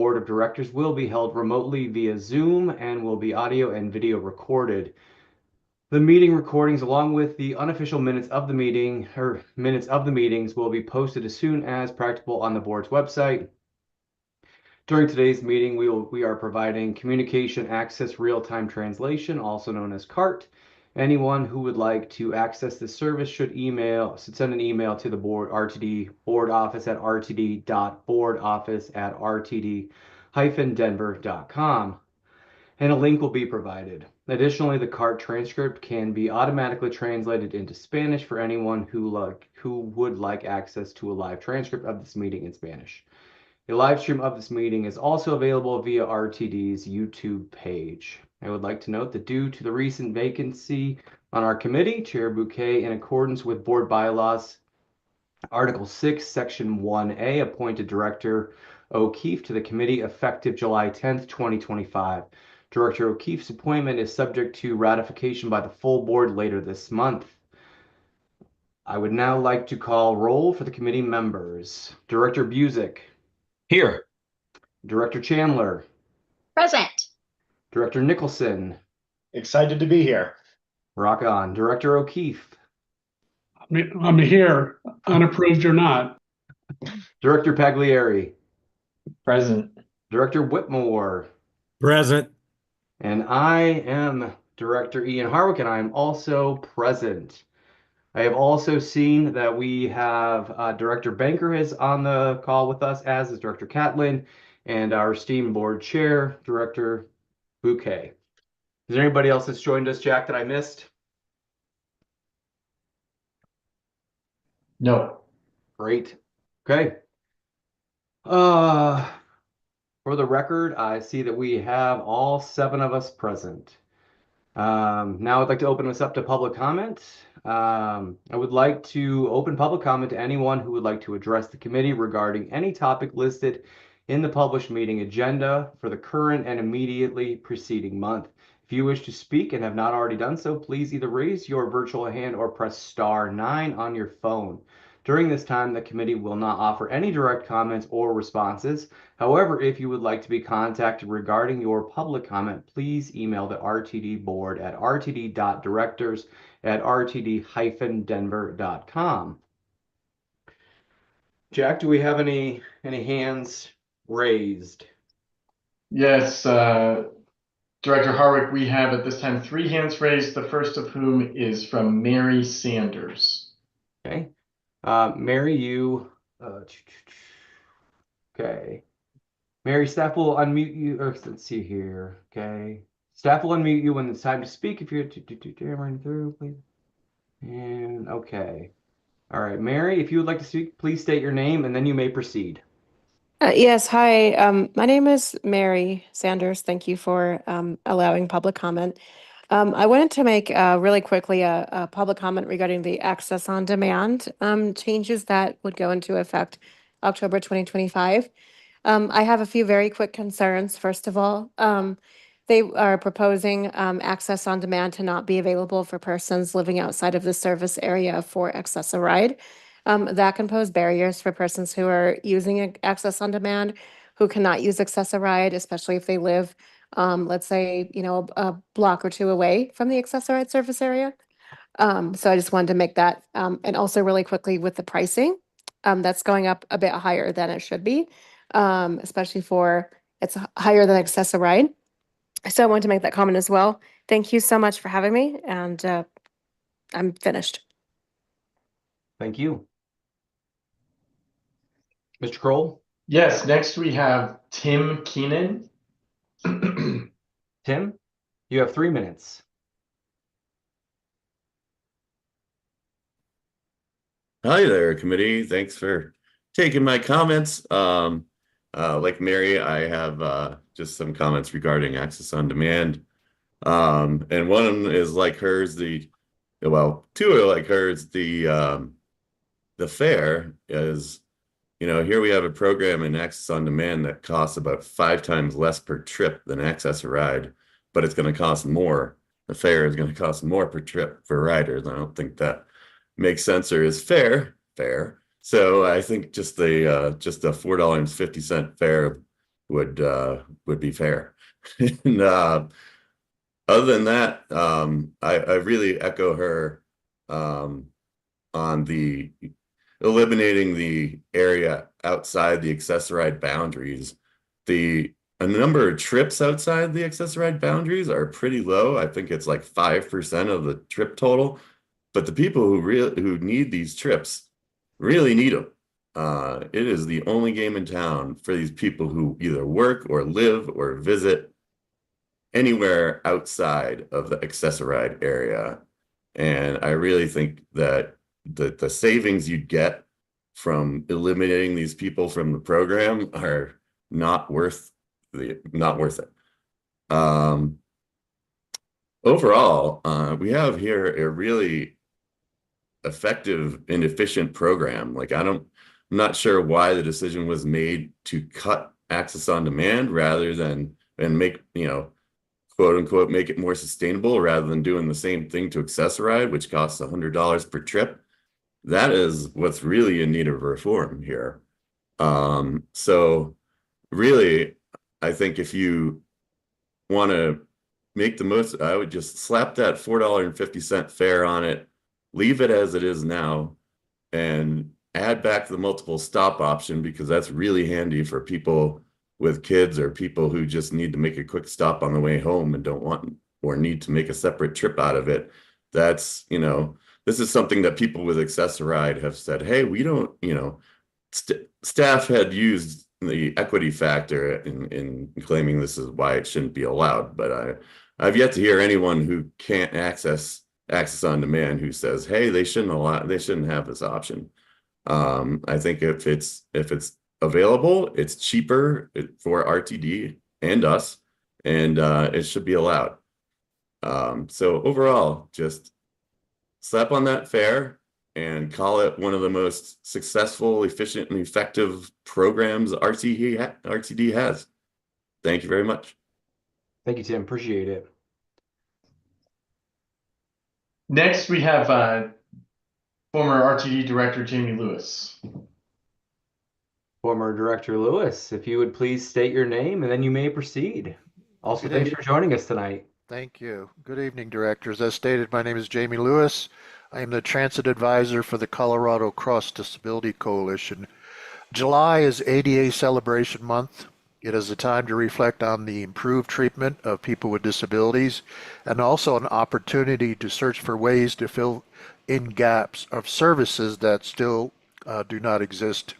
Board of Directors will be held remotely via Zoom and will be audio and video recorded. The meeting recordings, along with the unofficial minutes of the meeting or minutes of the meetings, will be posted as soon as practicable on the board's website. During today's meeting, we are providing communication access real-time translation, also known as CART. Anyone who would like to access this service should send an email to the board RTD board office at rtd.boardoffice@rtd-denver.com, and a link will be provided. Additionally, the CART transcript can be automatically translated into Spanish for anyone who would like access to a live transcript of this meeting in Spanish. A live stream of this meeting is also available via RTD's YouTube page. I would like to note that due to the recent vacancy on our committee, Chair Bouquet, in accordance with board bylaws, Article 6, Section 1A, appointed Director O'Keefe to the committee effective July 10th, 2025. Director O'Keefe's appointment is subject to ratification by the full board later this month. I would now like to call roll for the committee members. Director Busick. Here. Director Chandler. Present. Director Nicholson. Excited to be here. Rock on. Director O'Keefe. I'm here, unapproved or not. Director Pagliari. Present. Director Whitmore. Present. And I am Director Ian Harwick, and I am also present. I have also seen that we have Director Banker is on the call with us, as is Director Catlin, and our esteemed board chair, Director Bouquet. Is there anybody else that's joined us, Jack, that I missed? No. Great. Okay. For the record, I see that we have all 7 of us present. Now I'd like to open this up to public comment. I would like to open public comment to anyone who would like to address the committee regarding any topic listed in the published meeting agenda for the current and immediately preceding month. If you wish to speak and have not already done so, please either raise your virtual hand or press *9 on your phone. During this time, the committee will not offer any direct comments or responses. However, if you would like to be contacted regarding your public comment, please email the RTD board at rtd.directors@rtd-denver.com. Jack, do we have any hands raised? Yes, Director Harwick, we have at this time 3 hands raised, the first of whom is from Mary Sanders. Okay. Mary, you, okay. Mary, staff will unmute you, or let's see here, okay. Staff will unmute you when it's time to speak if you're jamming through, please. And, okay. All right, Mary, if you would like to speak, please state your name and then you may proceed. Yes, hi. My name is Mary Sanders. Thank you for allowing public comment. I wanted to make really quickly a public comment regarding the access on demand changes that would go into effect October 2025. I have a few very quick concerns. First of all, they are proposing access on demand to not be available for persons living outside of the service area for Access-a-Ride. That can pose barriers for persons who are using access on demand, who cannot use Access-a-Ride, especially if they live, let's say, a block or 2 away from the Access-a-Ride service area. So I just wanted to make that, and also really quickly with the pricing, that's going up a bit higher than it should be, especially it's higher than Access-a-Ride. So I wanted to make that comment as well. Thank you so much for having me, and I'm finished. Thank you. Mr. Kroll? Yes, next we have Tim Keenan. Tim, you have 3 minutes. Hi there, committee. Thanks for taking my comments. Like Mary, I have just some comments regarding access on demand. And one is like hers, 2 are like hers. The fare is, here we have a program in access on demand that costs about 5 times less per trip than Access-a-Ride, but it's going to cost more. The fare is going to cost more per trip for riders. I don't think that makes sense or is fair. So I think just the $4.50 fare would be fair. And other than that, I really echo her on the eliminating the area outside the accessoride boundaries. A number of trips outside the accessoride boundaries are pretty low. I think it's like 5% of the trip total. But the people who need these trips really need them. It is the only game in town for these people who either work or live or visit anywhere outside of the accessoride area. And I really think that the savings you'd get from eliminating these people from the program are not worth it. Overall, we have here a really effective and efficient program. Like I'm not sure why the decision was made to cut access on demand rather than and make, quote unquote, make it more sustainable rather than doing the same thing to Access-a-Ride, which costs $100 per trip. That is what's really in need of reform here. So really, I think if you want to make the most, I would just slap that $4.50 fare on it, leave it as it is now, and add back the multiple stop option, because that's really handy for people with kids or people who just need to make a quick stop on the way home and don't want or need to make a separate trip out of it. That's, this is something that people with Access-a-Ride have said, hey, we don't, staff had used the equity factor in claiming this is why it shouldn't be allowed. But I've yet to hear anyone who can't access on demand who says, hey, they shouldn't have this option. I think if it's available, it's cheaper for RTD and us, and it should be allowed. So overall, just slap on that fare and call it one of the most successful, efficient, and effective programs RTD has. Thank you very much. Thank you, Tim. Appreciate it. Next, we have former RTD Director Jamie Lewis. Former Director Lewis, if you would please state your name and then you may proceed. Also, Good thanks evening. for joining us tonight. Thank you. Good evening, directors. As stated, my name is Jamie Lewis. I am the Transit Advisor for the Colorado Cross Disability Coalition. July is ADA Celebration Month. It is a time to reflect on the improved treatment of people with disabilities and also an opportunity to search for ways to fill in gaps of services that still do not exist.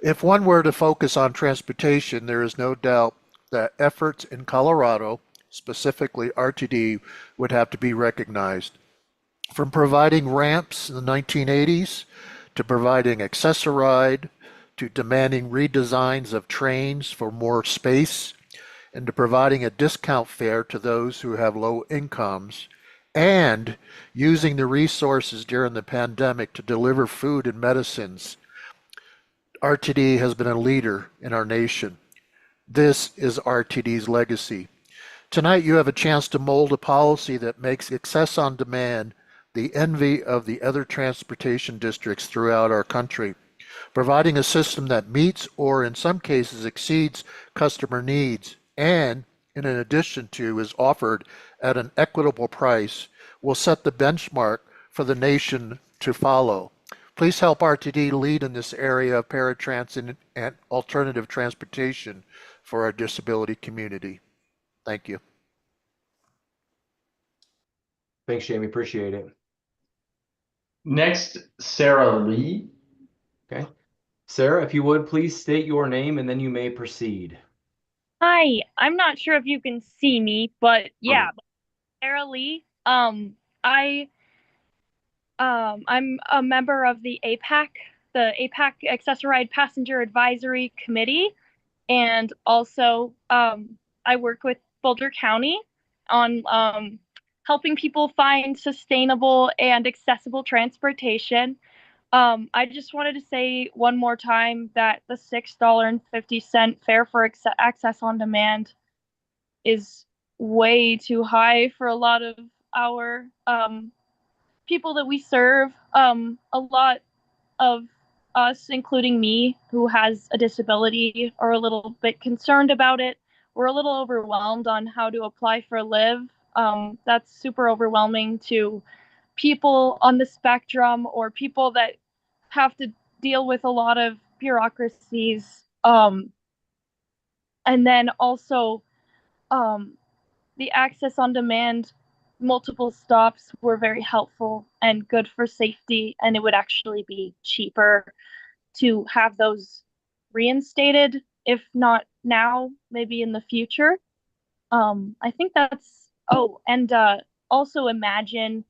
If one were to focus on transportation, there is no doubt that efforts in Colorado, specifically RTD, would have to be recognized. From providing ramps in the 1980s, to providing Access-a-Ride, to demanding redesigns of trains for more space, and to providing a discount fare to those who have low incomes, and using the resources during the pandemic to deliver food and medicines, RTD has been a leader in our nation. This is RTD's legacy. Tonight you have a chance to mold a policy that makes Access on Demand the envy of the other transportation districts throughout our country, providing a system that meets or in some cases exceeds customer needs and, in addition to, is offered at an equitable price, will set the benchmark for the nation to follow. Please help RTD lead in this area of paratransit and alternative transportation for our disability community. Thank you. Thanks, Jamie. Appreciate it. Next, Sarah Lee. Okay. Sarah, if you would please state your name and then you may proceed. Hi, I'm not sure if you can see me, but yeah, Sarah Lee. I'm a member of the APAC Access-a-Ride Passenger Advisory Committee, and also I work with Boulder County on helping people find sustainable and accessible transportation. I just wanted to say one more time that the $6.50 fare for Access on Demand is way too high for a lot of our people that we serve. A lot of us, including me, who has a disability, are a little bit concerned about it. We're a little overwhelmed on how to apply for Live. That's super overwhelming to people on the spectrum or people that have to deal with a lot of bureaucracies. And then also the access on demand multiple stops were very helpful and good for safety, and it would actually be cheaper to have those reinstated, if not now, maybe in the future. I think that's, oh, and also Imagine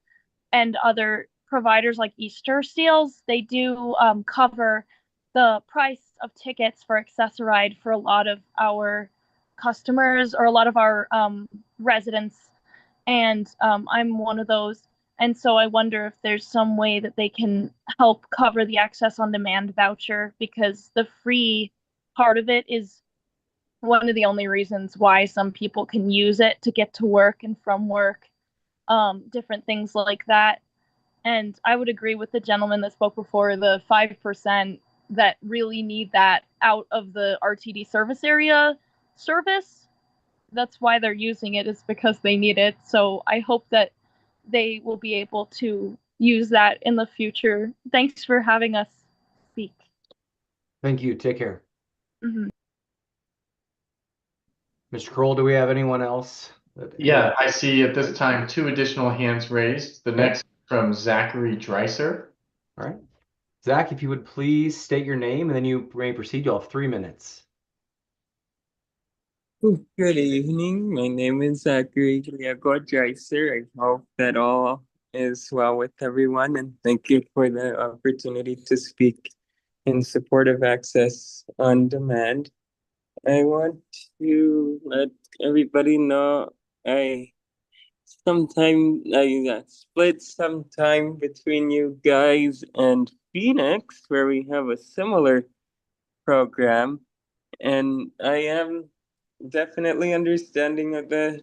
and other providers like Easter Seals, they do cover the price of tickets for Access-a-Ride for a lot of our customers or a lot of our residents. And I'm one of those. And so I wonder if there's some way that they can help cover the Access on Demand voucher, because the free part of it is one of the only reasons why some people can use it to get to work and from work, different things like that. And I would agree with the gentleman that spoke before, the 5% that really need that out of the RTD service area service. That's why they're using it, is because they need it. So I hope that they will be able to use that in the future. Thanks for having us speak. Thank you. Take care. Mhm. Mr. Kroll, do we have anyone else? Yeah, I see at this time 2 additional hands raised. The next from Zachary Dreiser. All right. Zach, if you would please state your name and then you may proceed. You'll have 3 minutes. Good evening. My name is Zachary Dreiser. I hope that all is well with everyone, and thank you for the opportunity to speak in support of Access on Demand. I want to let everybody know I split some time between you guys and Phoenix, where we have a similar program, and I am definitely understanding of the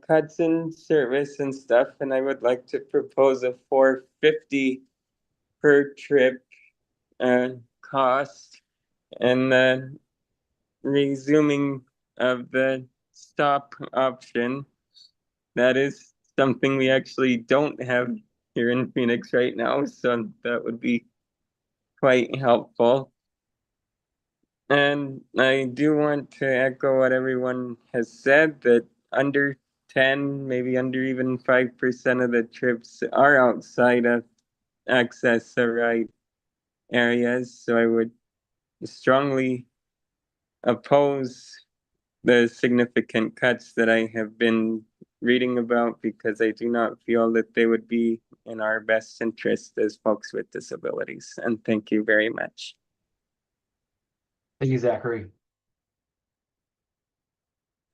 cuts in service and stuff, and I would like to propose a $4.50 per trip cost, and the resuming of the stop option. That is something we actually don't have here in Phoenix right now, so that would be quite helpful. And I do want to echo what everyone has said, that under 10, maybe under even 5% of the trips are outside of Access-a-Ride areas. So I would strongly oppose the significant cuts that I have been reading about, because I do not feel that they would be in our best interest as folks with disabilities. And thank you very much. Thank you, Zachary.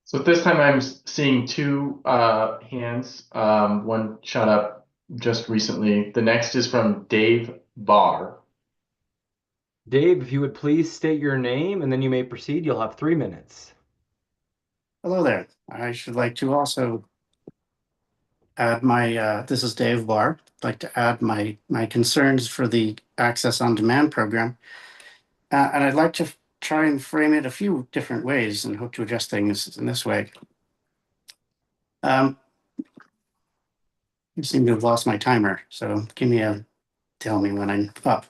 So at this time, I'm seeing 2 hands. One shot up just recently. The next is from Dave Barr. Dave, if you would please state your name and then you may proceed. You'll have 3 minutes. Hello there. I should like to also add my, this is Dave Barr. I'd like to add my concerns for the Access on Demand program. And I'd like to try and frame it a few different ways and hope to adjust things in this way. You seem to have lost my timer, so tell me when I'm up.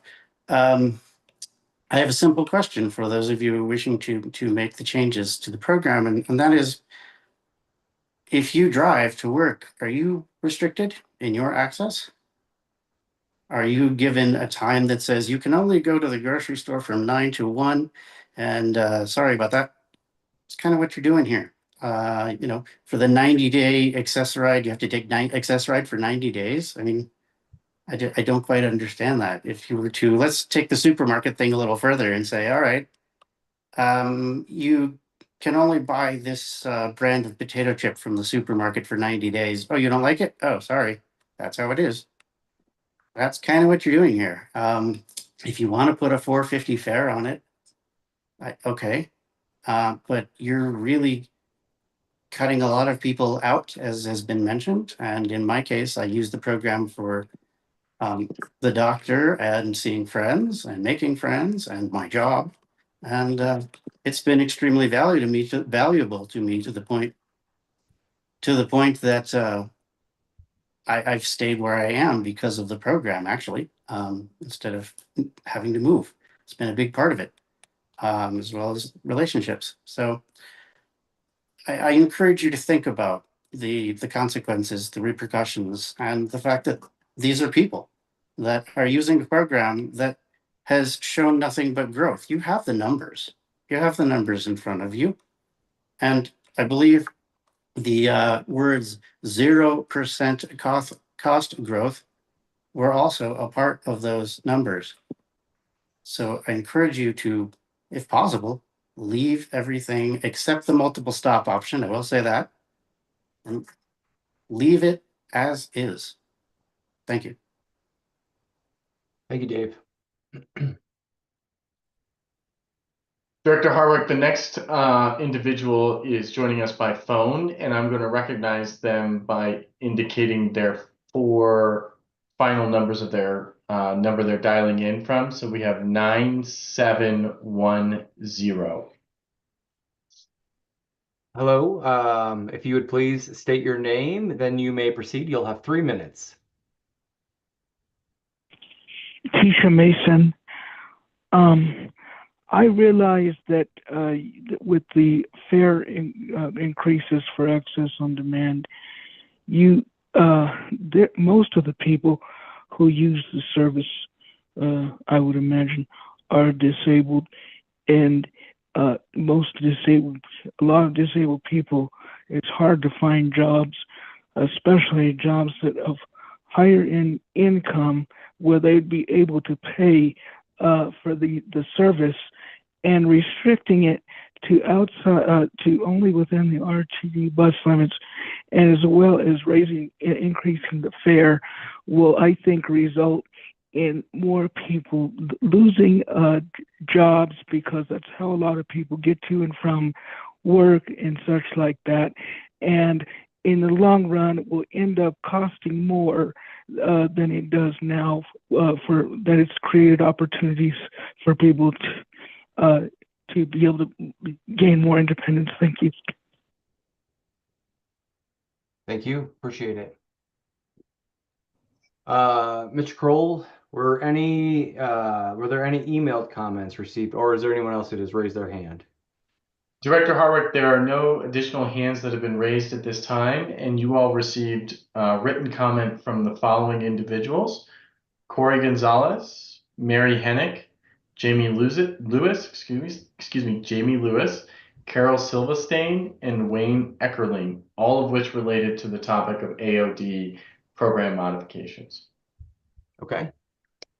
I have a simple question for those of you wishing to make the changes to the program, and that is, if you drive to work, are you restricted in your access? Are you given a time that says you can only go to the grocery store from 9 to 1? And sorry about that. It's kind of what you're doing here. For the 90-day Access-a-Ride, you have to take Access-a-Ride for 90 days. I mean, I don't quite understand that. If you were to, let's take the supermarket thing a little further and say, all right, you can only buy this brand of potato chip from the supermarket for 90 days. Oh, you don't like it? Oh, sorry. That's how it is. That's kind of what you're doing here. If you want to put a $4.50 fare on it, okay. But you're really cutting a lot of people out, as has been mentioned. And in my case, I use the program for the doctor and seeing friends and making friends and my job. And it's been extremely valuable to me to the point that I've stayed where I am because of the program, actually, instead of having to move. It's been a big part of it, as well as relationships. So I encourage you to think about the consequences, the repercussions, and the fact that these are people that are using a program that has shown nothing but growth. You have the numbers. You have the numbers in front of you. And I believe the words 0% cost growth were also a part of those numbers. So I encourage you to, if possible, leave everything except the multiple stop option. I will say that. And leave it as is. Thank you. Thank you, Dave. Director Harwick, the next individual is joining us by phone, and I'm going to recognize them by indicating their 4 final numbers of their number they're dialing in from. So we have 9710. Hello. If you would please state your name, then you may proceed. You'll have 3 minutes. Tisha Mason. I realize that with the fare increases for Access on Demand, most of the people who use the service, I would imagine, are disabled, and a lot of disabled people, it's hard to find jobs, especially jobs that of higher income, where they'd be able to pay for the service, and restricting it to outside to only within the RTD bus limits, and as well as increasing the fare, will, I think, result in more people losing jobs, because that's how a lot of people get to and from work and such like that. And in the long run, it will end up costing more than it does now, for that it's created opportunities for people to be able to gain more independence. Thank you. Thank you. Appreciate it. Mr. Kroll, were there any emailed comments received, or is there anyone else that has raised their hand? Director Harwick, there are no additional hands that have been raised at this time, and you all received written comment from the following individuals: Corey Gonzalez, Mary Hennick, Jamie Lewis, Jamie Lewis, Carol Silvestein, and Wayne Eckerling, all of which related to the topic of AOD program modifications. Okay.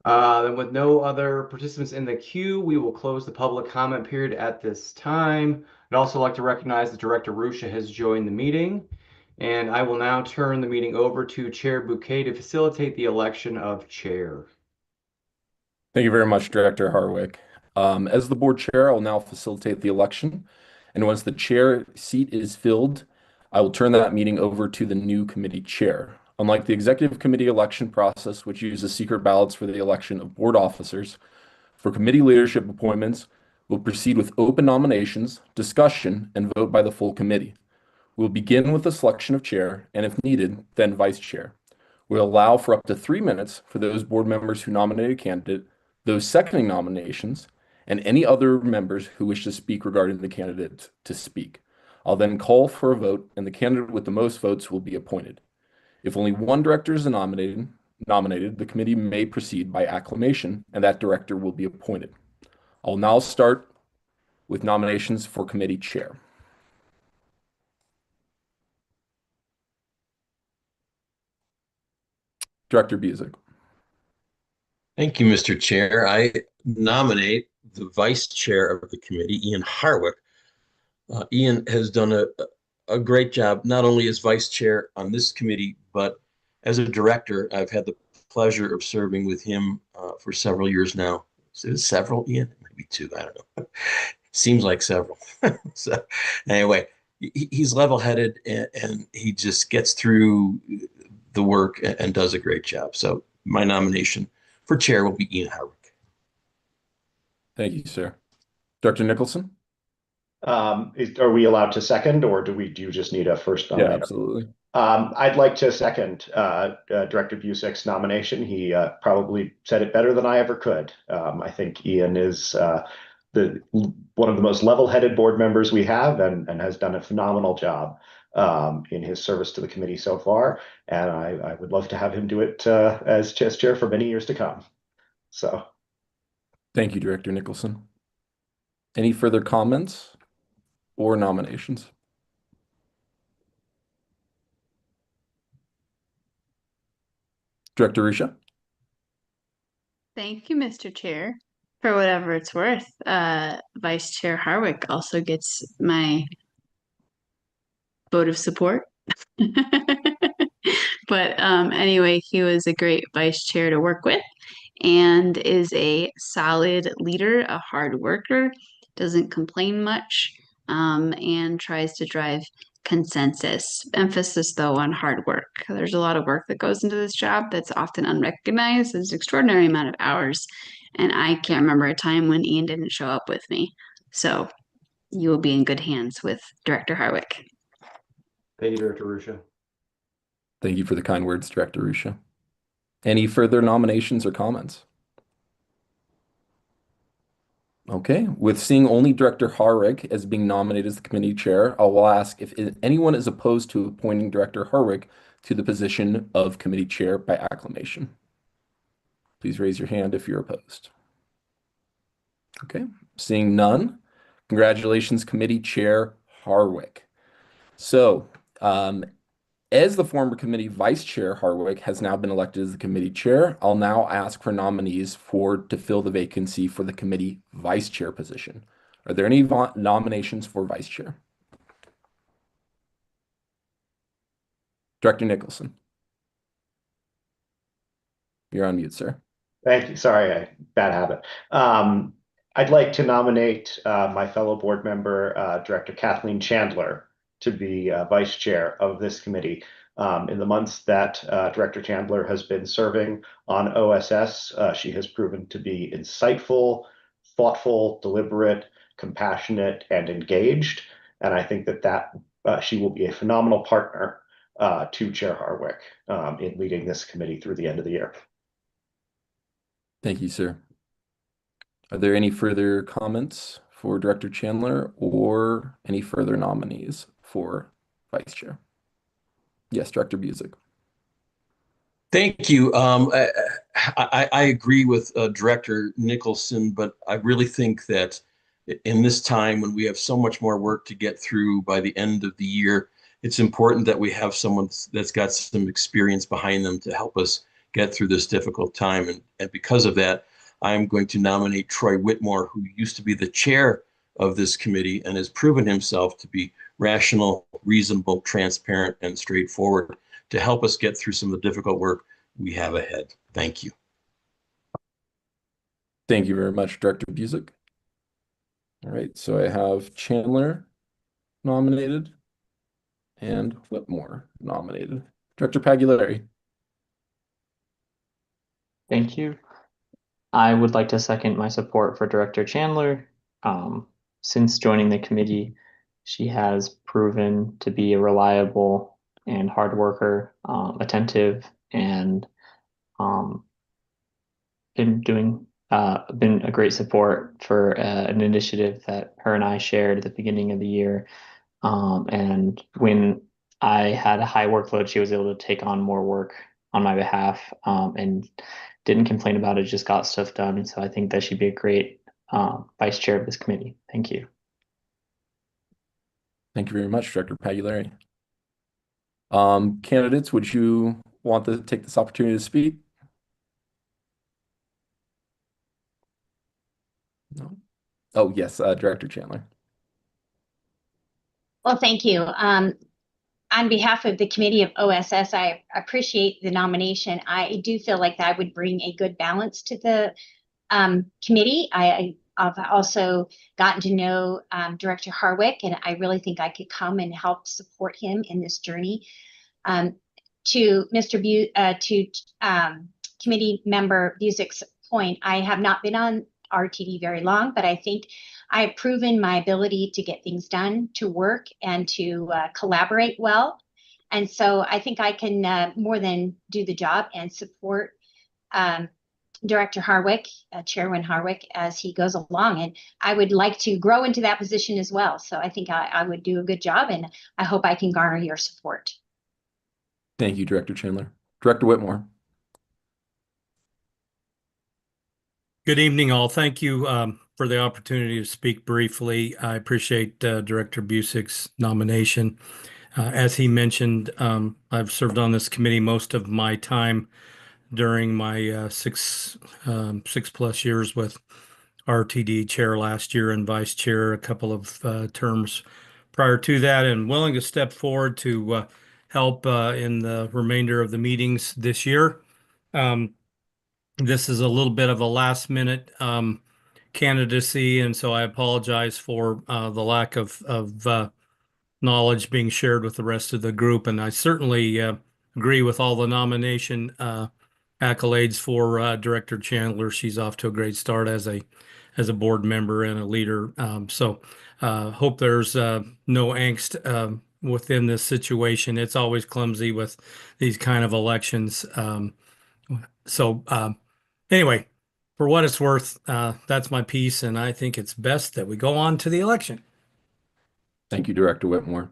Then with no other participants in the queue, we will close the public comment period at this time. I'd also like to recognize that Director Rusha has joined the meeting, and I will now turn the meeting over to Chair Bouquet to facilitate the election of chair. Thank you very much, Director Harwick. As the board chair, I will now facilitate the election, and once the chair seat is filled, I will turn that meeting over to the new committee chair. Unlike the executive committee election process, which uses secret ballots for the election of board officers, for committee leadership appointments, we'll proceed with open nominations, discussion, and vote by the full committee. We'll begin with the selection of chair, and if needed, then vice chair. We'll allow for up to 3 minutes for those board members who nominate a candidate, those seconding nominations, and any other members who wish to speak regarding the candidate to speak. I'll then call for a vote, and the candidate with the most votes will be appointed. If only one director is nominated, the committee may proceed by acclamation, and that director will be appointed. I'll now start with nominations for committee chair. Director Busick. Thank you, Mr. Chair. I nominate the vice chair of the committee, Ian Harwick. Ian has done a great job, not only as vice chair on this committee, but as a director. I've had the pleasure of serving with him for several years now. Is it several, Ian? Maybe 2, I don't know. Seems like several. So anyway, he's level-headed, and he just gets through the work and does a great job. So my nomination for chair will be Ian Harwick. Thank you, sir. Director Nicholson? Are we allowed to second, or do you just need a first Yeah, nomination? absolutely. I'd like to second Director Busick's nomination. He probably said it better than I ever could. I think Ian is one of the most level-headed board members we have, and has done a phenomenal job in his service to the committee so far. And I would love to have him do it as chair for many years to come. So, Thank you, Director Nicholson. Any further comments or nominations? Director Risha? Thank you, Mr. Chair. For whatever it's worth, Vice Chair Harwick also gets my vote of support. But anyway, he was a great vice chair to work with and is a solid leader, a hard worker, doesn't complain much, and tries to drive consensus. Emphasis, though, on hard work. There's a lot of work that goes into this job that's often unrecognized. There's an extraordinary amount of hours, and I can't remember a time when Ian didn't show up with me. So you will be in good hands with Director Harwick. Thank you, Director Rusha. Thank you for the kind words, Director Risha. Any further nominations or comments? Okay, with seeing only Director Harwick as being nominated as the committee chair, I will ask if anyone is opposed to appointing Director Harwick to the position of committee chair by acclamation. Please raise your hand if you're opposed. Okay, seeing none, congratulations, committee chair Harwick. So, as the former committee vice chair, Harwick has now been elected as the committee chair. I'll now ask for nominees to fill the vacancy for the committee vice chair position. Are there any nominations for vice chair? Director Nicholson. You're on mute, sir. thank you. Sorry, bad habit. I'd like to nominate my fellow board member, Director Kathleen Chandler, to be vice chair of this committee. In the months that Director Chandler has been serving on OSS, she has proven to be insightful, thoughtful, deliberate, compassionate, and engaged. And I think that she will be a phenomenal partner to Chair Harwick in leading this committee through the end of the year. Thank you, sir. Are there any further comments for Director Chandler or any further nominees for vice chair? Yes, Director Busick. Thank you. I agree with Director Nicholson, but I really think that in this time when we have so much more work to get through by the end of the year, it's important that we have someone that's got some experience behind them to help us get through this difficult time. And because of that, I'm going to nominate Troy Whitmore, who used to be the chair of this committee and has proven himself to be rational, reasonable, transparent, and straightforward to help us get through some of the difficult work we have ahead. Thank you. Thank you very much, Director Busick. All right, so I have Chandler nominated and Whitmore nominated. Director Pagliari. Thank you. I would like to second my support for Director Chandler. Since joining the committee, she has proven to be a reliable and hard worker, attentive, and been a great support for an initiative that her and I shared at the beginning of the year. And when I had a high workload, she was able to take on more work on my behalf, and didn't complain about it, just got stuff done. And so I think that she'd be a great vice chair of this committee. Thank you. Thank you very much, Director Pagliari. Candidates, would you want to take this opportunity to speak? No. Oh, yes, Director Chandler. Well, thank you. On behalf of the committee of OSS, I appreciate the nomination. I do feel like that would bring a good balance to the committee. I've also gotten to know Director Harwick, and I really think I could come and help support him in this journey. To committee member Busick's point, I have not been on RTD very long, but I think I've proven my ability to get things done, to work, and to collaborate well. And so I think I can more than do the job and support Director Harwick, Chairman Harwick, as he goes along. And I would like to grow into that position as well. So I think I would do a good job, and I hope I can garner your support. Thank you, Director Chandler. Director Whitmore. Good evening, all. Thank you for the opportunity to speak briefly. I appreciate Director Busick's nomination. As he mentioned, I've served on this committee most of my time during my six plus years with RTD chair last year and vice chair a couple of terms prior to that, and willing to step forward to help in the remainder of the meetings this year. This is a little bit of a last minute candidacy, and so I apologize for the lack of knowledge being shared with the rest of the group. And I certainly agree with all the nomination accolades for Director Chandler. She's off to a great start as a board member and a leader. So hope there's no angst within this situation. It's always clumsy with these kind of elections. Anyway, for what it's worth, that's my piece, and I think it's best that we go on to the election. Thank you, Director Whitmore.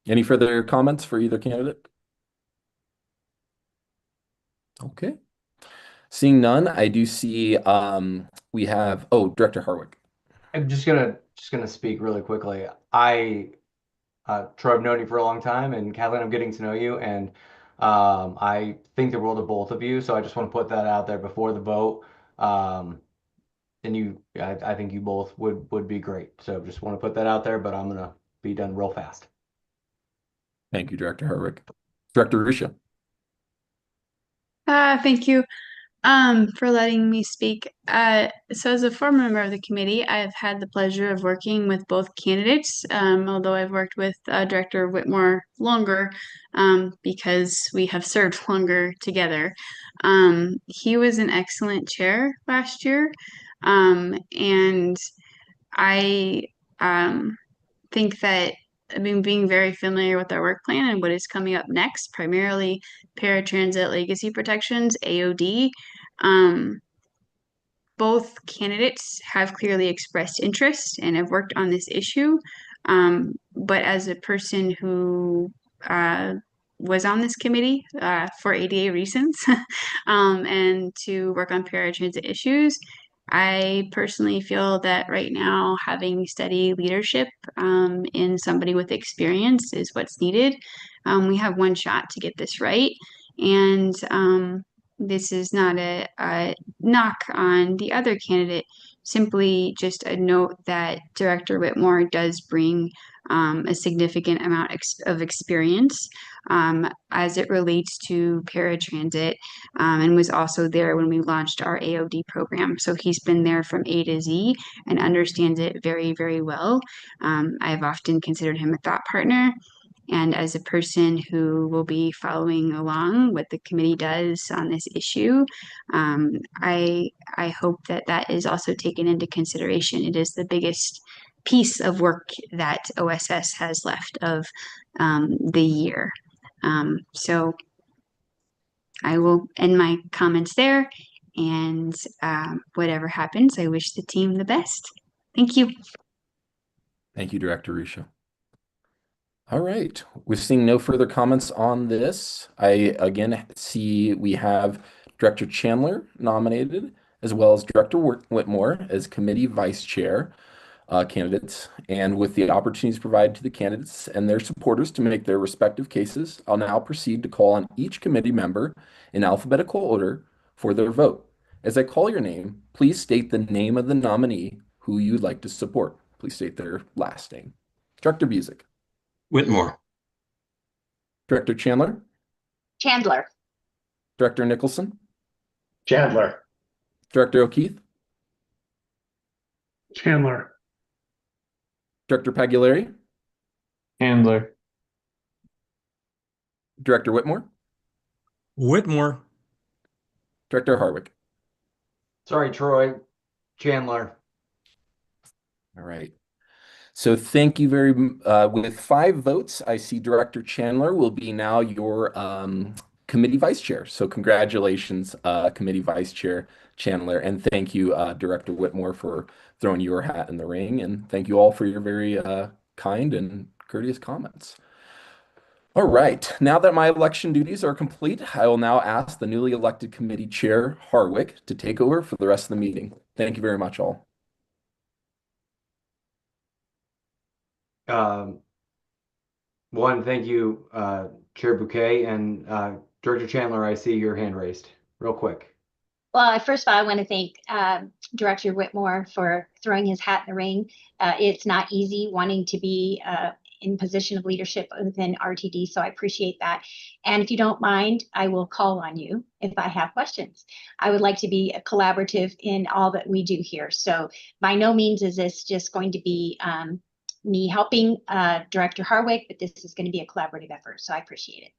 Any further comments for either candidate? Okay. Seeing none, I do see we have, Director Harwick. I'm just gonna speak really quickly. Troy, I've known you for a long time, and Kathleen, I'm getting to know you, and I think the world of both of you. So I just want to put that out there before the vote. And I think you both would be great. So just want to put that out there, but I'm gonna be done real fast. Thank you, Director Harwick. Director Risha. Thank you for letting me speak. So as a former member of the committee, I've had the pleasure of working with both candidates, although I've worked with Director Whitmore longer because we have served longer together. He was an excellent chair last year, and I think that being very familiar with our work plan and what is coming up next, primarily paratransit legacy protections, AOD. Both candidates have clearly expressed interest and have worked on this issue. But as a person who was on this committee for ADA reasons and to work on paratransit issues, I personally feel that right now having steady leadership in somebody with experience is what's needed. We have one shot to get this right. And this is not a knock on the other candidate, simply just a note that Director Whitmore does bring a significant amount of experience as it relates to paratransit and was also there when we launched our AOD program. So he's been there from A to Z and understands it very, very well. I've often considered him a thought partner. And as a person who will be following along what the committee does on this issue, I hope that that is also taken into consideration. It is the biggest piece of work that OSS has left of the year. So I will end my comments there, and whatever happens, I wish the team the best. Thank you. Thank you, Director Risha. All right, we're seeing no further comments on this. I again see we have Director Chandler nominated, as well as Director Whitmore as committee vice chair candidates. And with the opportunities provided to the candidates and their supporters to make their respective cases, I'll now proceed to call on each committee member in alphabetical order for their vote. As I call your name, please state the name of the nominee who you'd like to support. Please state their last name. Director Busick. Whitmore. Director Chandler. Chandler. Director Nicholson. Chandler. Director O'Keefe. Chandler. Director Pagliari. Chandler. Director Whitmore. Whitmore. Director Harwick. Sorry, Troy. Chandler. All right. So thank you with 5 votes, I see Director Chandler will be now your committee vice chair. So congratulations, committee vice chair Chandler, and thank you, Director Whitmore, for throwing your hat in the ring, and thank you all for your very kind and courteous comments. All right, now that my election duties are complete, I will now ask the newly elected committee chair, Harwick, to take over for the rest of the meeting. Thank you very much, all. One, thank you, Chair Bouquet, and Director Chandler, I see your hand raised. Real quick. Well, first of all, I want to thank Director Whitmore for throwing his hat in the ring. It's not easy wanting to be in position of leadership within RTD, so I appreciate that. And if you don't mind, I will call on you if I have questions. I would like to be collaborative in all that we do here. So by no means is this just going to be me helping Director Harwick, but this is going to be a collaborative effort, so I appreciate it.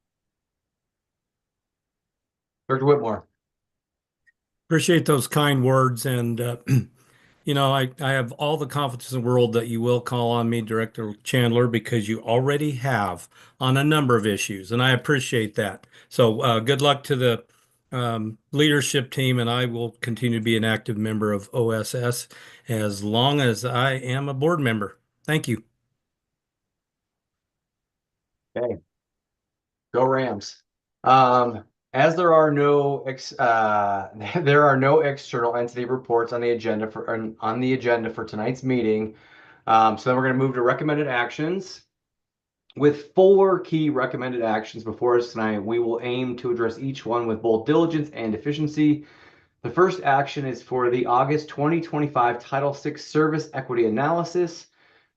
Director Whitmore. Appreciate those kind words, and you know, I have all the confidence in the world that you will call on me, Director Chandler, because you already have on a number of issues, and I appreciate that. So good luck to the leadership team, and I will continue to be an active member of OSS as long as I am a board member. Thank you. Okay. Go Rams. As there are no external entity reports on the agenda for tonight's meeting, so then we're going to move to recommended actions. With 4 key recommended actions before us tonight, we will aim to address each one with both diligence and efficiency. The first action is for the August 2025 Title VI Service Equity Analysis.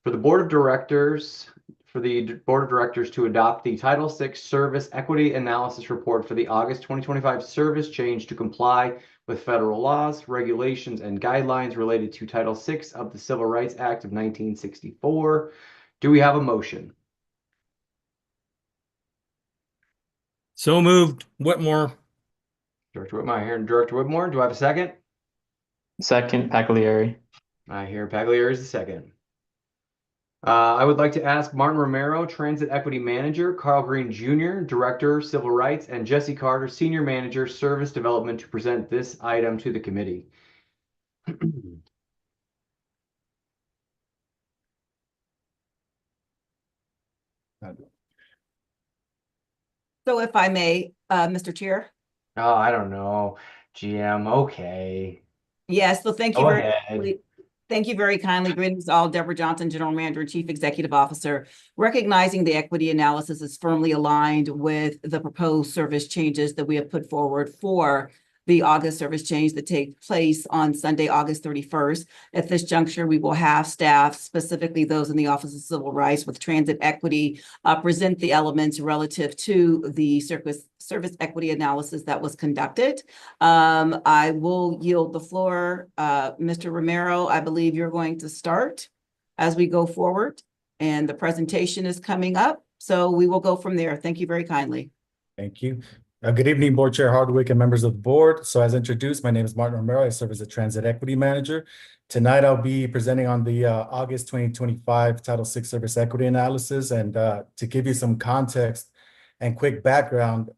For the Board of Directors to adopt the Title VI Service Equity Analysis Report for the August 2025 service change to comply with federal laws, regulations, and guidelines related to Title VI of the Civil Rights Act of 1964. Do we have a motion? So moved. Whitmore. Director Whitmore, I hear Director Whitmore. Do I have a second? Second, Pagliari. I hear Pagliari is the second. I would like to ask Martin Romero, Transit Equity Manager, Carl Green Jr., Director, Civil Rights, and Jesse Carter, Senior Manager, Service Development, to present this item to the committee. So if I may, Mr. Chair. Oh, I don't know. GM, okay. Yes, so thank you Go very ahead. Thank you very kindly. Greetings all. Deborah Johnson, General Manager and Chief Executive Officer. Recognizing the equity analysis is firmly aligned with the proposed service changes that we have put forward for the August service change that take place on Sunday, August 31st. At this juncture, we will have staff, specifically those in the Office of Civil Rights with Transit Equity, present the elements relative to the service equity analysis that was conducted. I will yield the floor. Mr. Romero, I believe you're going to start as we go forward, and the presentation is coming up. So we will go from there. Thank you very kindly. Thank you. Good evening, Board Chair Hardwick and members of the board. So as introduced, my name is Martin Romero. I serve as a Transit Equity Manager. Tonight, I'll be presenting on the August 2025 Title VI Service Equity Analysis. And to give you some context and quick background,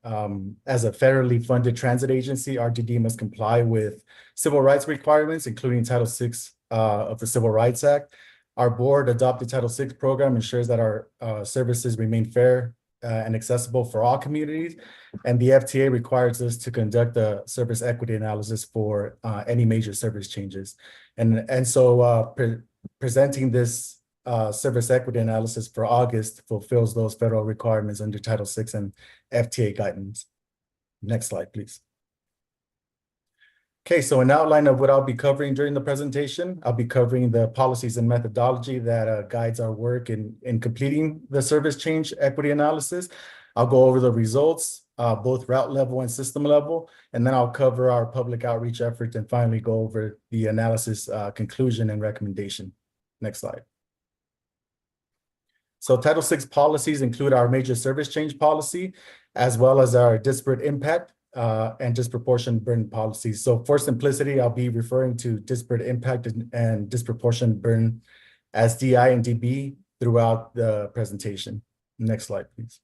as a federally funded transit agency, RTD must comply with civil rights requirements, including Title VI of the Civil Rights Act. Our board adopted Title VI program ensures that our services remain fair and accessible for all communities. And the FTA requires us to conduct a service equity analysis for any major service changes. And so presenting this service equity analysis for August fulfills those federal requirements under Title VI and FTA guidance. Next slide, please. Okay, so an outline of what I'll be covering during the presentation. I'll be covering the policies and methodology that guides our work in completing the service change equity analysis. I'll go over the results, both route level and system level, and then I'll cover our public outreach effort and finally go over the analysis conclusion and recommendation. Next slide. So Title VI policies include our major service change policy, as well as our disparate impact and disproportionate burden policies. So for simplicity, I'll be referring to disparate impact and disproportionate burden as DI and DB throughout the presentation. Next slide, please.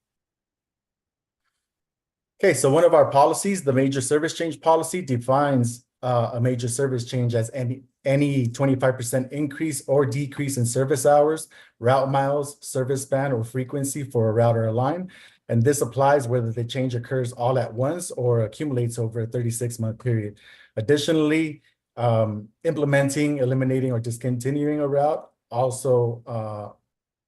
Okay, so one of our policies, the major service change policy, defines a major service change as any 25% increase or decrease in service hours, route miles, service span, or frequency for a route or a line. And this applies whether the change occurs all at once or accumulates over a 36-month period. Additionally, implementing, eliminating, or discontinuing a route also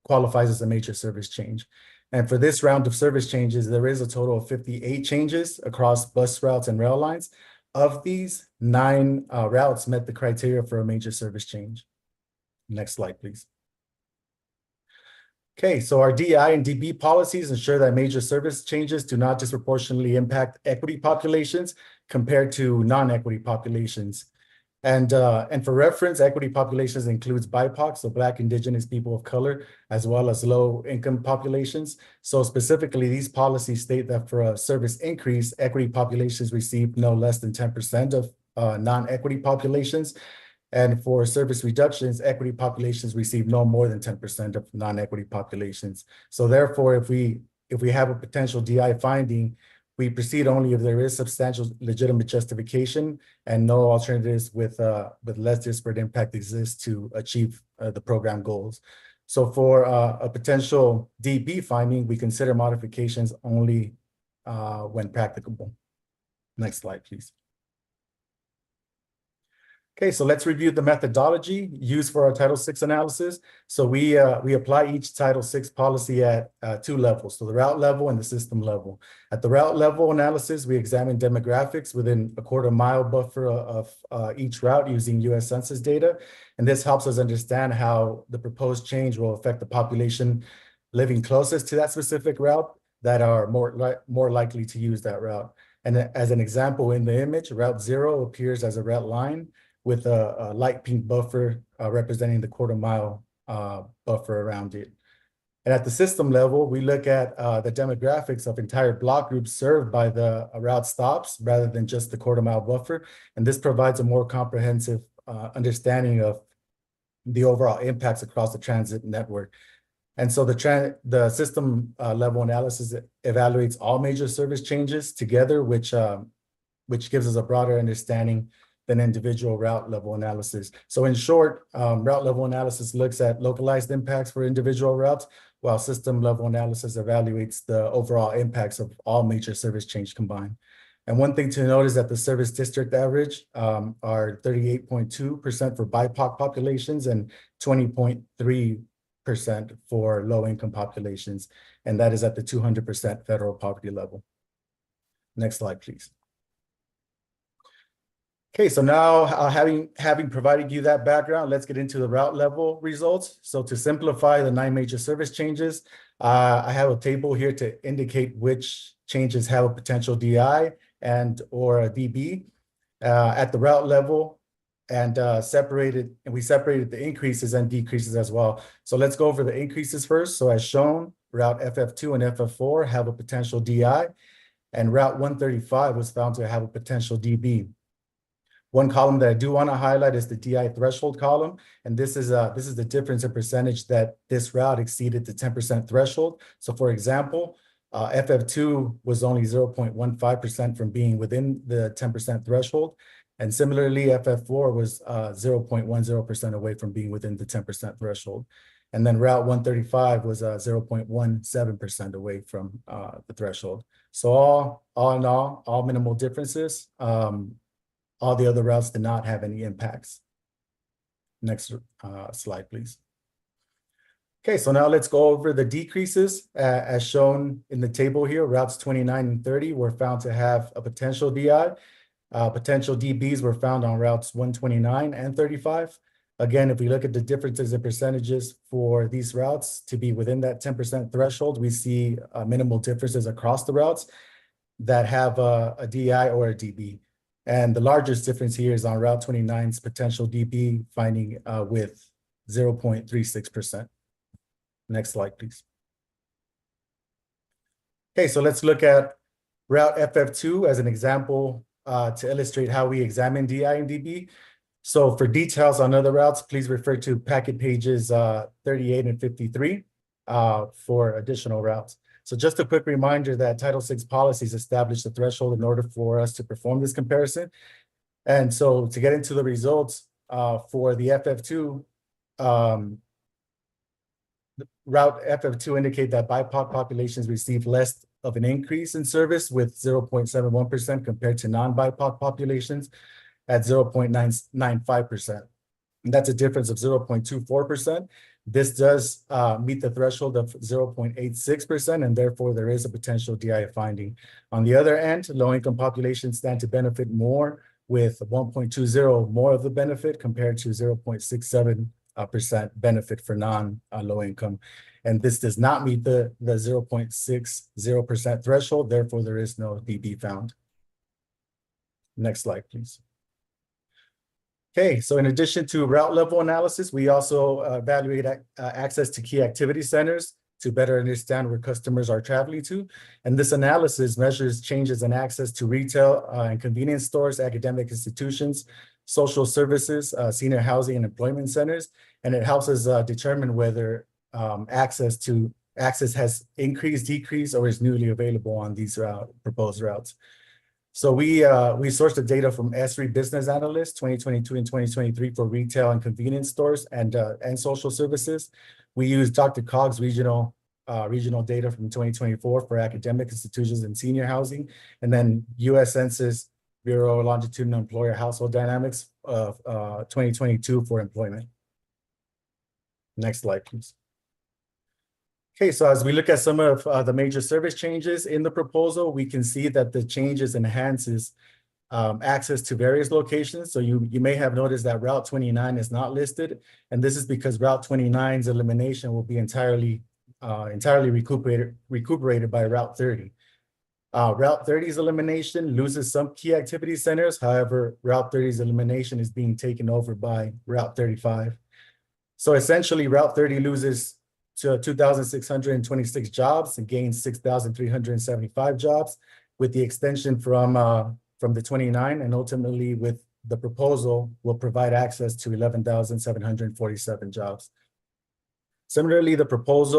qualifies as a major service change. And for this round of service changes, there is a total of 58 changes across bus routes and rail lines. Of these, 9 routes met the criteria for a major service change. Next slide, please. Okay, so our DI and DB policies ensure that major service changes do not disproportionately impact equity populations compared to non-equity populations. And for reference, equity populations includes BIPOC, so Black, Indigenous, people of color, as well as low income populations. So specifically, these policies state that for a service increase, equity populations receive no less than 10% of non-equity populations. And for service reductions, equity populations receive no more than 10% of non-equity populations. So therefore, if we have a potential DI finding, we proceed only if there is substantial legitimate justification and no alternatives with less disparate impact exist to achieve the program goals. So for a potential DB finding, we consider modifications only when practicable. Next slide, please. Okay, so let's review the methodology used for our Title VI analysis. So we apply each Title VI policy at 2 levels, so the route level and the system level. At the route level analysis, we examine demographics within a quarter-mile buffer of each route using U.S. Census data. And this helps us understand how the proposed change will affect the population living closest to that specific route that are more likely to use that route. And as an example in the image, Route 0 appears as a red line with a light pink buffer representing the quarter-mile buffer around it. And at the system level, we look at the demographics of entire block groups served by the route stops rather than just the quarter-mile buffer. And this provides a more comprehensive understanding of the overall impacts across the transit network. And so the system level analysis evaluates all major service changes together, which gives us a broader understanding than individual route level analysis. So in short, route level analysis looks at localized impacts for individual routes, while system level analysis evaluates the overall impacts of all major service change combined. And one thing to note is that the service district average are 38.2% for BIPOC populations and 20.3% for low income populations. And that is at the 200% federal poverty level. Next slide, please. Okay, so now having provided you that background, let's get into the route level results. So to simplify the 9 major service changes, I have a table here to indicate which changes have a potential DI and or a DB at the route level, and we separated the increases and decreases as well. So let's go over the increases first. So as shown, Route FF2 and FF4 have a potential DI, and Route 135 was found to have a potential DB. One column that I do want to highlight is the DI threshold column, and this is the difference in percentage that this route exceeded the 10% threshold. So for example, FF2 was only 0.15% from being within the 10% threshold, and similarly, FF4 was 0.10% away from being within the 10% threshold. And then Route 135 was 0.17% away from the threshold. So all in all minimal differences. All the other routes did not have any impacts. Next slide, please. Okay, so now let's go over the decreases. As shown in the table here, routes 29 and 30 were found to have a potential DI. Potential DBs were found on routes 129 and 35. Again, if we look at the differences in percentages for these routes to be within that 10% threshold, we see minimal differences across the routes that have a DI or a DB. And the largest difference here is on Route 29's potential DB finding with 0.36%. Next slide, please. Okay, so let's look at Route FF2 as an example to illustrate how we examine DI and DB. So for details on other routes, please refer to packet pages 38 and 53 for additional routes. So just a quick reminder that Title VI policies establish the threshold in order for us to perform this comparison. And so to get into the results for the FF2, Route FF2 indicate that BIPOC populations receive less of an increase in service with 0.71% compared to non-BIPOC populations at 0.995%. And that's a difference of 0.24%. This does meet the threshold of 0.86%, and therefore there is a potential DI finding. On the other end, low-income populations stand to benefit more with 1.20 more of the benefit compared to 0.67% benefit for non-low income. And this does not meet the 0.60% threshold, therefore there is no DB found. Next slide, please. Okay, so in addition to route level analysis, we also evaluate access to key activity centers to better understand where customers are traveling to. And this analysis measures changes in access to retail and convenience stores, academic institutions, social services, senior housing and employment centers. And it helps us determine whether access has increased, decreased, or is newly available on these proposed routes. So we sourced the data from ESRI Business Analyst 2022 and 2023 for retail and convenience stores and social services. We used DRCOG's regional data from 2024 for academic institutions and senior housing, and then U.S. Census Bureau longitudinal employer household dynamics of 2022 for employment. Next slide, please. Okay, so as we look at some of the major service changes in the proposal, we can see that the changes enhances access to various locations. So you may have noticed that Route 29 is not listed, and this is because Route 29's elimination will be entirely recuperated by Route 30. Route 30's elimination loses some key activity centers. However, Route 30's elimination is being taken over by Route 35. So essentially, Route 30 loses to 2,626 jobs and gains 6,375 jobs, with the extension from the 29, and ultimately with the proposal will provide access to 11,747 jobs. Similarly, the proposed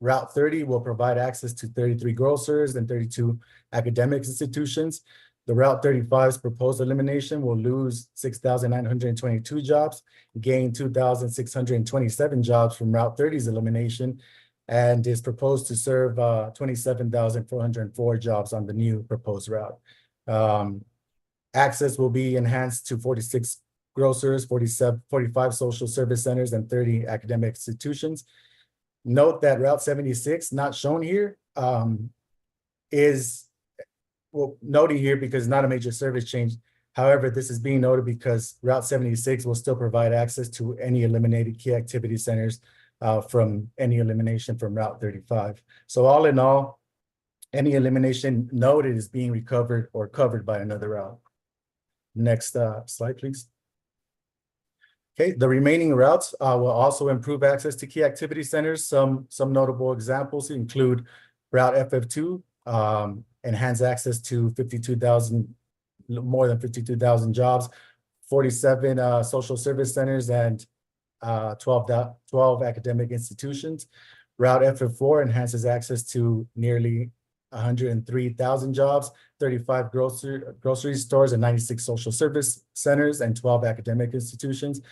Route 30 will provide access to 33 grocers and 32 academic institutions. The Route 35's proposed elimination will lose 6,922 jobs, gain 2,627 jobs from Route 30's elimination, and is proposed to serve 27,404 jobs on the new proposed route. Access will be enhanced to 46 grocers, 45 social service centers, and 30 academic institutions. Note that Route 76, not shown here, is noted here because it's not a major service change. However, this is being noted because Route 76 will still provide access to any eliminated key activity centers from any elimination from Route 35. So all in all, any elimination noted is being recovered or covered by another route. Next slide, please. Okay, the remaining routes will also improve access to key activity centers. Some notable examples include Route FF2, enhance access to more than 52,000 jobs, 47 social service centers, and 12 academic institutions. Route FF4 enhances access to nearly 103,000 jobs, 35 grocery stores, and 96 social service centers, and 12 academic institutions.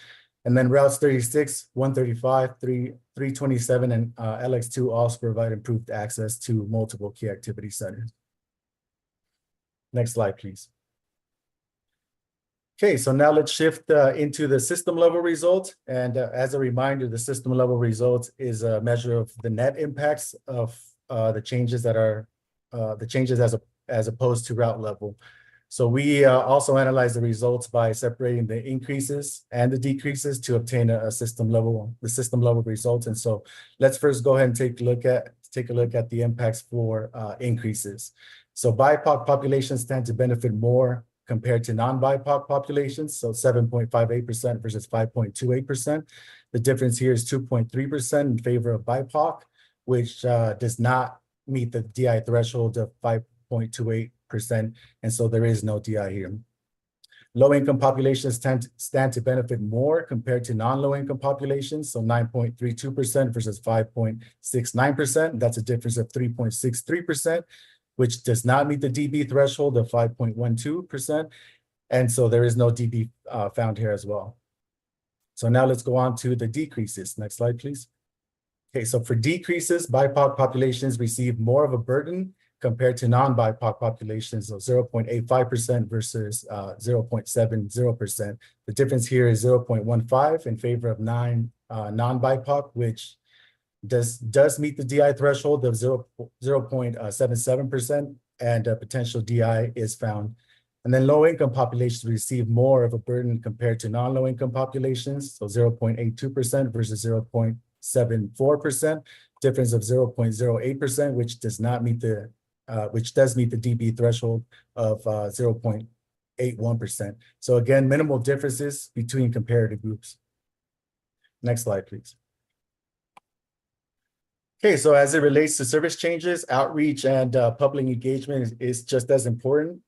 And then routes 36, 135, 327, and LX2 also provide improved access to multiple key activity centers. Next slide, please. Okay, so now let's shift into the system level result. And as a reminder, the system level result is a measure of the net impacts of the changes that are as opposed to route level. So we also analyze the results by separating the increases and the decreases to obtain the system level results. And so let's first go ahead and take a look at the impacts for increases. So BIPOC populations tend to benefit more compared to non-BIPOC populations, so 7.58% versus 5.28%. The difference here is 2.3% in favor of BIPOC, which does not meet the DI threshold of 5.28%, and so there is no DI here. Low-income populations stand to benefit more compared to non-low-income populations, so 9.32% versus 5.69%. That's a difference of 3.63%, which does not meet the DB threshold of 5.12%, and so there is no DB found here as well. So now let's go on to the decreases. Next slide, please. Okay, so for decreases, BIPOC populations receive more of a burden compared to non-BIPOC populations of 0.85% versus 0.70%. The difference here is 0.15 in favor of non-BIPOC, which does meet the DI threshold of 0.77%, and a potential DI is found. And then low-income populations receive more of a burden compared to non-low-income populations, so 0.82% versus 0.74%, difference of 0.08%, which does meet the DB threshold of 0.81%. So again, minimal differences between comparative groups. Next slide, please. Okay, so as it relates to service changes, outreach and public engagement is just as important,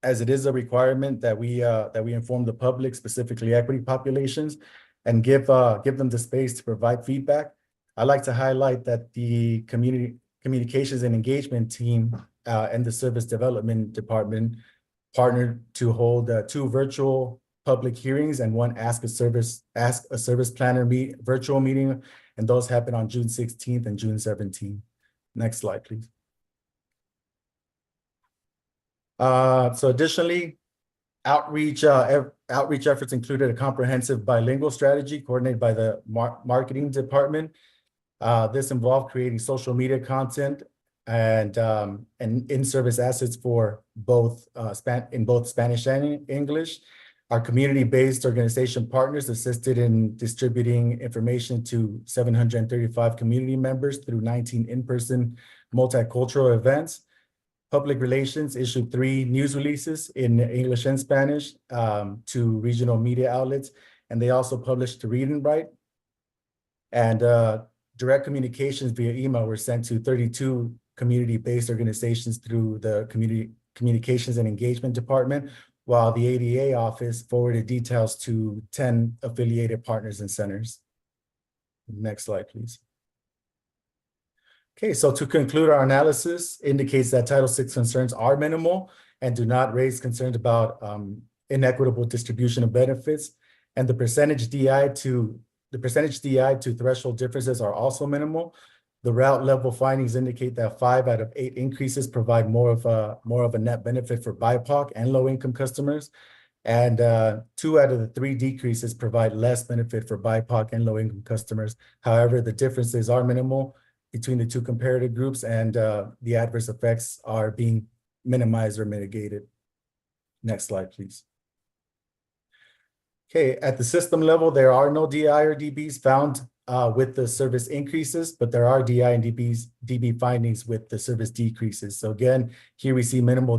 as it is a requirement that we inform the public, specifically equity populations, and give them the space to provide feedback. I'd like to highlight that the communications and engagement team and the service development department partnered to hold 2 virtual public hearings and 1 Ask a Service Planner virtual meeting, and those happened on June 16th and June 17th. Next slide, please. So additionally, outreach efforts included a comprehensive bilingual strategy coordinated by the marketing department. This involved creating social media content and in-service assets for both Spanish and English. Our community-based organization partners assisted in distributing information to 735 community members through 19 in-person multicultural events. Public relations issued 3 news releases in English and Spanish to regional media outlets, and they also published to Read and Write. And direct communications via email were sent to 32 community-based organizations through the Communications and Engagement Department, while the ADA office forwarded details to 10 affiliated partners and centers. Next slide, please. Okay, so to conclude, our analysis indicates that Title VI concerns are minimal and do not raise concerns about inequitable distribution of benefits, and the percentage DI to threshold differences are also minimal. The route level findings indicate that 5 out of 8 increases provide more of a net benefit for BIPOC and low-income customers, and 2 out of the 3 decreases provide less benefit for BIPOC and low-income customers. However, the differences are minimal between the 2 comparative groups, and the adverse effects are being minimized or mitigated. Next slide, please. Okay, at the system level, there are no DI or DBs found with the service increases, but there are DI and DB findings with the service decreases. So again, here we see minimal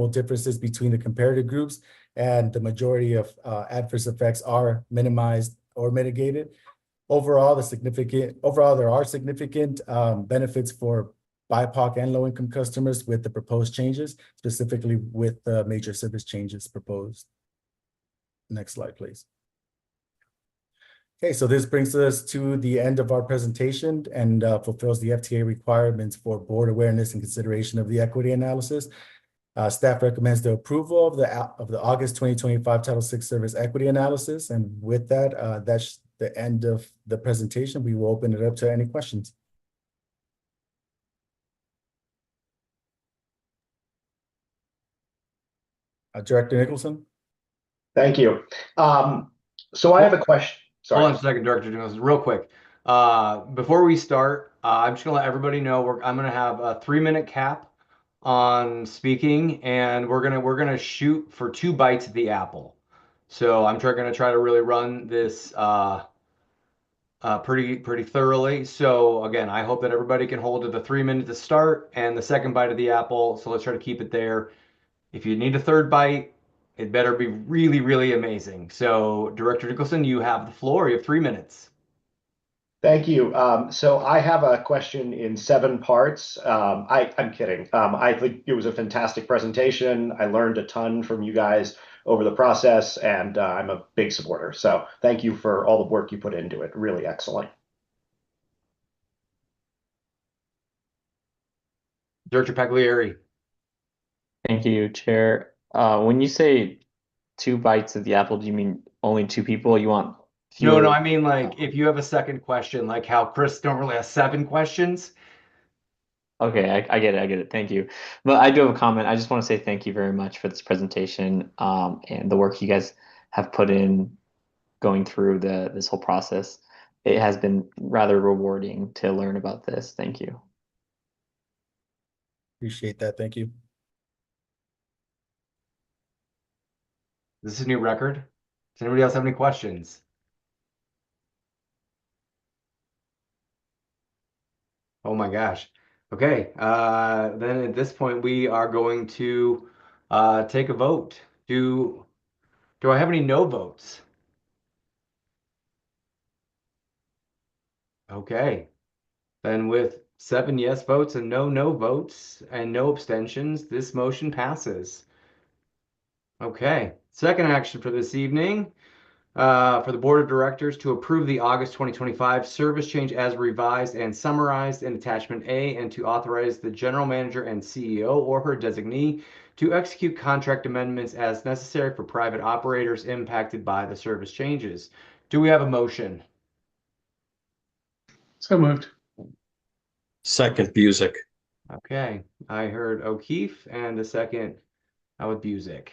differences between the comparative groups, and the majority of adverse effects are minimized or mitigated. Overall, there are significant benefits for BIPOC and low-income customers with the proposed changes, specifically with the major service changes proposed. Next slide, please. Okay, so this brings us to the end of our presentation and fulfills the FTA requirements for board awareness and consideration of the equity analysis. Staff recommends the approval of the August 2025 Title VI Service Equity Analysis. And with that, that's the end of the presentation. We will open it up to any questions. Director Nicholson. Thank you. So I have a question. Sorry. Hold on a second, Director Nicholson, real quick. Before we start, I'm just gonna let everybody know I'm gonna have a 3-minute cap on speaking, and we're gonna shoot for 2 bites at the apple. So I'm gonna try to really run this pretty thoroughly. So again, I hope that everybody can hold to the 3 minutes to start and the second bite of the apple. So let's try to keep it there. If you need a 3rd bite, it better be really, really amazing. So Director Nicholson, you have the floor. You have 3 minutes. Thank you. So I have a question in 7 parts. I'm kidding. I think it was a fantastic presentation. I learned a ton from you guys over the process, and I'm a big supporter. So thank you for all the work you put into it. Really excellent. Director Pagliari. Thank you, Chair. When you say 2 bites of the apple, do you mean only 2 people? You want No, fewer? I mean like if you have a second question, like how Chris normally has 7 questions. Okay, I get it. Thank you. But I do have a comment. I just want to say thank you very much for this presentation, and the work you guys have put in going through this whole process. It has been rather rewarding to learn about this. Thank you. Appreciate that. Thank you. This is a new record. Does anybody else have any questions? Oh my gosh. Okay, then at this point we are going to take a vote. Do I have any no votes? Okay, then with 7 yes votes and no votes and no abstentions, this motion passes. Okay, second action for this evening. For the Board of Directors to approve the August 2025 service change as revised and summarized in Attachment A, and to authorize the General Manager and CEO or her designee to execute contract amendments as necessary for private operators impacted by the service changes. Do we have a motion? So moved. Second, Busick. Okay, I heard O'Keefe and a second with Busick.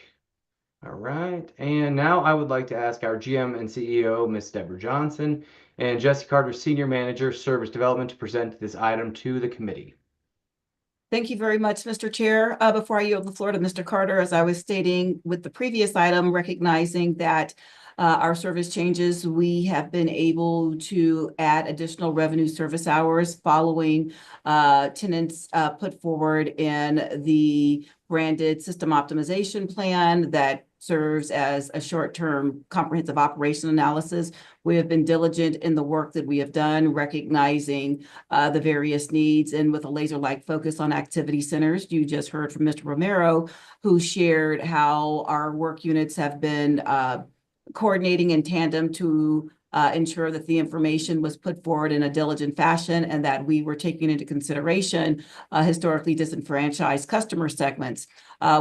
All right, and now I would like to ask our GM and CEO, Ms. Deborah Johnson, and Jesse Carter, Senior Manager, Service Development, to present this item to the committee. Thank you very much, Mr. Chair. Before I yield the floor to Mr. Carter, as I was stating with the previous item, recognizing that our service changes, we have been able to add additional revenue service hours following tenants put forward in the branded system optimization plan that serves as a short-term comprehensive operation analysis. We have been diligent in the work that we have done, recognizing the various needs and with a laser-like focus on activity centers. You just heard from Mr. Romero, who shared how our work units have been coordinating in tandem to ensure that the information was put forward in a diligent fashion and that we were taking into consideration historically disenfranchised customer segments.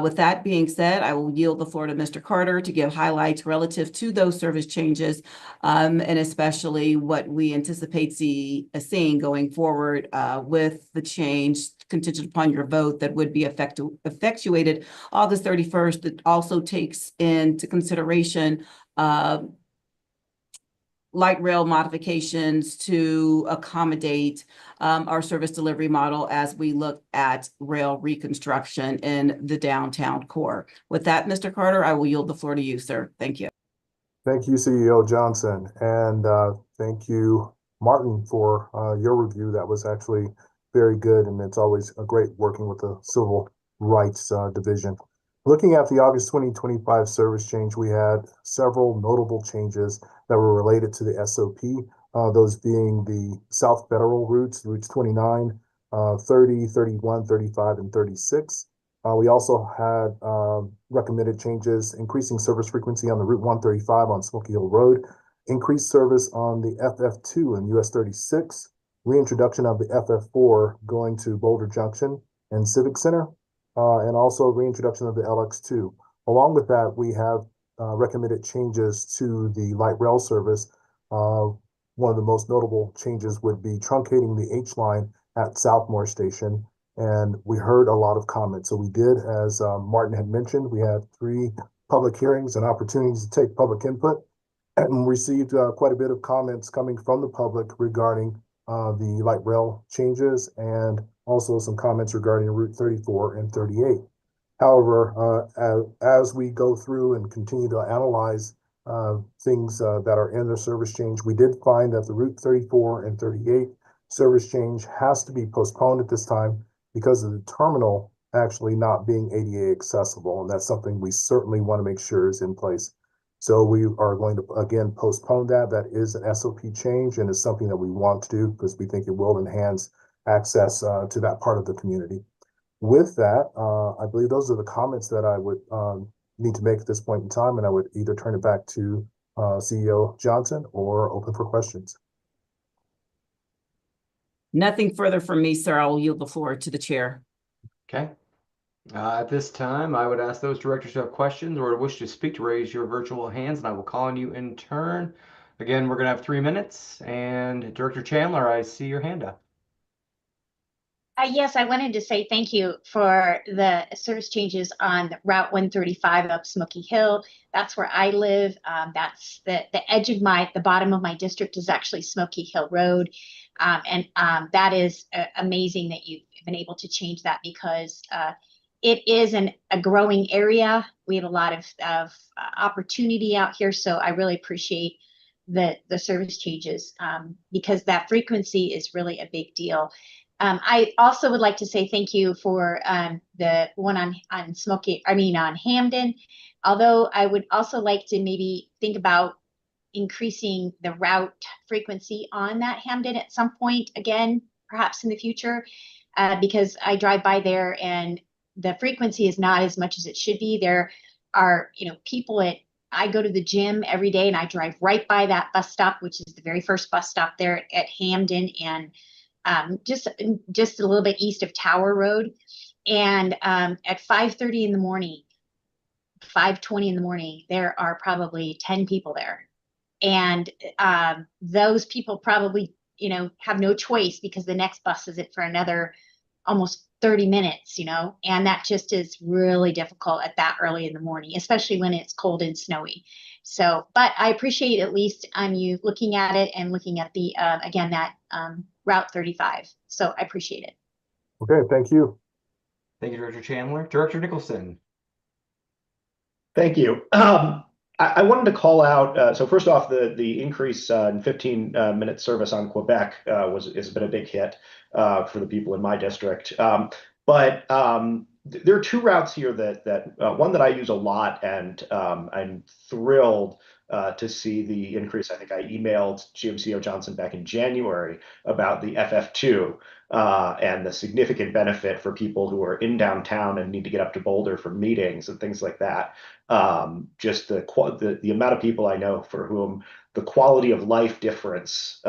With that being said, I will yield the floor to Mr. Carter to give highlights relative to those service changes, and especially what we anticipate seeing going forward with the change contingent upon your vote that would be effectuated August 31st. That also takes into consideration light rail modifications to accommodate our service delivery model as we look at rail reconstruction in the downtown core. With that, Mr. Carter, I will yield the floor to you, sir. Thank you. Thank you, CEO Johnson, and thank you, Martin, for your review. That was actually very good, and it's always great working with the Civil Rights Division. Looking at the August 2025 service change, we had several notable changes that were related to the SOP, those being the South Federal routes 29, 30, 31, 35, and 36. We also had recommended changes, increasing service frequency on the Route 135 on Smoky Hill Road, increased service on the FF2 and US 36, reintroduction of the FF4 going to Boulder Junction and Civic Center, and also reintroduction of the LX2. Along with that, we have recommended changes to the light rail service. One of the most notable changes would be truncating the H line at Southmore Station. And we heard a lot of comments. So we did, as Martin had mentioned, we had 3 public hearings and opportunities to take public input, and received quite a bit of comments coming from the public regarding the light rail changes, and also some comments regarding Route 34 and 38. However, as we go through and continue to analyze things that are in the service change, we did find that the Route 34 and 38 service change has to be postponed at this time because of the terminal actually not being ADA accessible, and that's something we certainly want to make sure is in place. So we are going to, again, postpone that. That is an SOP change and is something that we want to do because we think it will enhance access to that part of the community. With that, I believe those are the comments that I would need to make at this point in time, and I would either turn it back to CEO Johnson or open for questions. Nothing further from me, sir. I will yield the floor to the chair. Okay. At this time, I would ask those directors who have questions or wish to speak to raise your virtual hands, and I will call on you in turn. Again, we're going to have 3 minutes. And Director Chandler, I see your hand up. Yes, I wanted to say thank you for the service changes on Route 135 up Smoky Hill. That's where I live. That's the edge of the bottom of my district is actually Smoky Hill Road. That is amazing that you've been able to change that because it is a growing area. We have a lot of opportunity out here. So I really appreciate the service changes because that frequency is really a big deal. I also would like to say thank you for the one on Hamden. Although I would also like to maybe think about increasing the route frequency on that Hamden at some point again, perhaps in the future, because I drive by there and the frequency is not as much as it should be. There are, people I go to the gym every day and I drive right by that bus stop, which is the very first bus stop there at Hamden and just a little bit east of Tower Road. And at 5:30 in the morning, 5:20 in the morning, there are probably 10 people there. And those people probably, have no choice because the next bus is it for another almost 30 minutes, and that just is really difficult at that early in the morning, especially when it's cold and snowy. So, but I appreciate at least you looking at it and looking at the, again, that Route 35. So I appreciate it. Okay, thank you. Thank you, Director Chandler. Director Nicholson. Thank you. I wanted to call out, so first off, the increase in 15-minute service on Quebec has been a big hit for the people in my district. But there are 2 routes here that one that I use a lot, and I'm thrilled to see the increase. I think I emailed GMCO Johnson back in January about the FF2 and the significant benefit for people who are in downtown and need to get up to Boulder for meetings and things like that. Just the amount of people I know for whom the quality of life difference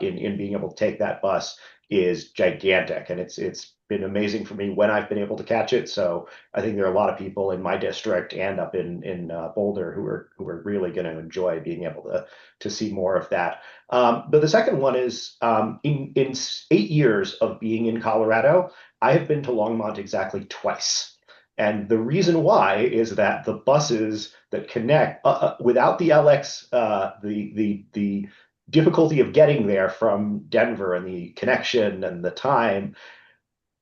in being able to take that bus is gigantic, and it's been amazing for me when I've been able to catch it. So I think there are a lot of people in my district and up in Boulder who are really going to enjoy being able to see more of that. But the second one is in 8 years of being in Colorado, I have been to Longmont exactly twice. And the reason why is that the buses that connect without the LX, the difficulty of getting there from Denver and the connection and the time,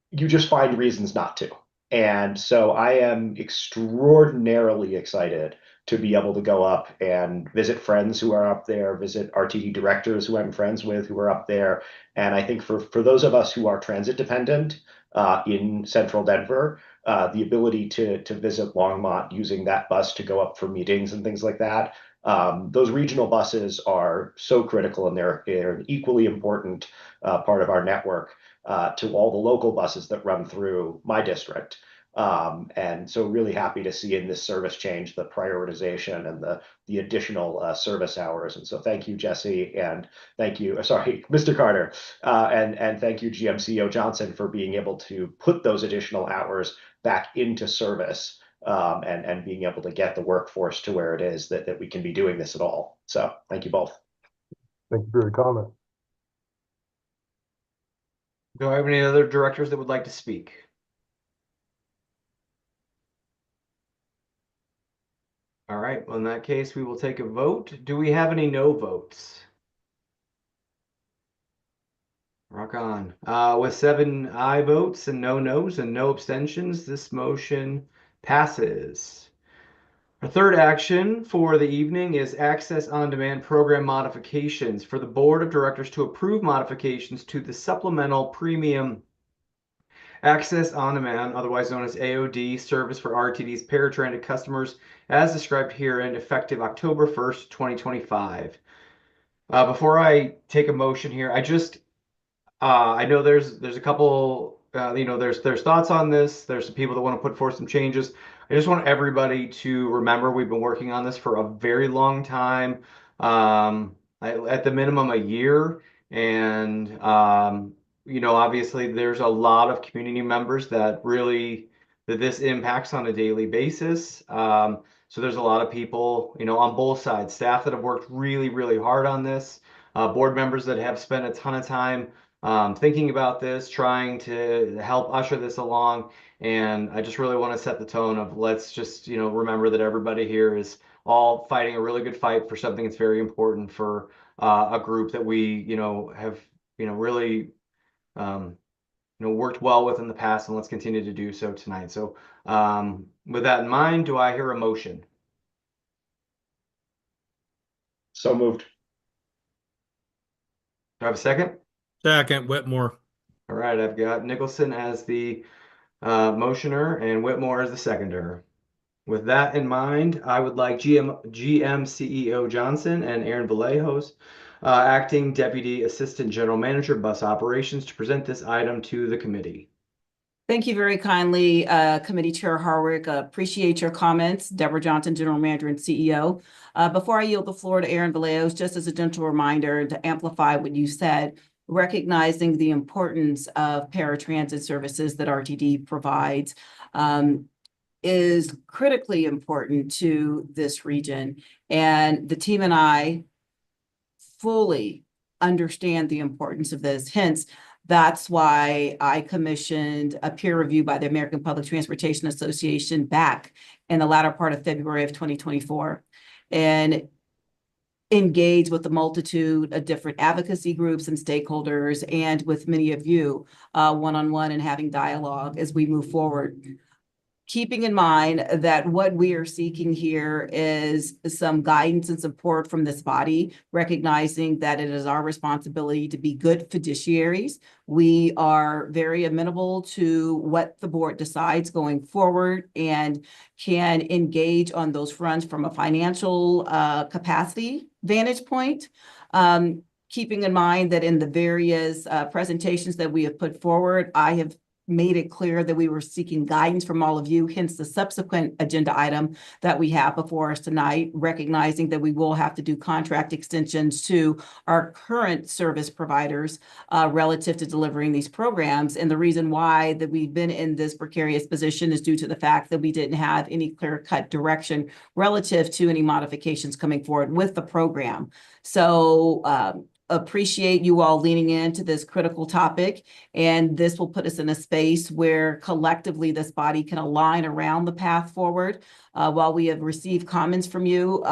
you just find reasons not to. And so I am extraordinarily excited to be able to go up and visit friends who are up there, visit RTD directors who I'm friends with who are up there. And I think for those of us who are transit dependent in central Denver, the ability to visit Longmont using that bus to go up for meetings and things like that, those regional buses are so critical, and they're an equally important part of our network to all the local buses that run through my district. And so really happy to see in this service change the prioritization and the additional service hours. And so thank you, Jesse, and thank you, sorry, Mr. Carter, and thank you, GMCO Johnson, for being able to put those additional hours back into service and being able to get the workforce to where it is that we can be doing this at all. So thank you both. Thank you for your comment. Do I have any other directors that would like to speak? All right, well, in that case, we will take a vote. Do we have any no votes? Rock on. With 7 aye votes and no no's and no abstentions, this motion passes. Our third action for the evening is Access on Demand program modifications for the Board of Directors to approve modifications to the supplemental premium Access on Demand, otherwise known as AOD, service for RTD's paratransit customers, as described herein, effective October 1st, 2025. Before I take a motion here, I know there's a couple, there's thoughts on this. There's some people that want to put forth some changes. I just want everybody to remember we've been working on this for a very long time, at the minimum a year. And, obviously there's a lot of community members that this impacts on a daily basis. So there's a lot of people, on both sides, staff that have worked really, really hard on this, board members that have spent a ton of time thinking about this, trying to help usher this along. And I just really want to set the tone of let's just, remember that everybody here is all fighting a really good fight for something that's very important for a group that we, have, really, worked well with in the past, and let's continue to do so tonight. So with that in mind, do I hear a motion? So moved. Do I have a second? Second, Whitmore. All right, I've got Nicholson as the motioner and Whitmore as the seconder. With that in mind, I would like GM CEO Johnson and Aaron Vallejos, Acting Deputy Assistant General Manager, Bus Operations, to present this item to the committee. Thank you very kindly, Committee Chair Harwick. Appreciate your comments. Deborah Johnson, General Manager and CEO. Before I yield the floor to Aaron Vallejos, just as a gentle reminder to amplify what you said, recognizing the importance of paratransit services that RTD provides is critically important to this region. And the team and I fully understand the importance of this. Hence, that's why I commissioned a peer review by the American Public Transportation Association back in the latter part of February of 2024. And engage with a multitude of different advocacy groups and stakeholders, and with many of you one-on-one, and having dialogue as we move forward. Keeping in mind that what we are seeking here is some guidance and support from this body, recognizing that it is our responsibility to be good fiduciaries. We are very amenable to what the board decides going forward and can engage on those fronts from a financial capacity vantage point. Keeping in mind that in the various presentations that we have put forward, I have made it clear that we were seeking guidance from all of you, hence the subsequent agenda item that we have before us tonight, recognizing that we will have to do contract extensions to our current service providers relative to delivering these programs. And the reason why that we've been in this precarious position is due to the fact that we didn't have any clear-cut direction relative to any modifications coming forward with the program. So appreciate you all leaning into this critical topic, and this will put us in a space where collectively this body can align around the path forward. While we have received comments from you,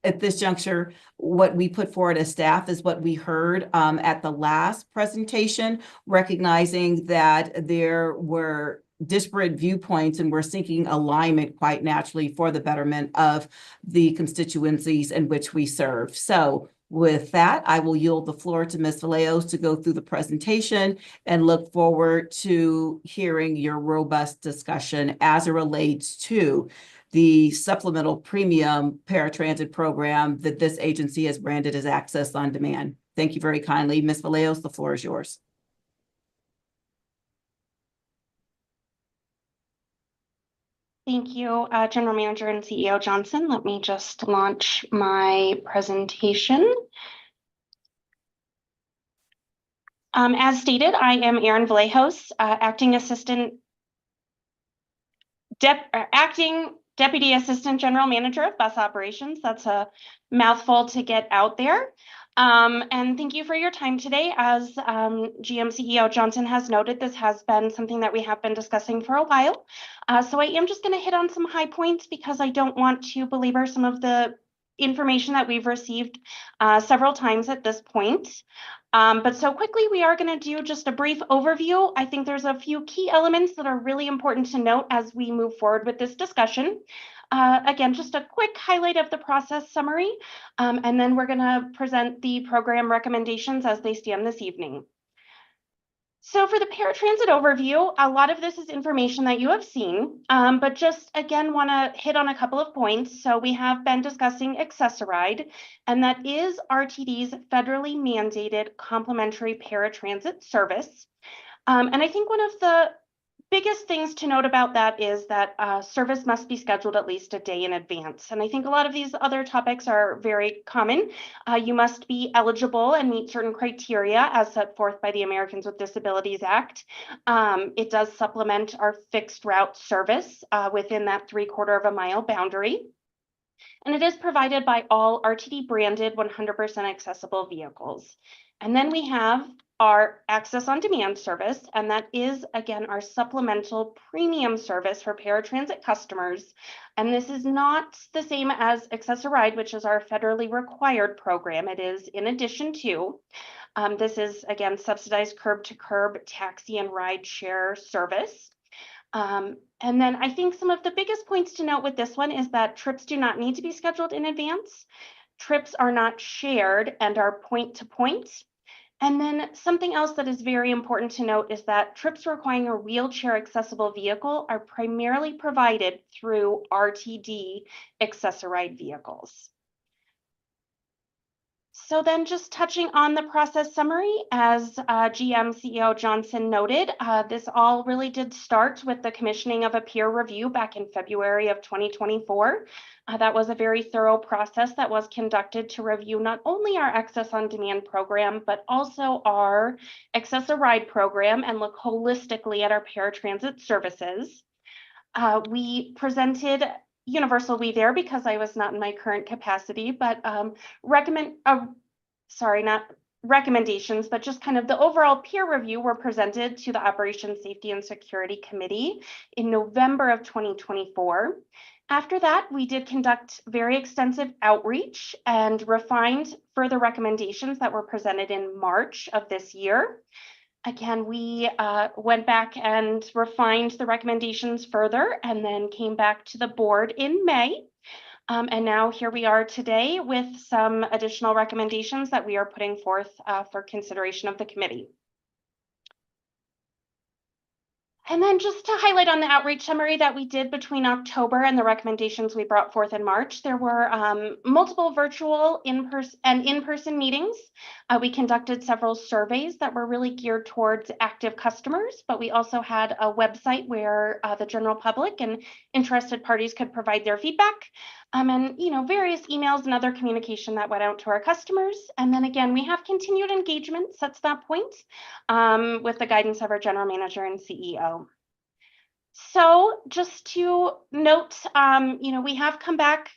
at this juncture, what we put forward as staff is what we heard at the last presentation, recognizing that there were disparate viewpoints, and we're seeking alignment quite naturally for the betterment of the constituencies in which we serve. So with that, I will yield the floor to Ms. Vallejos to go through the presentation, and look forward to hearing your robust discussion as it relates to the supplemental premium paratransit program that this agency has branded as Access on Demand. Thank you very kindly. Ms. Vallejos, the floor is yours. Thank you, General Manager and CEO Johnson. Let me just launch my presentation. As stated, I am Aaron Vallejos, Acting Deputy Assistant General Manager of Bus Operations. That's a mouthful to get out there. And thank you for your time today. As GM CEO Johnson has noted, this has been something that we have been discussing for a while. So I am just going to hit on some high points because I don't want to belabor some of the information that we've received several times at this point. But so quickly, we are going to do just a brief overview. I think there's a few key elements that are really important to note as we move forward with this discussion. Again, just a quick highlight of the process summary, and then we're going to present the program recommendations as they stand this evening. So for the paratransit overview, a lot of this is information that you have seen, but just again want to hit on a couple of points. So we have been discussing Access-a-Ride, and that is RTD's federally mandated complimentary paratransit service. And I think one of the biggest things to note about that is that service must be scheduled at least a day in advance. And I think a lot of these other topics are very common. You must be eligible and meet certain criteria as set forth by the Americans with Disabilities Act. It does supplement our fixed route service within that 3/4 mile boundary. And it is provided by all RTD branded 100% accessible vehicles. And then we have our Access on Demand service, and that is, again, our supplemental premium service for paratransit customers. And this is not the same as Access-a-Ride, which is our federally required program. It is in addition to. This is, again, subsidized curb-to-curb taxi and ride share service. And then I think some of the biggest points to note with this one is that trips do not need to be scheduled in advance. Trips are not shared and are point to point. And then something else that is very important to note is that trips requiring a wheelchair accessible vehicle are primarily provided through RTD Access-a-Ride vehicles. So then just touching on the process summary, as GM CEO Johnson noted, this all really did start with the commissioning of a peer review back in February of 2024. That was a very thorough process that was conducted to review not only our Access on Demand program, but also our Access-a-Ride program and look holistically at our paratransit services. We presented Universal We There because I was not in my current capacity, but recommendations, but just kind of the overall peer review were presented to the Operations Safety and Security Committee in November of 2024. After that, we did conduct very extensive outreach and refined further recommendations that were presented in March of this year. Again, we went back and refined the recommendations further and then came back to the board in May. And now here we are today with some additional recommendations that we are putting forth for consideration of the committee. And then just to highlight on the outreach summary that we did between October and the recommendations we brought forth in March, there were multiple virtual in-person meetings. We conducted several surveys that were really geared towards active customers, but we also had a website where the general public and interested parties could provide their feedback. And various emails and other communication that went out to our customers. And then again, we have continued engagement since that point with the guidance of our general manager and CEO. So just to note, we have come back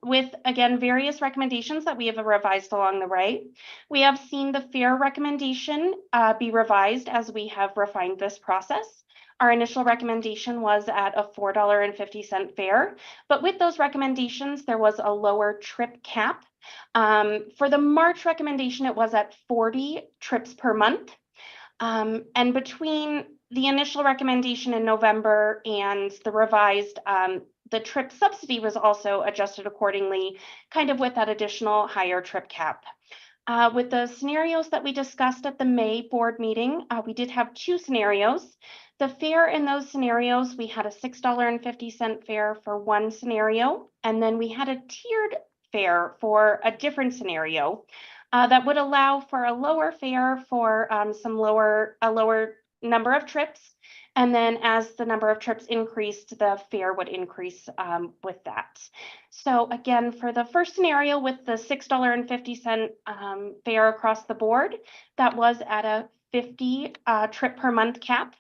with, again, various recommendations that we have revised along the way. We have seen the fare recommendation be revised as we have refined this process. Our initial recommendation was at a $4.50 fare, but with those recommendations, there was a lower trip cap. For the March recommendation, it was at 40 trips per month. And between the initial recommendation in November and the revised, the trip subsidy was also adjusted accordingly, kind of with that additional higher trip cap. With the scenarios that we discussed at the May board meeting, we did have two scenarios. The fare in those scenarios, we had a $6.50 fare for one scenario, and then we had a tiered fare for a different scenario that would allow for a lower fare for a lower number of trips. And then as the number of trips increased, the fare would increase with that. So again, for the first scenario with the $6.50 fare across the board, that was at a 50 trip per month cap.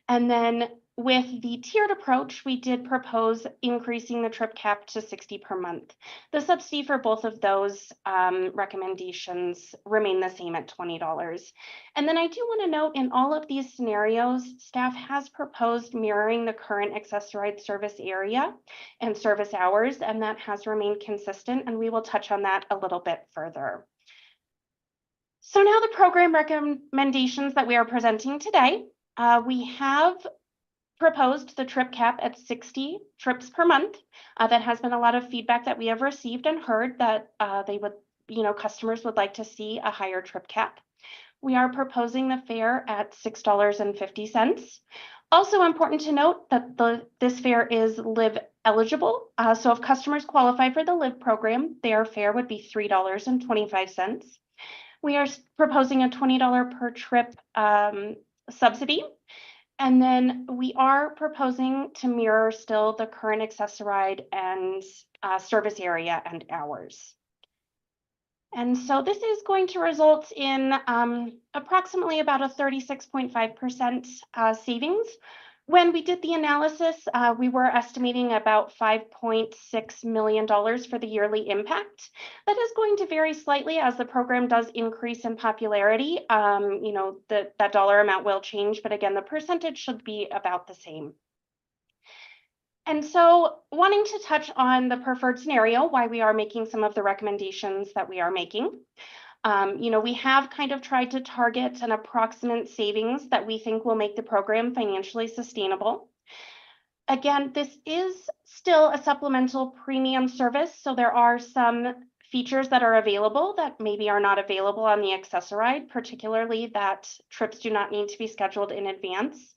And then with the tiered approach, we did propose increasing the trip cap to 60 per month. The subsidy for both of those recommendations remain the same at $20. And then I do want to note in all of these scenarios, staff has proposed mirroring the current Access-a-Ride service area and service hours, and that has remained consistent, and we will touch on that a little bit further. So now the program recommendations that we are presenting today. We have proposed the trip cap at 60 trips per month. That has been a lot of feedback that we have received and heard that customers would like to see a higher trip cap. we are proposing the fare at $6.50. Also important to note that this fare is LIV eligible. So if customers qualify for the LIV program, their fare would be $3.25. We are proposing a $20 per trip subsidy. And then we are proposing to mirror still the current Access-a-Ride and service area and hours. And so this is going to result in approximately about a 36.5% savings. When we did the analysis, we were estimating about $5.6 million for the yearly impact. That is going to vary slightly as the program does increase in popularity. That dollar amount will change, but again, the percentage should be about the same. And so wanting to touch on the preferred scenario, why we are making some of the recommendations that we are making. We have kind of tried to target an approximate savings that we think will make the program financially sustainable. Again, this is still a supplemental premium service, so there are some features that are available that maybe are not available on the Access-a-Ride, particularly that trips do not need to be scheduled in advance.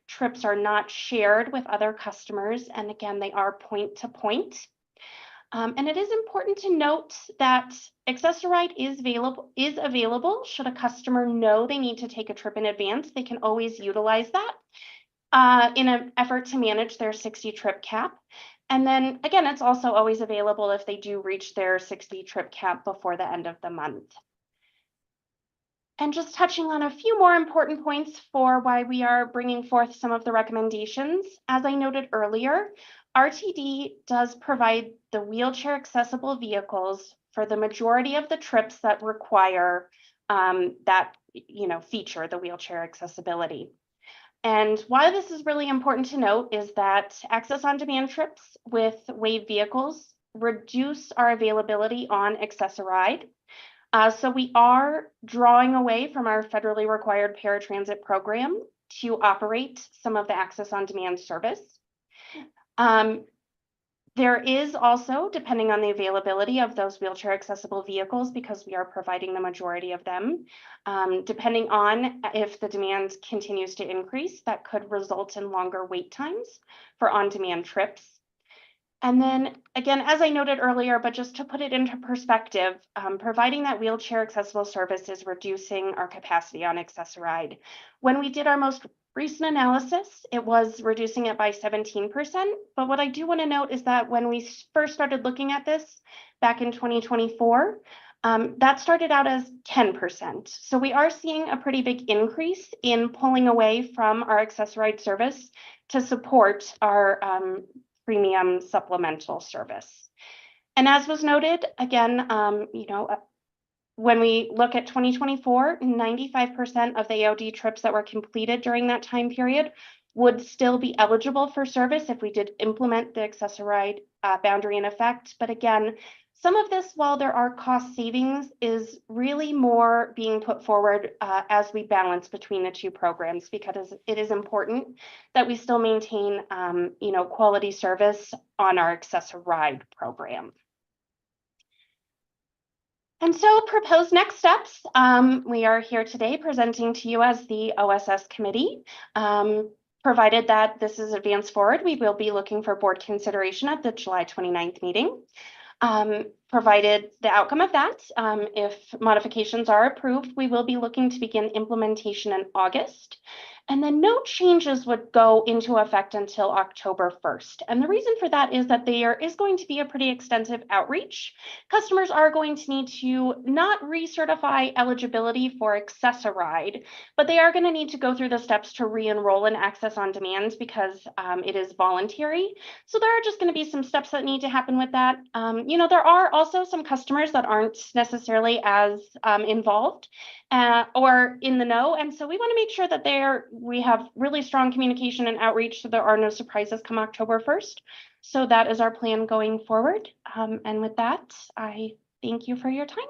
Trips are not shared with other customers, and again, they are point to point. And it is important to note that Access-a-Ride is available should a customer know they need to take a trip in advance. They can always utilize that in an effort to manage their 60 trip cap. And then again, it's also always available if they do reach their 60 trip cap before the end of the month. And just touching on a few more important points for why we are bringing forth some of the recommendations. As I noted earlier, RTD does provide the wheelchair accessible vehicles for the majority of the trips that require that feature, the wheelchair accessibility. And why this is really important to note is that Access on Demand trips with WAVE vehicles reduce our availability on Access-a-Ride. So we are drawing away from our federally required paratransit program to operate some of the Access on Demand service. There is also, depending on the availability of those wheelchair accessible vehicles, because we are providing the majority of them, depending on if the demand continues to increase, that could result in longer wait times for on-demand trips. And then again, as I noted earlier, but just to put it into perspective, providing that wheelchair accessible service is reducing our capacity on Access-a-Ride. When we did our most recent analysis, it was reducing it by 17%. But what I do want to note is that when we first started looking at this back in 2024, that started out as 10%. So we are seeing a pretty big increase in pulling away from our Access-a-Ride service to support our premium supplemental service. And as was noted, again, when we look at 2024, 95% of the AOD trips that were completed during that time period would still be eligible for service if we did implement the Access-a-Ride boundary in effect. But again, some of this, while there are cost savings, is really more being put forward as we balance between the two programs, because it is important that we still maintain, quality service on our Access-a-Ride program. And so proposed next steps, we are here today presenting to you as the OSS committee. Provided that this is advanced forward, we will be looking for board consideration at the July 29th meeting. Provided the outcome of that, if modifications are approved, we will be looking to begin implementation in August. And then no changes would go into effect until October 1st. And the reason for that is that there is going to be a pretty extensive outreach. Customers are going to need to not recertify eligibility for Access-a-Ride, but they are going to need to go through the steps to re-enroll in Access on Demand because it is voluntary. So there are just going to be some steps that need to happen with that. There are also some customers that aren't necessarily as involved or in the know. And so we want to make sure that we have really strong communication and outreach so there are no surprises come October 1st. So that is our plan going forward. And with that, I thank you for your time.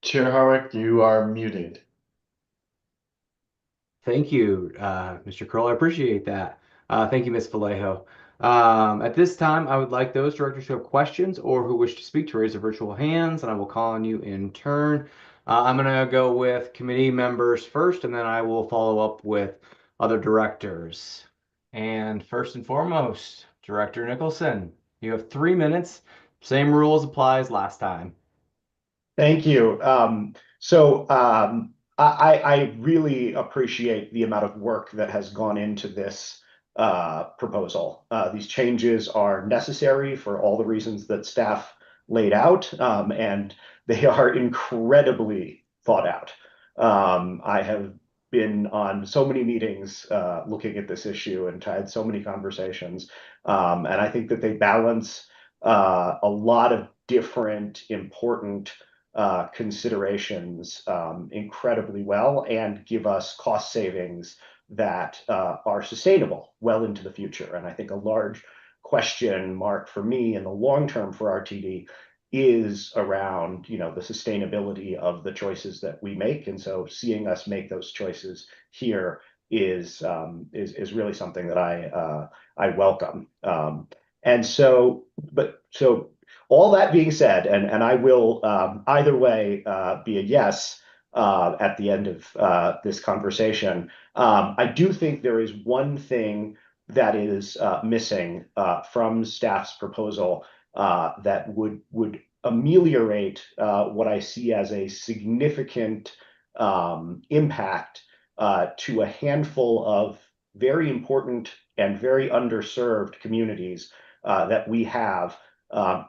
Chair Harwick, you are muted. Thank you, Mr. Kroll. I appreciate that. Thank you, Ms. Vallejo. At this time, I would like those directors who have questions or who wish to speak to raise their virtual hands, and I will call on you in turn. I'm going to go with committee members first, and then I will follow up with other directors. And first and foremost, Director Nicholson, you have 3 minutes. Same rules apply as last time. Thank you. I really appreciate the amount of work that has gone into this proposal. These changes are necessary for all the reasons that staff laid out, and they are incredibly thought out. I have been on so many meetings looking at this issue and had so many conversations, and I think that they balance a lot of different important considerations incredibly well and give us cost savings that are sustainable well into the future. And I think a large question mark for me in the long term for RTD is around, the sustainability of the choices that we make. And so seeing us make those choices here is really something that I welcome. So all that being said, and I will either way be a yes at the end of this conversation. I do think there is one thing that is missing from staff's proposal that would ameliorate what I see as a significant impact to a handful of very important and very underserved communities that we have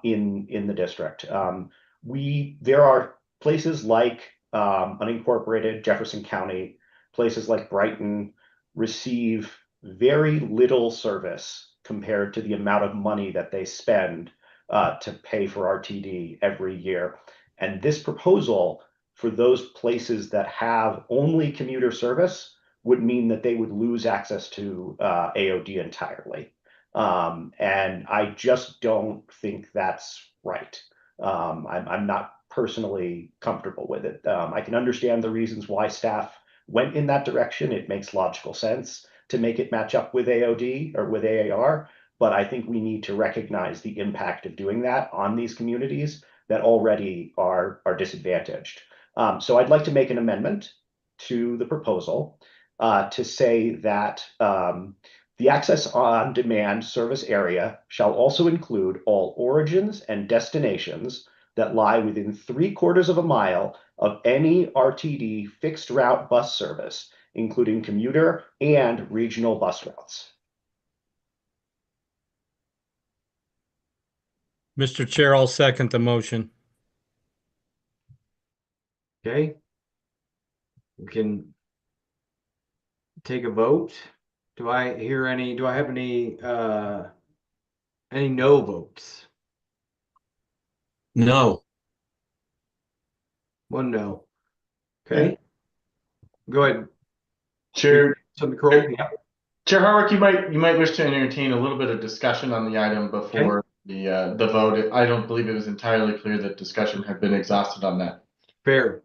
in the district. There are places like unincorporated Jefferson County, places like Brighton receive very little service compared to the amount of money that they spend to pay for RTD every year. And this proposal for those places that have only commuter service would mean that they would lose access to AOD entirely. And I just don't think that's right. I'm not personally comfortable with it. I can understand the reasons why staff went in that direction. It makes logical sense to make it match up with AOD or with AAR, but I think we need to recognize the impact of doing that on these communities that already are disadvantaged. So I'd like to make an amendment to the proposal to say that the access on demand service area shall also include all origins and destinations that lie within 3/4 of a mile of any RTD fixed route bus service, including commuter and regional bus routes. Mr. Chair, I'll second the motion. Okay. We can take a vote. Do I have any no votes? No. One no. Okay. Go ahead. Chair Kroll. Yeah. Chair Harwick, you might wish to entertain a little bit of discussion on the item before the vote. I don't believe it was entirely clear that discussion had been exhausted on that. Fair.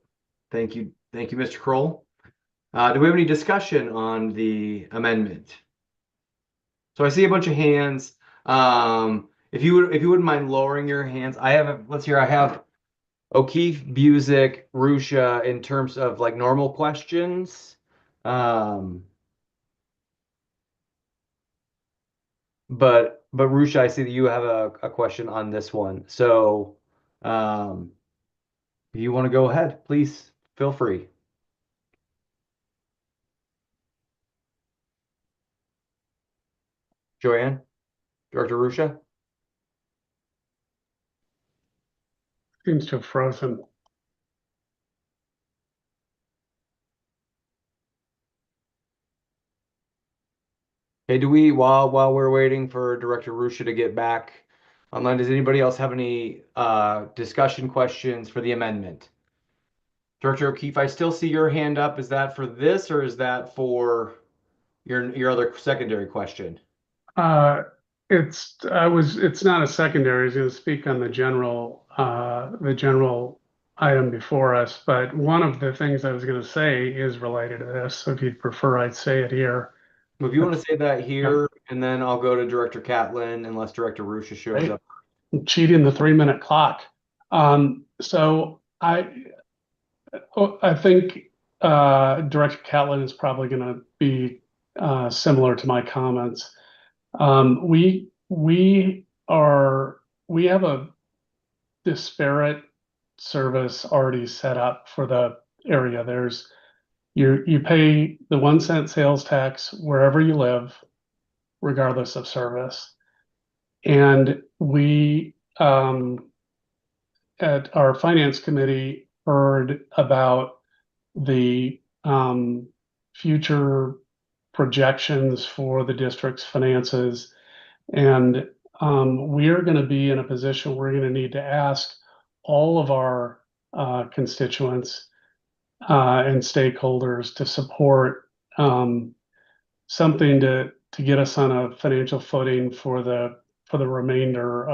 Thank you, Mr. Kroll. Do we have any discussion on the amendment? So I see a bunch of hands. If you wouldn't mind lowering your hands, I have O'Keefe, Busick, Rusha in terms of like normal questions. But Rusha, I see that you have a question on this one. So if you want to go ahead, please feel free. Joanne, Director Rusha. Seems to have frozen. Hey, while we're waiting for Director Rusha to get back online, does anybody else have any discussion questions for the amendment? Director O'Keefe, I still see your hand up. Is that for this or is that for your other secondary question? It's not a secondary. I was going to speak on the general item before us, but one of the things I was going to say is related to this. So if you'd prefer, I'd say it here. If you want to say that here, And then I'll go to Director Catlin unless Director Rusha shows Right. up. Cheating the 3-minute clock. So I think Director Catlin is probably going to be similar to my comments. We have a disparate service already set up for the area. You pay the 1 cent sales tax wherever you live, regardless of service. And we at our finance committee heard about the future projections for the district's finances. And we are going to be in a position where we're going to need to ask all of our constituents and stakeholders to support something to get us on a financial footing for the remainder,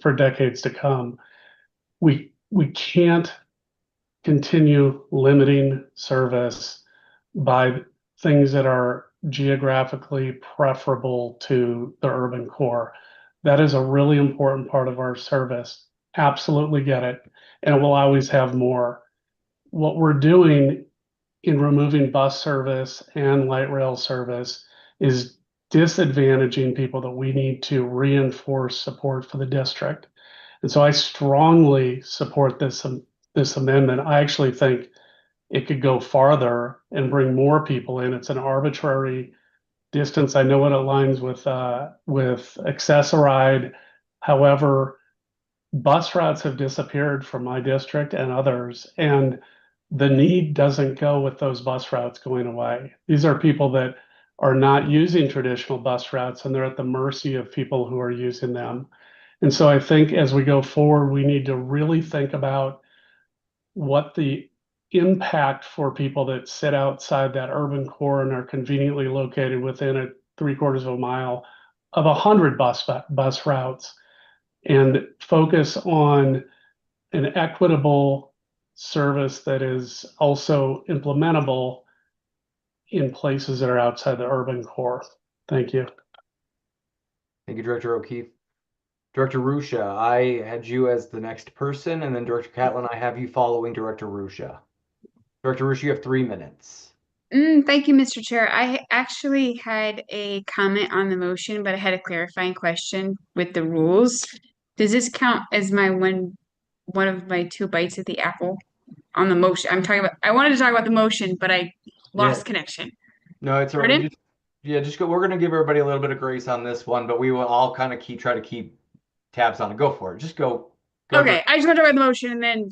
for decades to come. We can't continue limiting service by things that are geographically preferable to the urban core. That is a really important part of our service. Absolutely get it. And we'll always have more. What we're doing in removing bus service and light rail service is disadvantaging people that we need to reinforce support for the district. And so I strongly support this amendment. I actually think it could go farther and bring more people in. It's an arbitrary distance. I know it aligns with Access-a-Ride. However, bus routes have disappeared from my district and others, and the need doesn't go with those bus routes going away. These are people that are not using traditional bus routes, and they're at the mercy of people who are using them. And so I think as we go forward, we need to really think about what the impact for people that sit outside that urban core and are conveniently located within a 3/4 of a mile of 100 bus routes, and focus on an equitable service that is also implementable in places that are outside the urban core. Thank you. Thank you, Director O'Keefe. Director Rusha, I had you as the next person, and then Director Catlin, I have you following Director Rusha. Director Rusha, you have 3 minutes. Thank you, Mr. Chair. I actually had a comment on the motion, but I had a clarifying question with the rules. Does this count as my one of my 2 bites at the apple on the motion? I wanted to talk about the motion, but I lost connection. No, it's all right. Just go. We're going to give everybody a little bit of grace on this one, but we will all kind of try to keep tabs on it. Go for it. Just go. Okay, I just want to talk about the motion, and then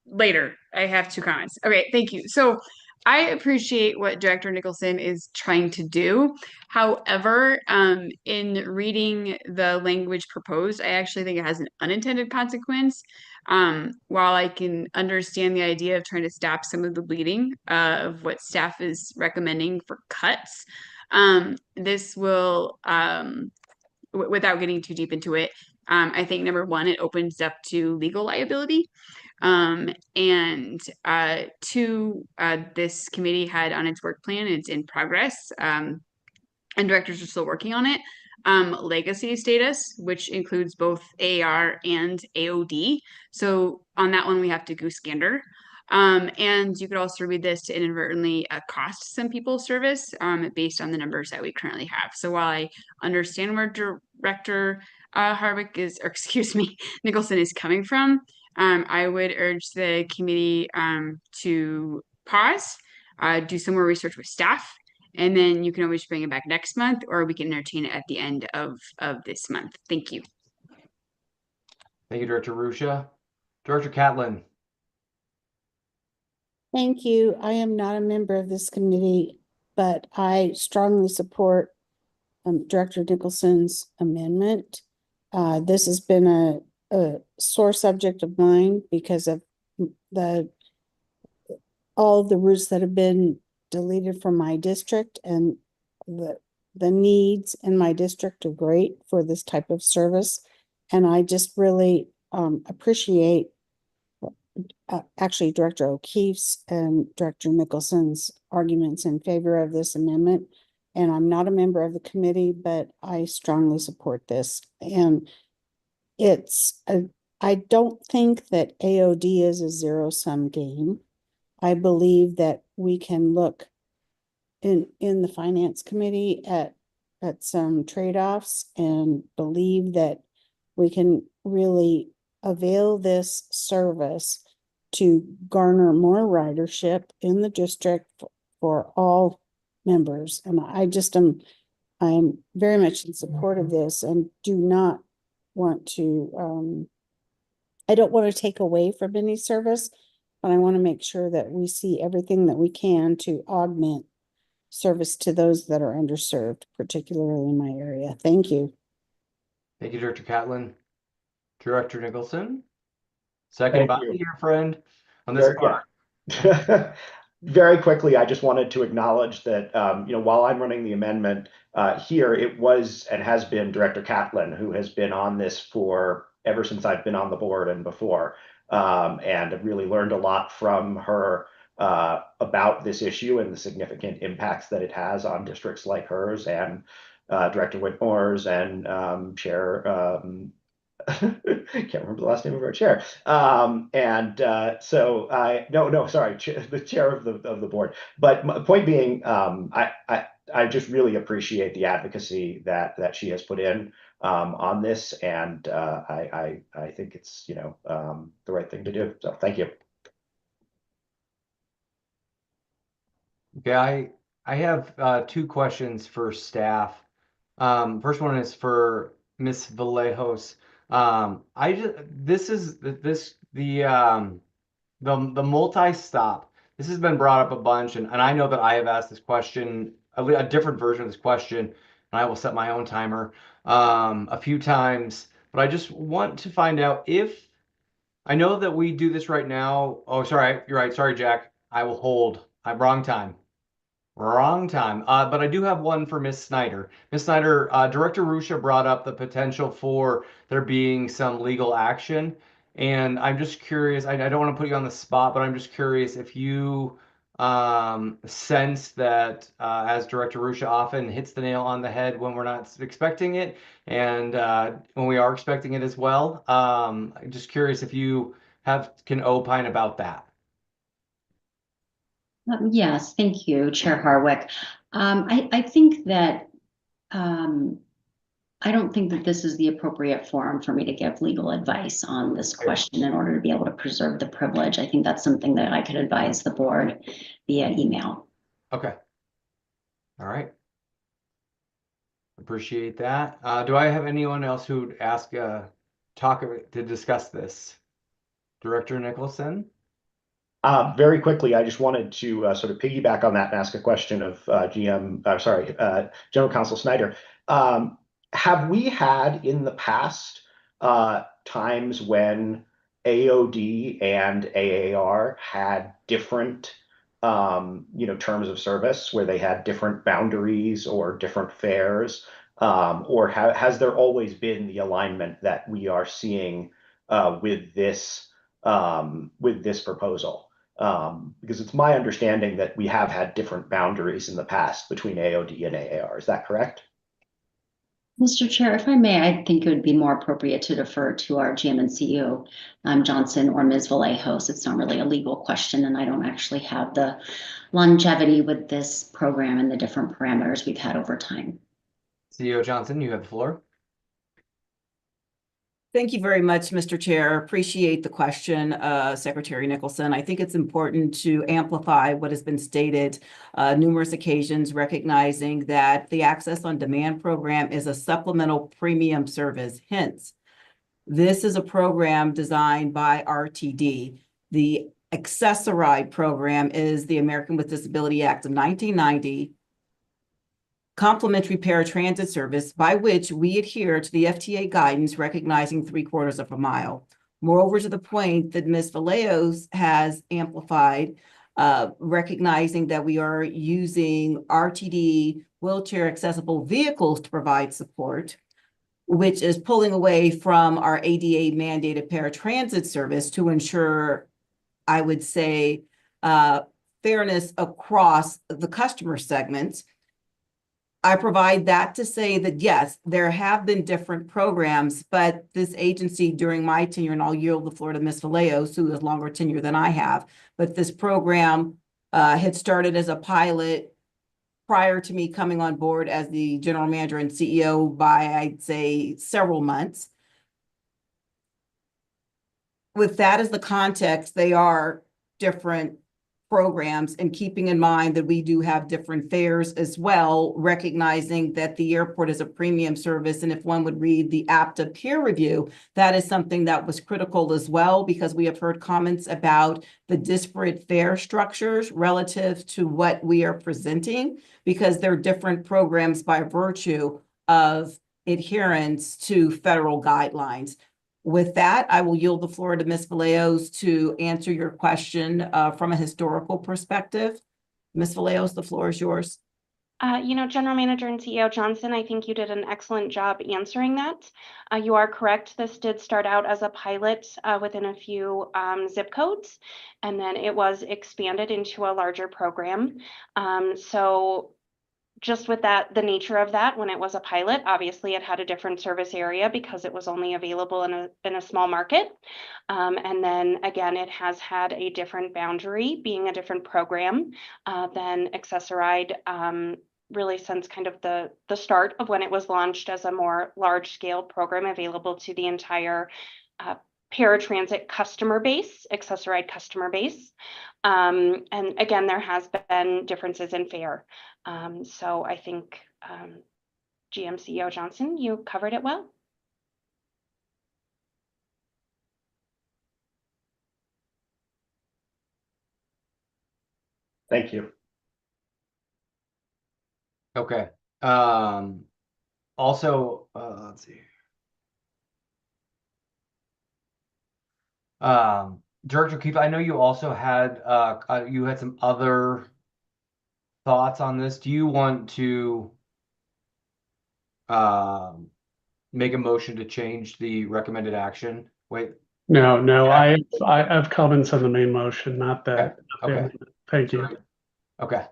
later I have 2 comments. Okay, thank you. So I appreciate what Director Nicholson is trying to do. However, in reading the language proposed, I actually think it has an unintended consequence. While I can understand the idea of trying to stop some of the bleeding of what staff is recommending for cuts, this will, without getting too deep into it, I think number one, it opens up to legal liability. And 2, this committee had on its work plan, it's in progress, and directors are still working on it, legacy status, which includes both AAR and AOD. So on that one, we have to goose gander. And you could also read this to inadvertently cost some people service based on the numbers that we currently have. So while I understand where Director Harwick is, or excuse me, Nicholson is coming from, I would urge the committee to pause, do some more research with staff, and then you can always bring it back next month, or we can entertain it at the end of this month. Thank you. Thank you, Director Rusha. Director Catlin. Thank you. I am not a member of this committee, but I strongly support Director Nicholson's amendment. This has been a sore subject of mine because of all of the routes that have been deleted from my district, and the needs in my district are great for this type of service. And I just really appreciate actually Director O'Keefe's and Director Nicholson's arguments in favor of this amendment. and I'm not a member of the committee, but I strongly support this. And I don't think that AOD is a zero-sum game. I believe that we can look in the finance committee at some trade-offs and believe that we can really avail this service to garner more ridership in the district for all members. And I'm very much in support of this and do not want to, I don't want to take away from any service, but I want to make sure that we see everything that we can to augment service to those that are underserved, particularly in my area. Thank you. Thank you, Director Catlin. Director Nicholson, second by your friend on this part. Very quickly, I just wanted to acknowledge that, while I'm running the amendment here, it was and has been Director Catlin who has been on this for ever since I've been on the board and before, and I've really learned a lot from her about this issue and the significant impacts that it has on districts like hers, and Director Whitmore's and Chair can't remember the last name of our chair. So the chair of the board. But my point being, I just really appreciate the advocacy that she has put in on this, and I think it's the right thing to do. So thank you. Okay, I have two questions for staff. First one is for Ms. Vallejos. The multi-stop. This has been brought up a bunch, and I know that I have asked this question, a different version of this question, and I will set my own timer a few times. But I just want to find out if I know that we do this right now. Oh, sorry, you're right. Sorry, Jack. I will hold. I'm wrong time. Wrong time. But I do have one for Ms. Snyder. Ms. Snyder, Director Rusha brought up the potential for there being some legal action. And I'm just curious, I don't want to put you on the spot, but I'm just curious if you sense that as Director Rusha often hits the nail on the head when we're not expecting it, and when we are expecting it as well. I'm just curious if you can opine about that. Yes, thank you, Chair Harwick. I think that I don't think that this is the appropriate forum for me to give legal advice on this question in order to be able to preserve the privilege. I think that's something that I could advise the board via email. Okay. All right. Appreciate that. Do I have anyone else who'd to discuss this? Director Nicholson? Very quickly, I just wanted to sort of piggyback on that and ask a question of General Counsel Snyder. Have we had in the past times when AOD and AAR had different terms of service, where they had different boundaries or different fares, or has there always been the alignment that we are seeing with this proposal? Because it's my understanding that we have had different boundaries in the past between AOD and AAR. Is that correct? Mr. Chair, if I may, I think it would be more appropriate to defer to our GM and CEO, Johnson or Ms. Vallejos. It's not really a legal question, and I don't actually have the longevity with this program and the different parameters we've had over time. CEO Johnson, you have the floor. Thank you very much, Mr. Chair. Appreciate the question, Secretary Nicholson. I think it's important to amplify what has been stated numerous occasions, recognizing that the Access on Demand program is a supplemental premium service. Hence, this is a program designed by RTD. The Access-a-Ride program is the American with Disability Act of 1990, complimentary paratransit service by which we adhere to the FTA guidance recognizing 3/4 of a mile. Moreover, to the point that Ms. Vallejos has amplified, recognizing that we are using RTD wheelchair accessible vehicles to provide support, which is pulling away from our ADA mandated paratransit service to ensure, I would say, fairness across the customer segments. I provide that to say that, yes, there have been different programs, but this agency during my tenure, and I'll yield the floor to Ms. Vallejos, who has longer tenure than I have, but this program had started as a pilot prior to me coming on board as the general manager and CEO by, I'd say, several months. With that as the context, they are different programs, and keeping in mind that we do have different fares as well, recognizing that the airport is a premium service. And if one would read the APTA peer review, that is something that was critical as well, because we have heard comments about the disparate fare structures relative to what we are presenting, because they're different programs by virtue of adherence to federal guidelines. With that, I will yield the floor to Ms. Vallejos to answer your question from a historical perspective. Ms. Vallejos, the floor is yours. General Manager and CEO Johnson, I think you did an excellent job answering that. You are correct. This did start out as a pilot within a few zip codes, and then it was expanded into a larger program. So just with that, the nature of that, when it was a pilot, obviously it had a different service area because it was only available in a small market. And then again, it has had a different boundary, being a different program than Access-a-Ride, really since kind of the start of when it was launched as a more large scale program available to the entire paratransit customer base, Access-a-Ride customer base. And again, there has been differences in fare. So I think GM CEO Johnson, you covered it well. Thank you. Okay. Also, let's see. Director Keefe, I know you also had some other thoughts on this. Do you want to make a motion to change the recommended action? Wait. No, I have comments on the main motion, not that. Okay. Thank you. Okay.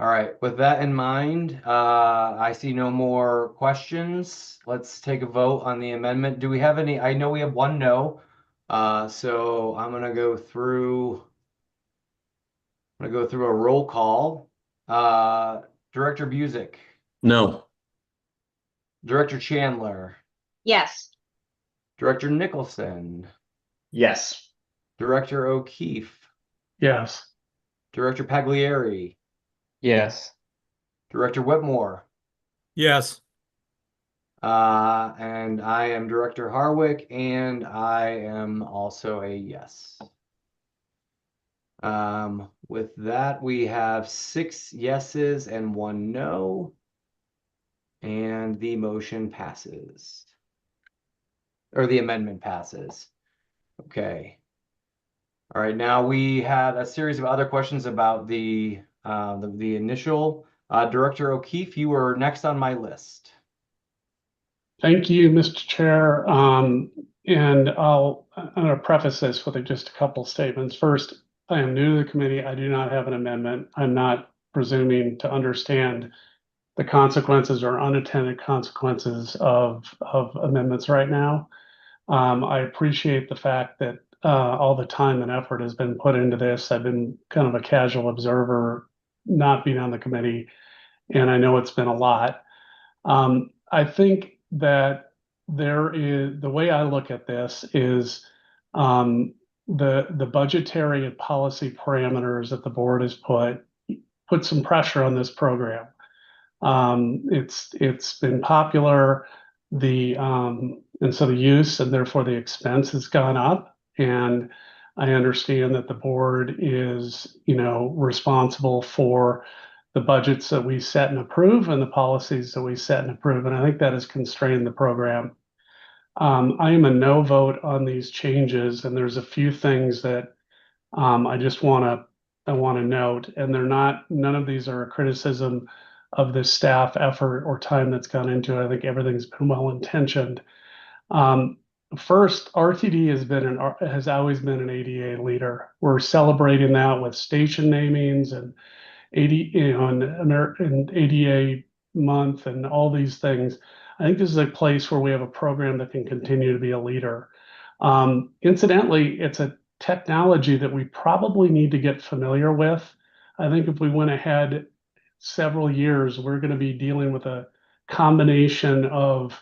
All right. With that in mind, I see no more questions. Let's take a vote on the amendment. Do we have any? I know we have one no. So I'm gonna go through a roll call. Director Busick. No. Director Chandler. Yes. Director Nicholson. Yes. Director O'Keefe. Yes. Director Pagliari. Yes. Director Whitmore. Yes. And I am Director Harwick, and I am also a yes. With that, we have 6 yeses and 1 no, and the motion passes, or the amendment passes. Okay. All right, now we had a series of other questions about the initial. Director O'Keefe, you were next on my list. Thank you, Mr. Chair. And I'm going to preface this with just a couple statements. First, I am new to the committee. I do not have an amendment. I'm not presuming to understand the consequences or unintended consequences of amendments right now. I appreciate the fact that all the time and effort has been put into this. I've been kind of a casual observer, not being on the committee, and I know it's been a lot. I think that the way I look at this is the budgetary and policy parameters that the board has put some pressure on this program. It's been popular, and so the use and therefore the expense has gone up. And I understand that the board is, responsible for the budgets that we set and approve and the policies that we set and approve. And I think that has constrained the program. I am a no vote on these changes, and there's a few things that I just want to note, and none of these are a criticism of the staff effort or time that's gone into it. I think everything's been well intentioned. First, RTD has always been an ADA leader. We're celebrating that with station namings American ADA month and all these things. I think this is a place where we have a program that can continue to be a leader. Incidentally, it's a technology that we probably need to get familiar with. I think if we went ahead several years, we're going to be dealing with a combination of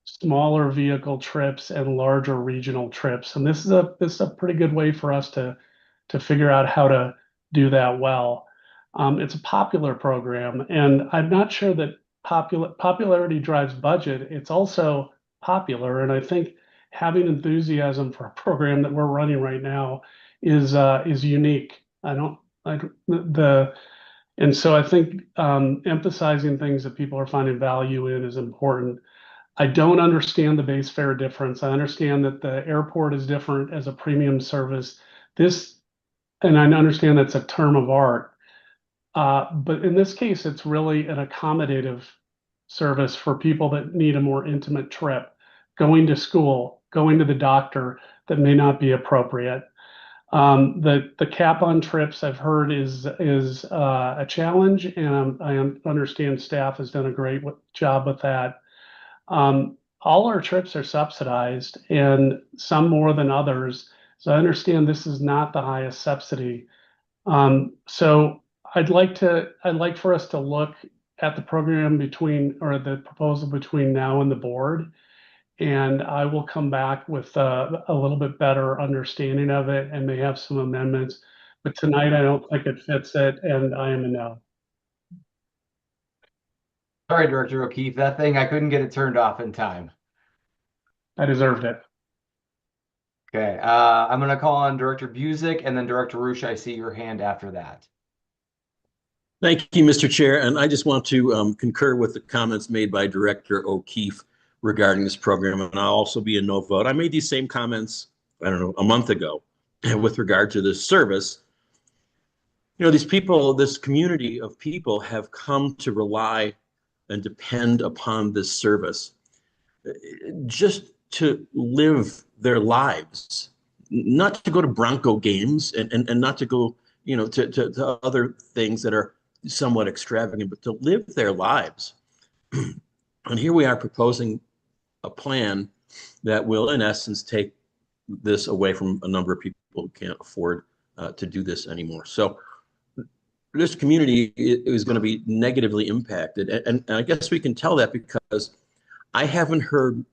smaller vehicle trips and larger regional trips. And this is a pretty good way for us to figure out how to do that well. It's a popular program, and I'm not sure that popularity drives budget. It's also popular, and I think having enthusiasm for a program that we're running right now is unique. And so I think emphasizing things that people are finding value in is important. I don't understand the base fare difference. I understand that the airport is different as a premium service. And I understand that's a term of art. But in this case, it's really an accommodative service for people that need a more intimate trip, going to school, going to the doctor that may not be appropriate. The cap on trips I've heard is a challenge, and I understand staff has done a great job with that. All our trips are subsidized, and some more than others. So I understand this is not the highest subsidy. So I'd like for us to look at the program or the proposal between now and the board, and I will come back with a little bit better understanding of it and may have some amendments. But tonight, I don't think it fits it, and I am a no. Sorry, Director O'Keefe, that thing, I couldn't get it turned off in time. I deserved it. Okay, I'm going to call on Director Busick and then Director Rusch. I see your hand after that. Thank you, Mr. Chair. And I just want to concur with the comments made by Director O'Keefe regarding this program, and I'll also be a no vote. I made these same comments, I don't know, a month ago with regard to this service. You know, these people, this community of people have come to rely and depend upon this service just to live their lives, not to go to Bronco games and not to go, you know, to other things that are somewhat extravagant, but to live their lives. And here we are proposing a plan that will, in essence, take this away from a number of people who can't afford to do this anymore. So this community is going to be negatively impacted. And I guess we can tell that because I haven't heard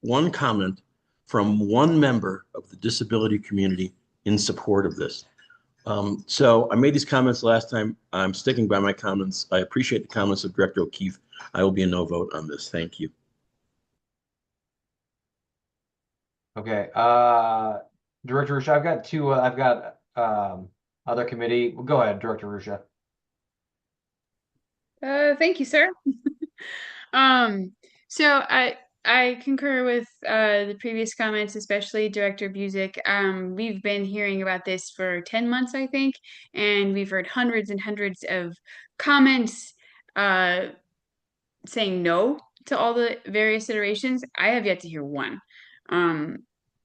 one comment from one member of the disability community in support of this. So I made these comments last time. I'm sticking by my comments. I appreciate the comments of Director O'Keefe. I will be a no vote on this. Thank you. Okay, Director Rusch, I've got other committee. Well, go ahead, Director Rusch. Thank you, sir. So I concur with the previous comments, especially Director Busick. We've been hearing about this for 10 months, I think, and we've heard hundreds and hundreds of comments saying no to all the various iterations. I have yet to hear one.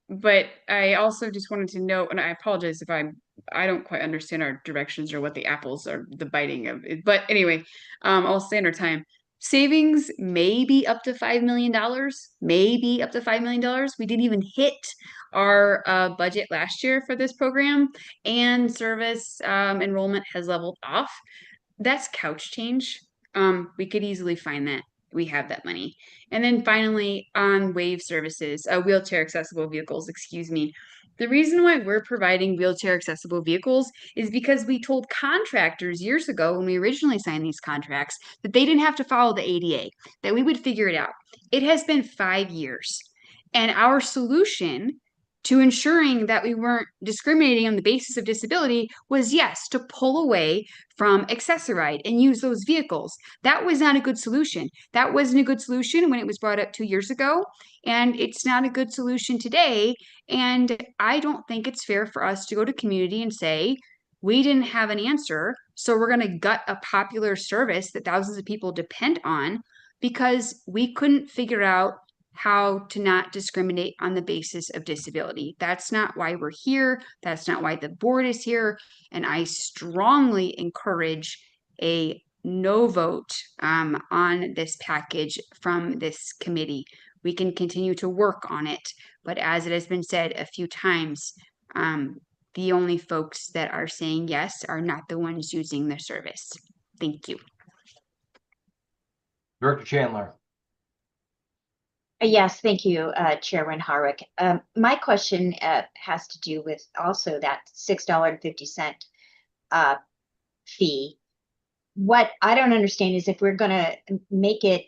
But I also just wanted to note, and I apologize if I don't quite understand our directions or what the apples are the biting of it. But anyway, I'll stand our time. Savings may be up to $5 million, maybe up to $5 million. We didn't even hit our budget last year for this program, and service enrollment has leveled off. That's couch change. We could easily find that. We have that money. And then finally, on WAVE services, wheelchair accessible vehicles, excuse me. The reason why we're providing wheelchair accessible vehicles is because we told contractors years ago when we originally signed these contracts that they didn't have to follow the ADA, that we would figure it out. It has been 5 years. And our solution to ensuring that we weren't discriminating on the basis of disability was, yes, to pull away from Access-a-Ride and use those vehicles. That was not a good solution. That wasn't a good solution when it was brought up 2 years ago, and it's not a good solution today. And I don't think it's fair for us to go to community and say, we didn't have an answer, so we're going to gut a popular service that thousands of people depend on because we couldn't figure out how to not discriminate on the basis of disability. That's not why we're here. That's not why the board is here. And I strongly encourage a no vote on this package from this committee. We can continue to work on it, but as it has been said a few times, the only folks that are saying yes are not the ones using the service. Thank you. Director Chandler. Yes, thank you, Chairman Harwick. My question has to do with also that $6.50 fee. What I don't understand is if we're going to make it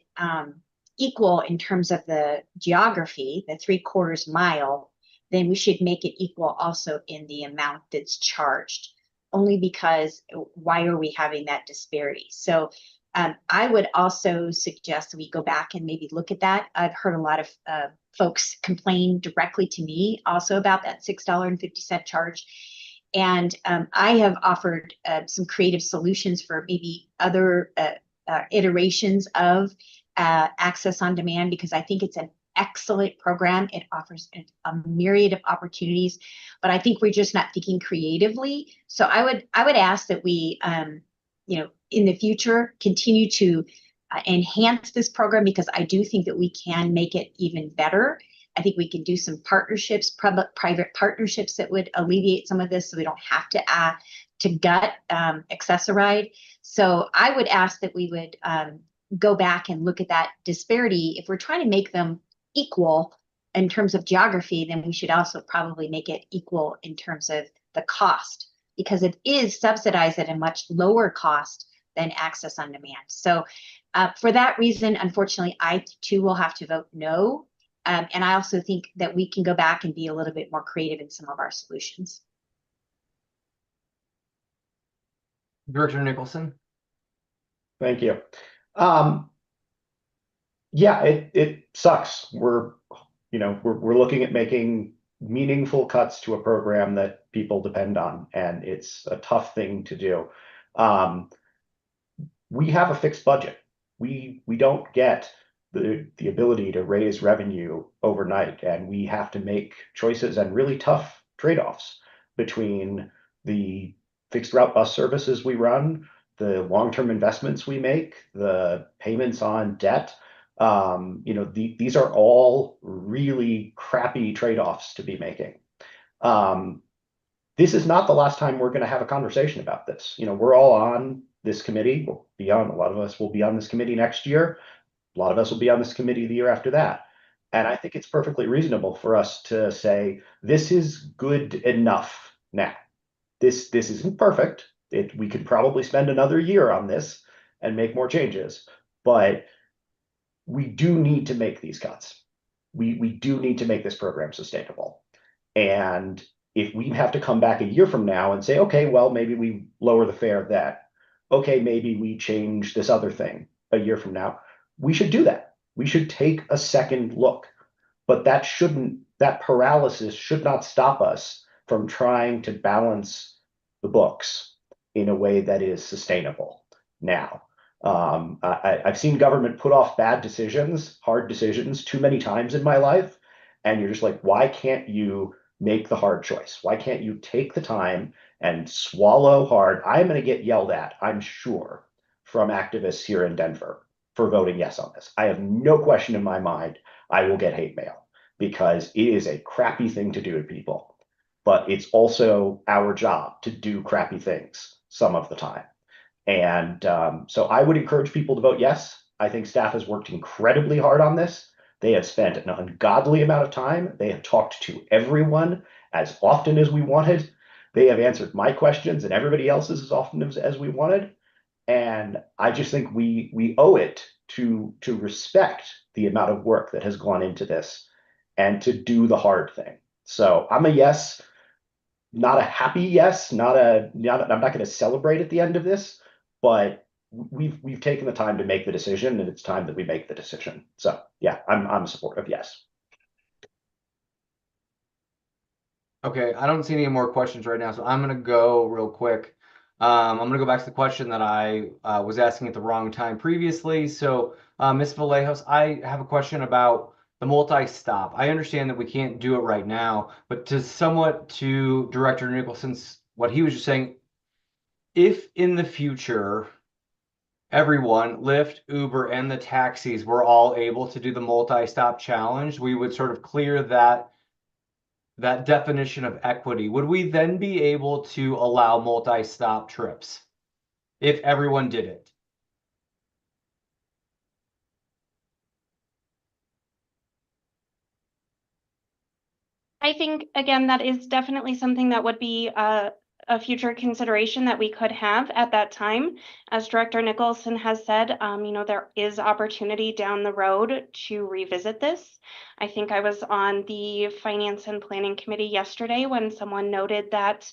equal in terms of the geography, the 3/4 mile, then we should make it equal also in the amount that's charged. Only because why are we having that disparity? So I would also suggest that we go back and maybe look at that. I've heard a lot of folks complain directly to me also about that $6.50 charge. And I have offered some creative solutions for maybe other iterations of Access on Demand, because I think it's an excellent program. It offers a myriad of opportunities, but I think we're just not thinking creatively. So I would ask that we, in the future, continue to enhance this program, because I do think that we can make it even better. I think we can do some partnerships, public-private partnerships that would alleviate some of this, so we don't have to gut Access-a-Ride. So I would ask that we would go back and look at that disparity. If we're trying to make them equal in terms of geography, then we should also probably make it equal in terms of the cost, because it is subsidized at a much lower cost than Access on Demand. So for that reason, unfortunately, I too will have to vote no. And I also think that we can go back and be a little bit more creative in some of our solutions. Director Nicholson. Thank you. Yeah, it sucks. We're looking at making meaningful cuts to a program that people depend on, and it's a tough thing to do. We have a fixed budget. We don't get the ability to raise revenue overnight, and we have to make choices and really tough trade-offs between the fixed route bus services we run, the long-term investments we make, the payments on debt. These are all really crappy trade-offs to be making. This is not the last time we're going to have a conversation about this. We're all on this committee. A lot of us will be on this committee next year. A lot of us will be on this committee the year after that. And I think it's perfectly reasonable for us to say, this is good enough now. This isn't perfect. We could probably spend another year on this and make more changes, but we do need to make these cuts. We do need to make this program sustainable. And if we have to come back a year from now and say, okay, well, maybe we lower the fare then. Okay, maybe we change this other thing a year from now. We should do that. We should take a second look. But that paralysis should not stop us from trying to balance the books in a way that is sustainable now. I've seen government put off bad decisions, hard decisions, too many times in my life. And you're just like, why can't you make the hard choice? Why can't you take the time and swallow hard? I'm going to get yelled at, I'm sure, from activists here in Denver for voting yes on this. I have no question in my mind I will get hate mail, because it is a crappy thing to do to people. But it's also our job to do crappy things some of the time. And so I would encourage people to vote yes. I think staff has worked incredibly hard on this. They have spent an ungodly amount of time. They have talked to everyone as often as we wanted. They have answered my questions and everybody else's as often as we wanted. And I just think we owe it to respect the amount of work that has gone into this and to do the hard thing. So I'm a yes, not a happy yes, I'm not going to celebrate at the end of this, but we've taken the time to make the decision, and it's time that we make the decision. So yeah, I'm supportive, yes. Okay, I don't see any more questions right now, so I'm going to go real quick. I'm going to go back to the question that I was asking at the wrong time previously. So Ms. Vallejos, I have a question about the multi-stop. I understand that we can't do it right now, but to Director Nicholson's, what he was just saying, if in the future everyone, Lyft, Uber, and the taxis were all able to do the multi-stop challenge, we would sort of clear that definition of equity. Would we then be able to allow multi-stop trips if everyone did it? I think, again, that is definitely something that would be a future consideration that we could have at that time. As Director Nicholson has said, there is opportunity down the road to revisit this. I think I was on the Finance and Planning Committee yesterday when someone noted that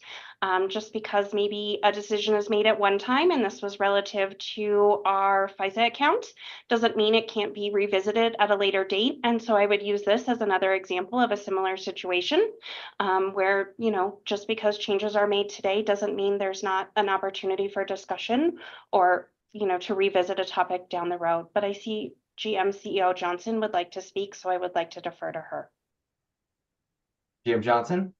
just because maybe a decision is made at one time, and this was relative to our FISA account, doesn't mean it can't be revisited at a later date. And so I would use this as another example of a similar situation where, just because changes are made today doesn't mean there's not an opportunity for discussion or, to revisit a topic down the road. But I see GM CEO Johnson would like to speak, so I would like to defer to her. GM Johnson?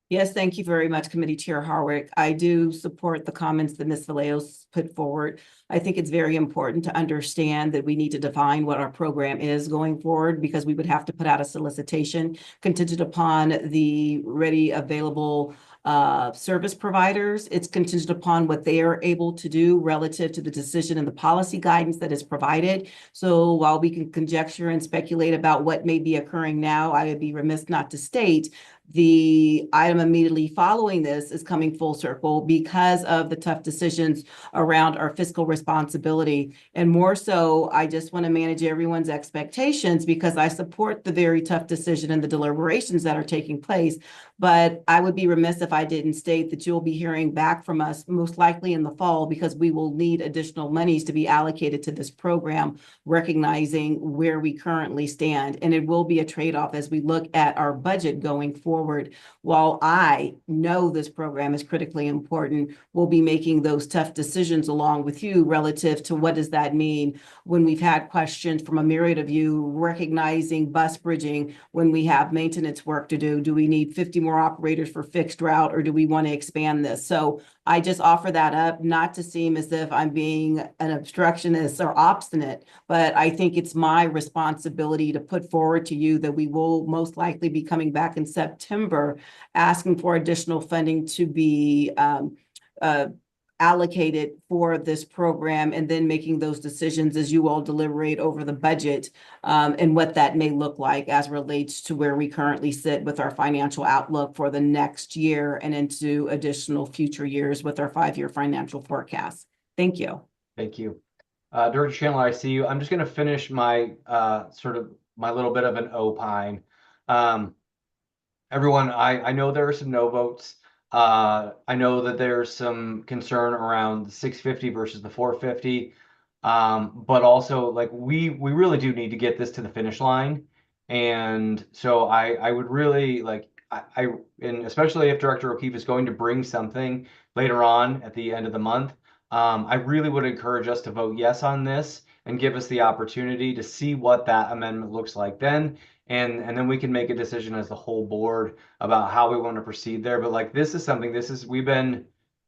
Yes, thank you very much, Committee Chair Harwick. I do support the comments that Ms. Vallejos put forward. I think it's very important to understand that we need to define what our program is going forward, because we would have to put out a solicitation contingent upon the ready available service providers. It's contingent upon what they are able to do relative to the decision and the policy guidance that is provided. So while we can conjecture and speculate about what may be occurring now, I would be remiss not to state the item immediately following this is coming full circle because of the tough decisions around our fiscal responsibility. And more so, I just want to manage everyone's expectations because I support the very tough decision and the deliberations that are taking place. But I would be remiss if I didn't state that you'll be hearing back from us most likely in the fall, because we will need additional monies to be allocated to this program, recognizing where we currently stand. And it will be a trade-off as we look at our budget going forward. While I know this program is critically important, we'll be making those tough decisions along with you relative to what does that mean when we've had questions from a myriad of you, recognizing bus bridging when we have maintenance work to do. Do we need 50 more operators for fixed route, or do we want to expand this? So I just offer that up, not to seem as if I'm being an obstructionist or obstinate, but I think it's my responsibility to put forward to you that we will most likely be coming back in September asking for additional funding to be allocated for this program, and then making those decisions as you all deliberate over the budget and what that may look like as relates to where we currently sit with our financial outlook for the next year and into additional future years with our 5-year financial forecast. Thank you. Thank you. Director Chandler, I see you. I'm just going to finish my my little bit of an opine. Everyone, I know there are some no votes. I know that there's some concern around the 650 versus the 450. But also, like, we really do need to get this to the finish line. And so I would really like, and especially if Director O'Keefe is going to bring something later on at the end of the month, I really would encourage us to vote yes on this and give us the opportunity to see what that amendment looks like then. And then we can make a decision as the whole board about how we want to proceed there. But like, this is something, we've been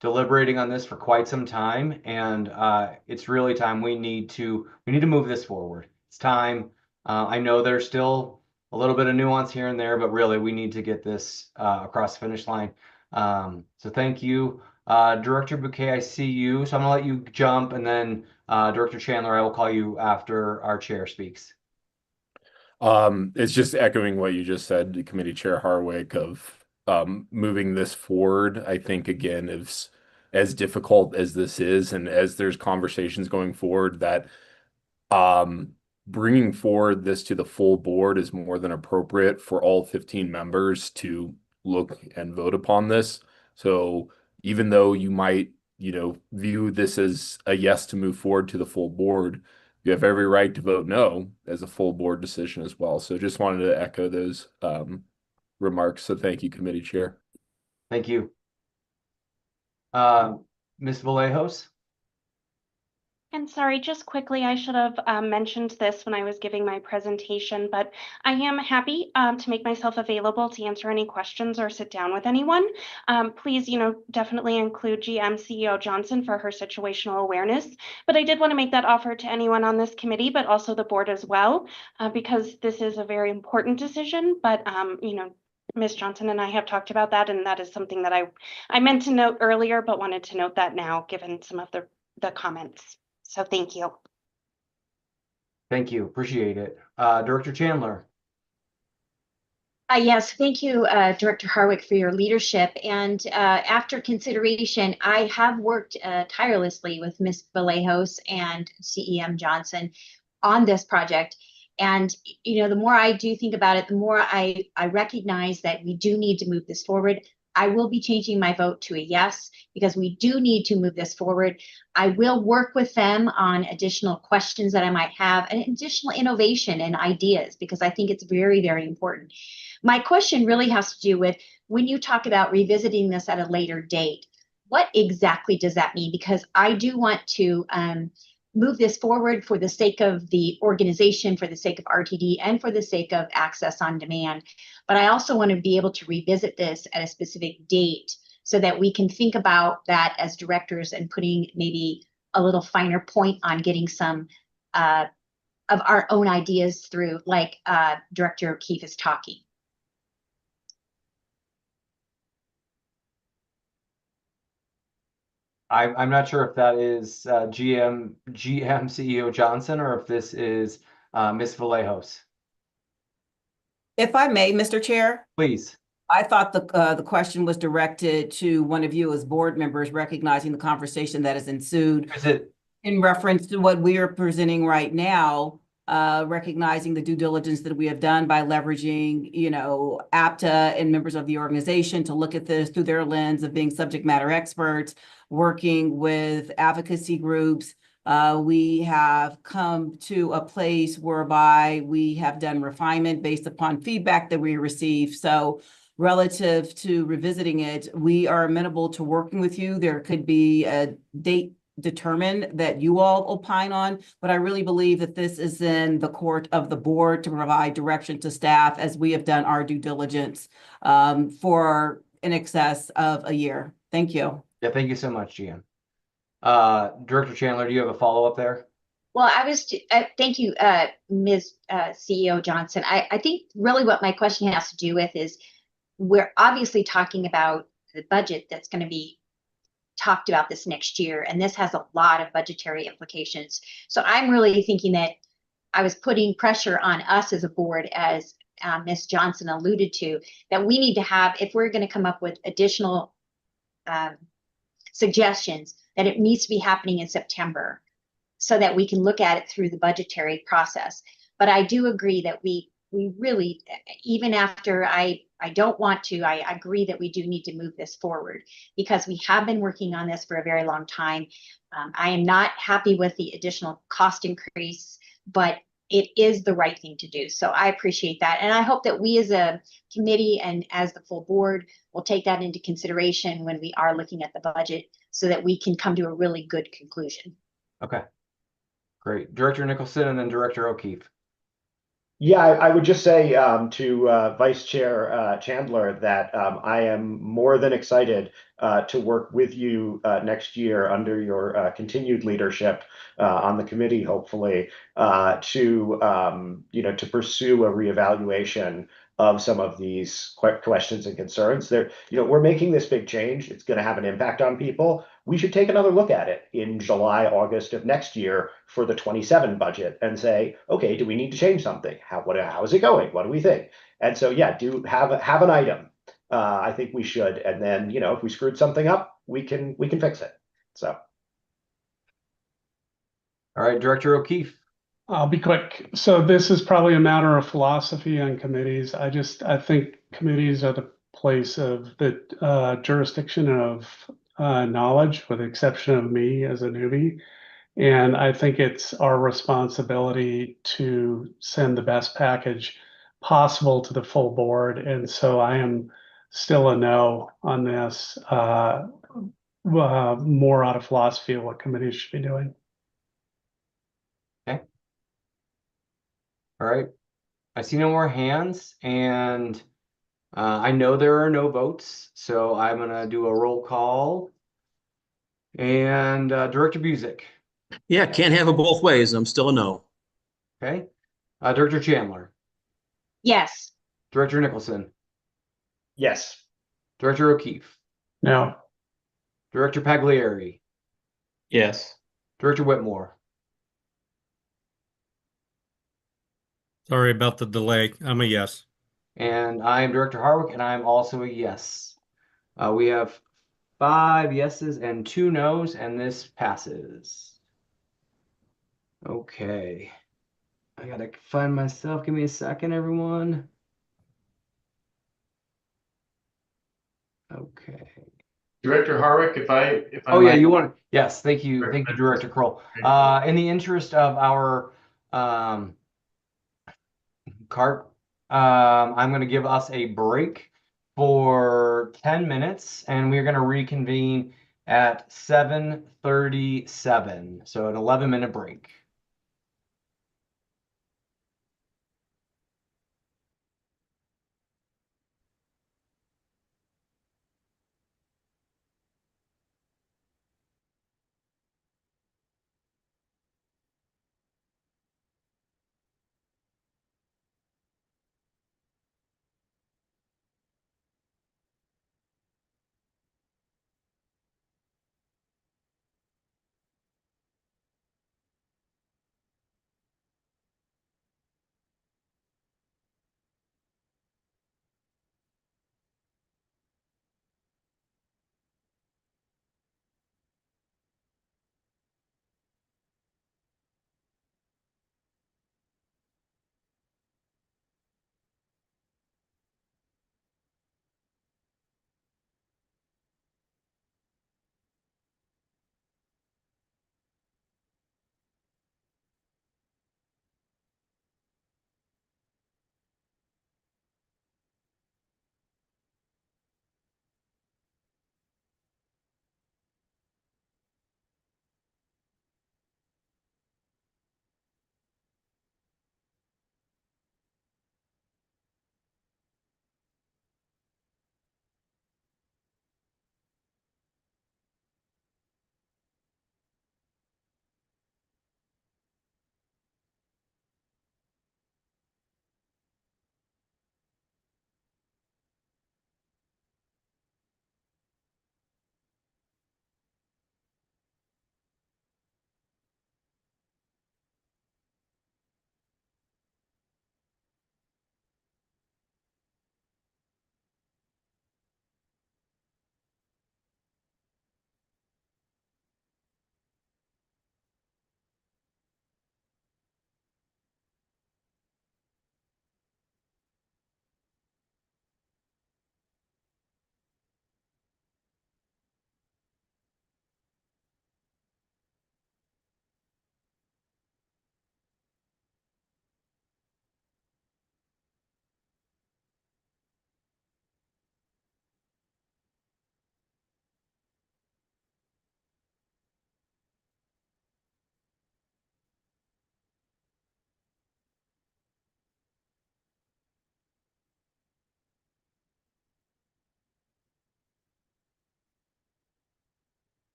deliberating on this for quite some time, and it's really time. We need to move this forward. It's time. I know there's still a little bit of nuance here and there, but really we need to get this across the finish line. So thank you. Director Bouquet, I see you. So I'm gonna let you jump, and then Director Chandler, I will call you after our chair speaks. It's just echoing what you just said, Committee Chair Harwick, of moving this forward. I think, again, is as difficult as this is, and as there's conversations going forward, that bringing forward this to the full board is more than appropriate for all 15 members to look and vote upon this. So even though you might, view this as a yes to move forward to the full board, you have every right to vote no as a full board decision as well. So just wanted to echo those remarks. So thank you, Committee Chair. Thank you. Ms. Vallejos? And sorry, just quickly, I should have mentioned this when I was giving my presentation, but I am happy to make myself available to answer any questions or sit down with anyone. Please, definitely include GM CEO Johnson for her situational awareness. But I did want to make that offer to anyone on this committee, but also the board as well, because this is a very important decision. But, Ms. Johnson and I have talked about that, and that is something that I meant to note earlier, but wanted to note that now, given some of the comments. So thank you. Thank you. Appreciate it. Director Chandler. Yes, thank you, Director Harwick, for your leadership. And after consideration, I have worked tirelessly with Ms. Vallejos and CEM Johnson on this project. And, the more I do think about it, the more I recognize that we do need to move this forward. I will be changing my vote to a yes, because we do need to move this forward. I will work with them on additional questions that I might have and additional innovation and ideas, because I think it's very, very important. My question really has to do with when you talk about revisiting this at a later date, what exactly does that mean? Because I do want to move this forward for the sake of the organization, for the sake of RTD, and for the sake of access on demand. But I also want to be able to revisit this at a specific date so that we can think about that as directors and putting maybe a little finer point on getting some of our own ideas through, like Director O'Keefe is talking. I'm not sure if that is GM CEO Johnson or if this is Ms. Vallejos. If I may, Mr. Chair. Please. I thought the question was directed to one of you as board members, recognizing the conversation that has ensued. Is it in reference to what we are presenting right now, recognizing the due diligence that we have done by leveraging, APTA and members of the organization to look at this through their lens of being subject matter experts, working with advocacy groups. We have come to a place whereby we have done refinement based upon feedback that we receive. So relative to revisiting it, we are amenable to working with you. There could be a date determined that you all opine on, but I really believe that this is in the court of the board to provide direction to staff as we have done our due diligence for in excess of a year. Thank you. Yeah, thank you so much, GM. Director Chandler, do you have a follow-up there? Well, thank you, Ms. CEO Johnson. I think really what my question has to do with is we're obviously talking about the budget that's going to be talked about this next year, and this has a lot of budgetary implications. So I'm really thinking that I was putting pressure on us as a board, as Ms. Johnson alluded to, that we need to have, if we're going to come up with additional suggestions, that it needs to be happening in September so that we can look at it through the budgetary process. But I do agree that we really, even after I don't want to, I agree that we do need to move this forward because we have been working on this for a very long time. I am not happy with the additional cost increase, but it is the right thing to do. So I appreciate that. And I hope that we as a committee and as the full board will take that into consideration when we are looking at the budget so that we can come to a really good conclusion. Okay, great. Director Nicholson and then Director O'Keefe. Yeah, I would just say to Vice Chair Chandler that I am more than excited to work with you next year under your continued leadership on the committee, hopefully, to pursue a reevaluation of some of these questions and concerns. We're making this big change. It's going to have an impact on people. We should take another look at it in July, August of next year for the 27 budget and say, okay, do we need to change something? How is it going? What do we think? And so, yeah, do have an item. I think we should. And then, if we screwed something up, we can fix it. So. All right, Director O'Keefe. I'll be quick. So this is probably a matter of philosophy on committees. I think committees are the place of the jurisdiction of knowledge, with the exception of me as a newbie. And I think it's our responsibility to send the best package possible to the full board. And so I am still a no on this, more out of philosophy of what committees should be doing. All right. I see no more hands, and I know there are no votes, so I'm gonna do a roll call. And Director Busick. Yeah, can't have it both ways. I'm still a no. Okay. Director Chandler. Yes. Director Nicholson. Yes. Director O'Keefe. No. Director Pagliari. Yes. Director Whitmore. Sorry about the delay. I'm a yes. And I am Director Harwick, and I'm also a yes. We have 5 yeses and 2 nos, and this passes. Okay. I gotta find myself. Give me a second, everyone. Okay. Director Harwick, if I Oh yeah, might. you want yes, thank you, Director Kroll. In the interest of our cart, I'm going to give us a break for 10 minutes, and we're going to reconvene at 7:37. So an 11-minute break.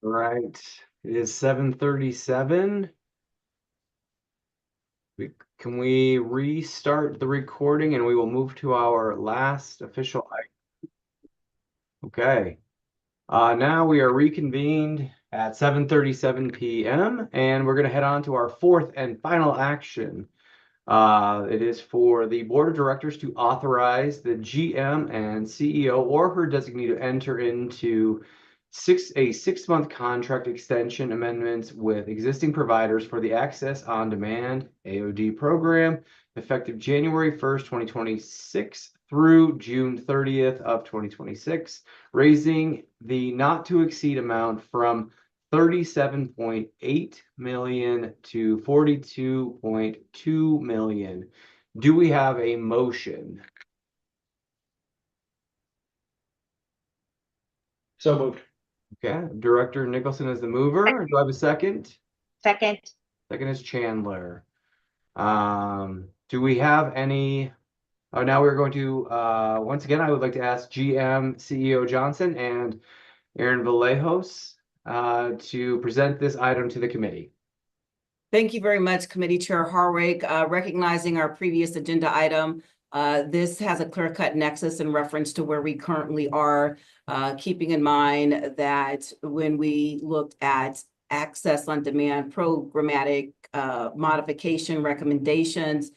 All right, it is 7:37. Can we restart the recording and we will move to our last official item? Okay. Now we are reconvened at 7:37 p.m. and we're going to head on to our fourth and final action. It is for the board of directors to authorize the GM and CEO or her designee to enter into a 6-month contract extension amendments with existing providers for the Access on Demand AOD program effective January 1st, 2026 through June 30th of 2026, raising the not to exceed amount from 37.8 million to 42.2 million. Do we have a motion? So moved. Okay, Director Nicholson is the mover. Do I have a second? Second. Second is Chandler. Do we have any? Oh, now we're going to, once again, I would like to ask GM CEO Johnson and Aaron Vallejos to present this item to the committee. Thank you very much, Committee Chair Harwick. Recognizing our previous agenda item, this has a clear-cut nexus in reference to where we currently are, keeping in mind that when we looked at Access on Demand programmatic modification recommendations,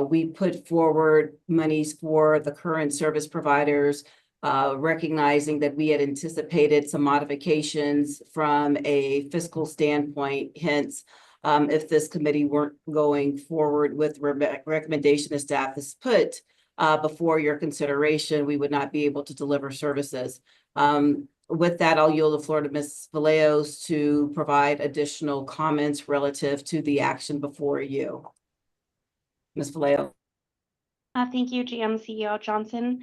we put forward monies for the current service providers, recognizing that we had anticipated some modifications from a fiscal standpoint. Hence, if this committee weren't going forward with recommendation the staff has put before your consideration, we would not be able to deliver services. With that, I'll yield the floor to Ms. Vallejos to provide additional comments relative to the action before you. Ms. Vallejos. Thank you, GM CEO Johnson.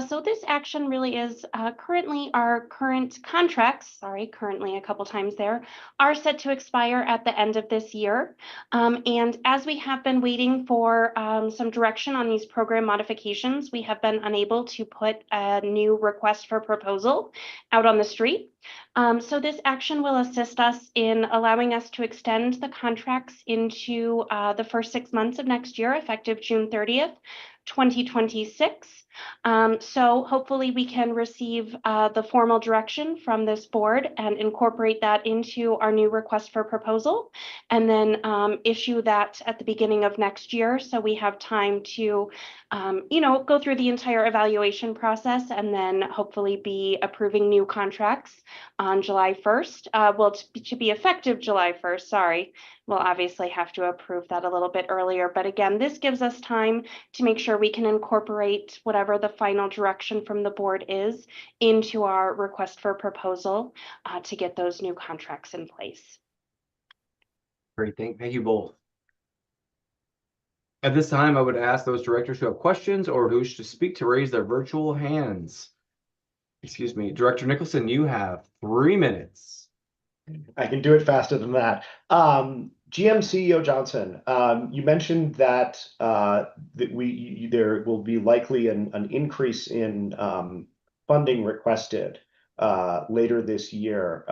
So this action really is currently our current contracts, currently a couple times there, are set to expire at the end of this year. And as we have been waiting for some direction on these program modifications, we have been unable to put a new request for proposal out on the street. So this action will assist us in allowing us to extend the contracts into the first 6 months of next year, effective June 30th. 2026. So hopefully we can receive the formal direction from this board and incorporate that into our new request for proposal, and then issue that at the beginning of next year. So we have time to, go through the entire evaluation process and then hopefully be approving new contracts on July 1st. Well, to be effective July 1st, sorry. We'll obviously have to approve that a little bit earlier. But again, this gives us time to make sure we can incorporate whatever the final direction from the board is into our request for proposal to get those new contracts in place. Great, thank you both. At this time, I would ask those directors who have questions or who wish to speak to raise their virtual hands. Excuse me, Director Nicholson, you have 3 minutes. I can do it faster than that. GM CEO Johnson, you mentioned that there will be likely an increase in funding requested later this year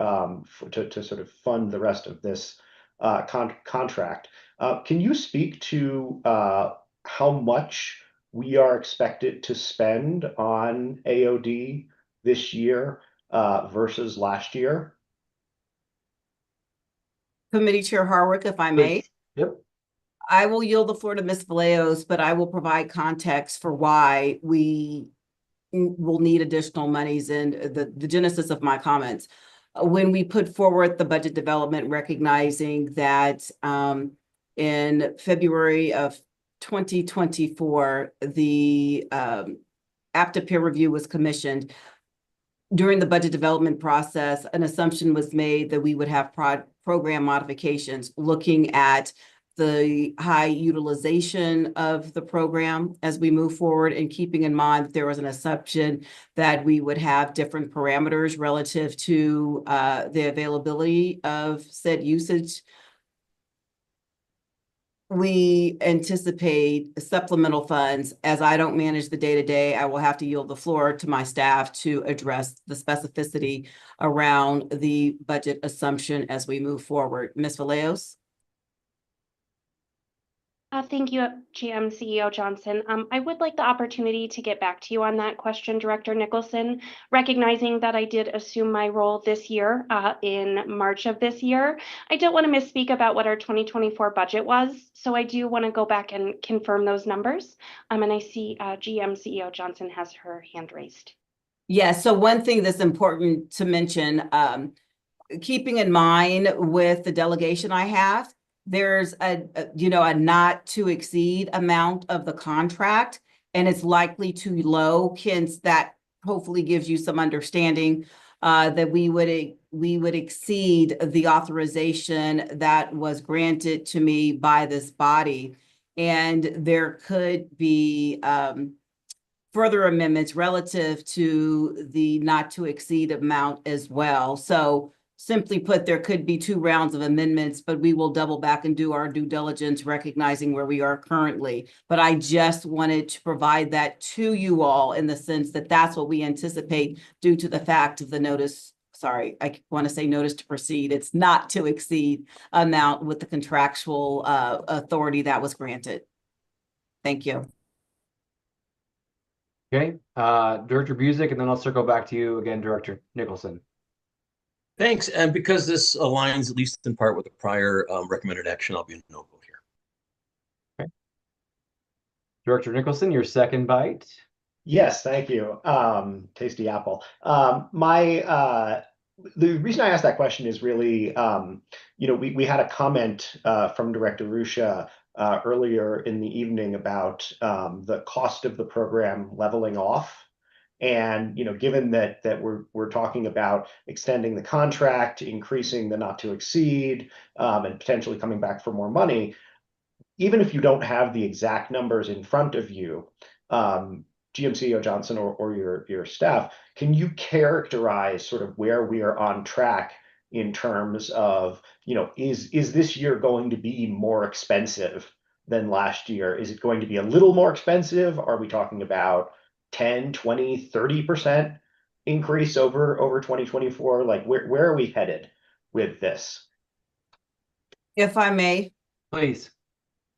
to sort of fund the rest of this contract. Can you speak to how much we are expected to spend on AOD this year versus last year? Committee Chair Harwick, if I may. Yep. I will yield the floor to Ms. Vallejos, but I will provide context for why we will need additional monies and the genesis of my comments. When we put forward the budget development, recognizing that in February of 2024, the APTA peer review was commissioned. During the budget development process, an assumption was made that we would have program modifications looking at the high utilization of the program as we move forward, and keeping in mind that there was an assumption that we would have different parameters relative to the availability of said usage. we anticipate supplemental funds. As I don't manage the day-to-day, I will have to yield the floor to my staff to address the specificity around the budget assumption as we move forward. Ms. Vallejos? Thank you, GM CEO Johnson. I would like the opportunity to get back to you on that question, Director Nicholson, recognizing that I did assume my role this year in March of this year. I don't want to misspeak about what our 2024 budget was, so I do want to go back and confirm those numbers. And I see GM CEO Johnson has her hand raised. Yes, so one thing that's important to mention, keeping in mind with the delegation I have, there's a not to exceed amount of the contract, and it's likely too low. Hence, that hopefully gives you some understanding that we would exceed the authorization that was granted to me by this body, and there could be further amendments relative to the not to exceed amount as well. So simply put, there could be 2 rounds of amendments, but we will double back and do our due diligence, recognizing where we are currently. But I just wanted to provide that to you all in the sense that that's what we anticipate due to the fact of the notice. Sorry, I want to say notice to proceed. It's not to exceed amount with the contractual authority that was granted. Thank you. Okay, Director Busick, and then I'll circle back to you again, Director Nicholson. Thanks. And because this aligns at least in part with the prior recommended action, I'll be a no vote here. Okay. Director Nicholson, your second bite. Yes, thank you. Tasty apple. The reason I asked that question is really, we had a comment from Director Ruscia earlier in the evening about the cost of the program leveling off. And given that we're talking about extending the contract, increasing the not to exceed, and potentially coming back for more money, even if you don't have the exact numbers in front of you, GM CEO Johnson or your staff, can you characterize sort of where we are on track in terms of, is this year going to be more expensive than last year? Is it going to be a little more expensive? Are we talking about 10, 20, 30% increase over 2024? Like where are we headed with this? If I may. Please.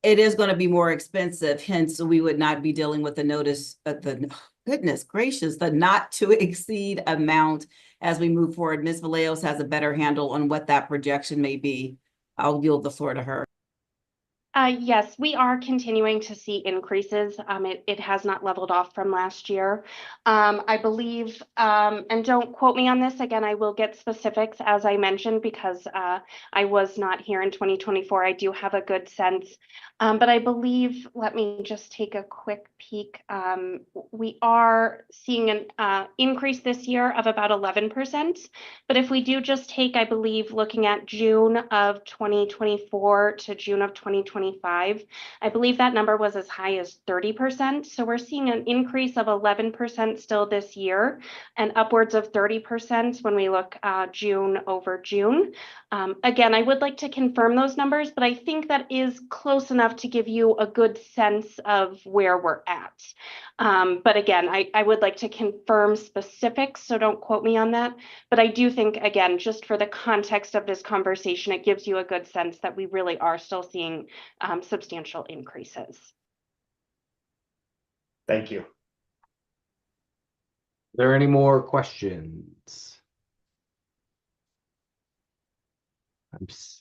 It is going to be more expensive, hence we would not be dealing with the notice of the, goodness gracious, the not to exceed amount as we move forward. Ms. Vallejos has a better handle on what that projection may be. I'll yield the floor to her. Yes, we are continuing to see increases. It has not leveled off from last year. I believe, and don't quote me on this, again, I will get specifics as I mentioned, because I was not here in 2024. I do have a good sense, but I believe, let me just take a quick peek. We are seeing an increase this year of about 11%. But if we do just take, I believe, looking at June of 2024 to June of 2025, I believe that number was as high as 30%. So we're seeing an increase of 11% still this year and upwards of 30% when we look June over June. Again, I would like to confirm those numbers, but I think that is close enough to give you a good sense of where we're at. But again, I would like to confirm specifics, so don't quote me on that. But I do think, again, just for the context of this conversation, it gives you a good sense that we really are still seeing substantial increases. Thank you. Are there any more questions?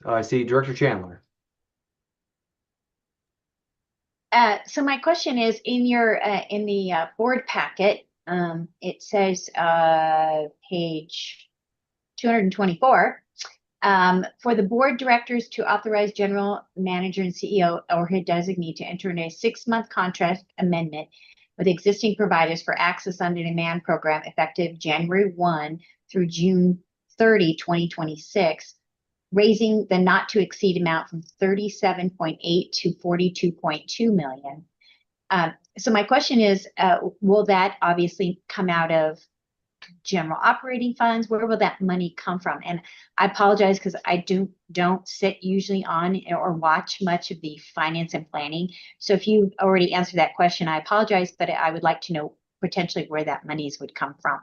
I see Director Chandler. So my question is, in the board packet, it says page 224, for the board directors to authorize general manager and CEO or his designee to enter in a 6-month contract amendment with existing providers for Access on Demand program effective January 1 through June 30, 2026. Raising the not to exceed amount from 37.8 to 42.2 million. So my question is, will that obviously come out of general operating funds? Where will that money come from? And I apologize because I don't sit usually on or watch much of the finance and planning. So if you already answered that question, I apologize, but I would like to know potentially where that monies would come from.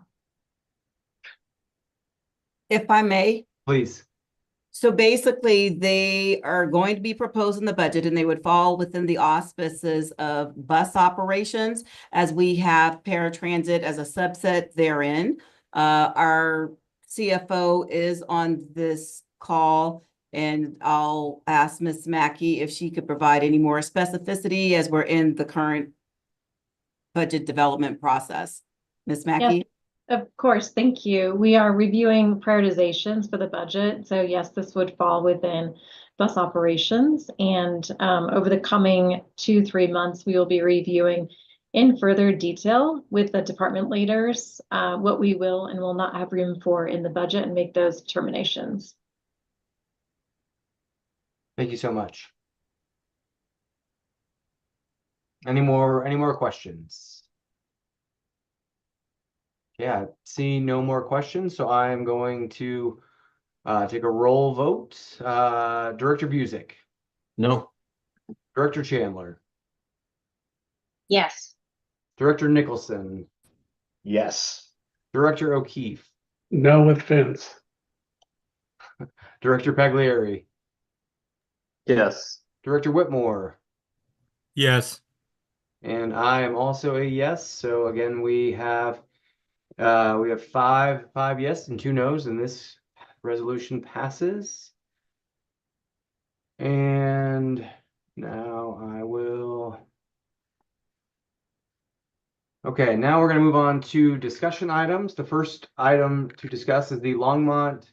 If I may. Please. So basically, they are going to be proposing the budget and they would fall within the auspices of bus operations as we have paratransit as a subset therein. Our CFO is on this call and I'll ask Ms. Mackey if she could provide any more specificity as we're in the current budget development process. Ms. Mackey? Yes. Of course, thank you. We are reviewing prioritizations for the budget. So yes, this would fall within bus operations. And over the coming 2-3 months, we will be reviewing in further detail with the department leaders what we will and will not have room for in the budget and make those determinations. Thank you so much. Any more questions? Yeah, see no more questions, so I'm going to take a roll vote. Director Busick. No. Director Chandler. Yes. Director Nicholson. Yes. Director O'Keefe. No with Vince. Director Pagliari. Yes. Director Whitmore. Yes. And I am also a yes. So again, we have five yes and 2 no's, and this resolution passes. And now I will. Okay, now we're going to move on to discussion items. The first item to discuss is the Longmont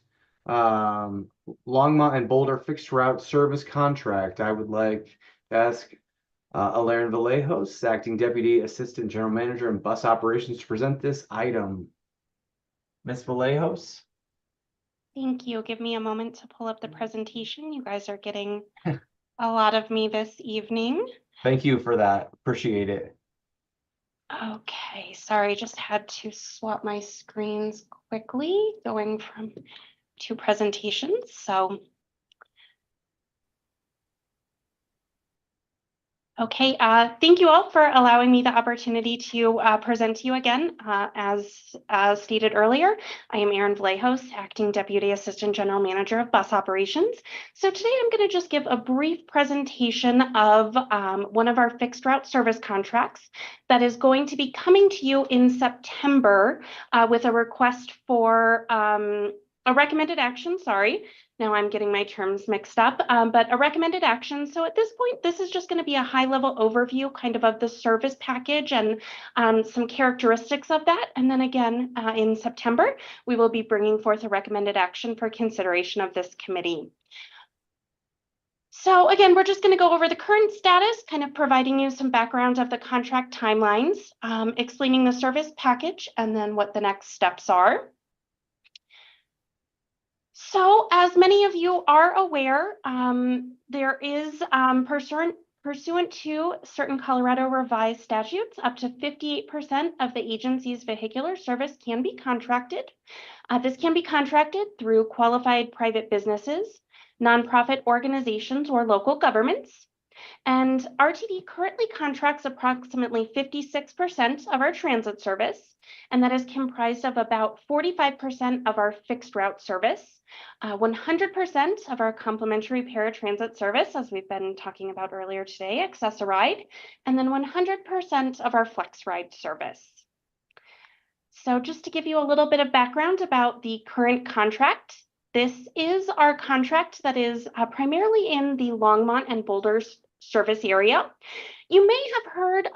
and Boulder fixed route service contract. I would like to ask Alaren Vallejos, Acting Deputy Assistant General Manager and Bus Operations, to present this item. Ms. Vallejos? Thank you. Give me a moment to pull up the presentation. You guys are getting a lot of me this evening. Thank you for that. Appreciate it. Okay, sorry, just had to swap my screens quickly, going from 2 presentations. So okay, thank you all for allowing me the opportunity to present to you again. As stated earlier, I am Alaren Vallejos, Acting Deputy Assistant General Manager of Bus Operations. So today I'm going to just give a brief presentation of one of our fixed route service contracts that is going to be coming to you in September with a request for a recommended action, sorry. Now I'm getting my terms mixed up, but a recommended action. So at this point, this is just going to be a high-level overview kind of the service package and some characteristics of that. And then again, in September, we will be bringing forth a recommended action for consideration of this committee. So again, we're just going to go over the current status, kind of providing you some background of the contract timelines, explaining the service package, and then what the next steps are. So as many of you are aware, there is pursuant to certain Colorado revised statutes, up to 58% of the agency's vehicular service can be contracted. This can be contracted through qualified private businesses, nonprofit organizations, or local governments. And RTD currently contracts approximately 56% of our transit service, and that is comprised of about 45% of our fixed route service, 100% of our complimentary paratransit service, as we've been talking about earlier today, Access-a-Ride, and then 100% of our FlexRide service. So just to give you a little bit of background about the current contract, this is our contract that is primarily in the Longmont and Boulder service area. You may have heard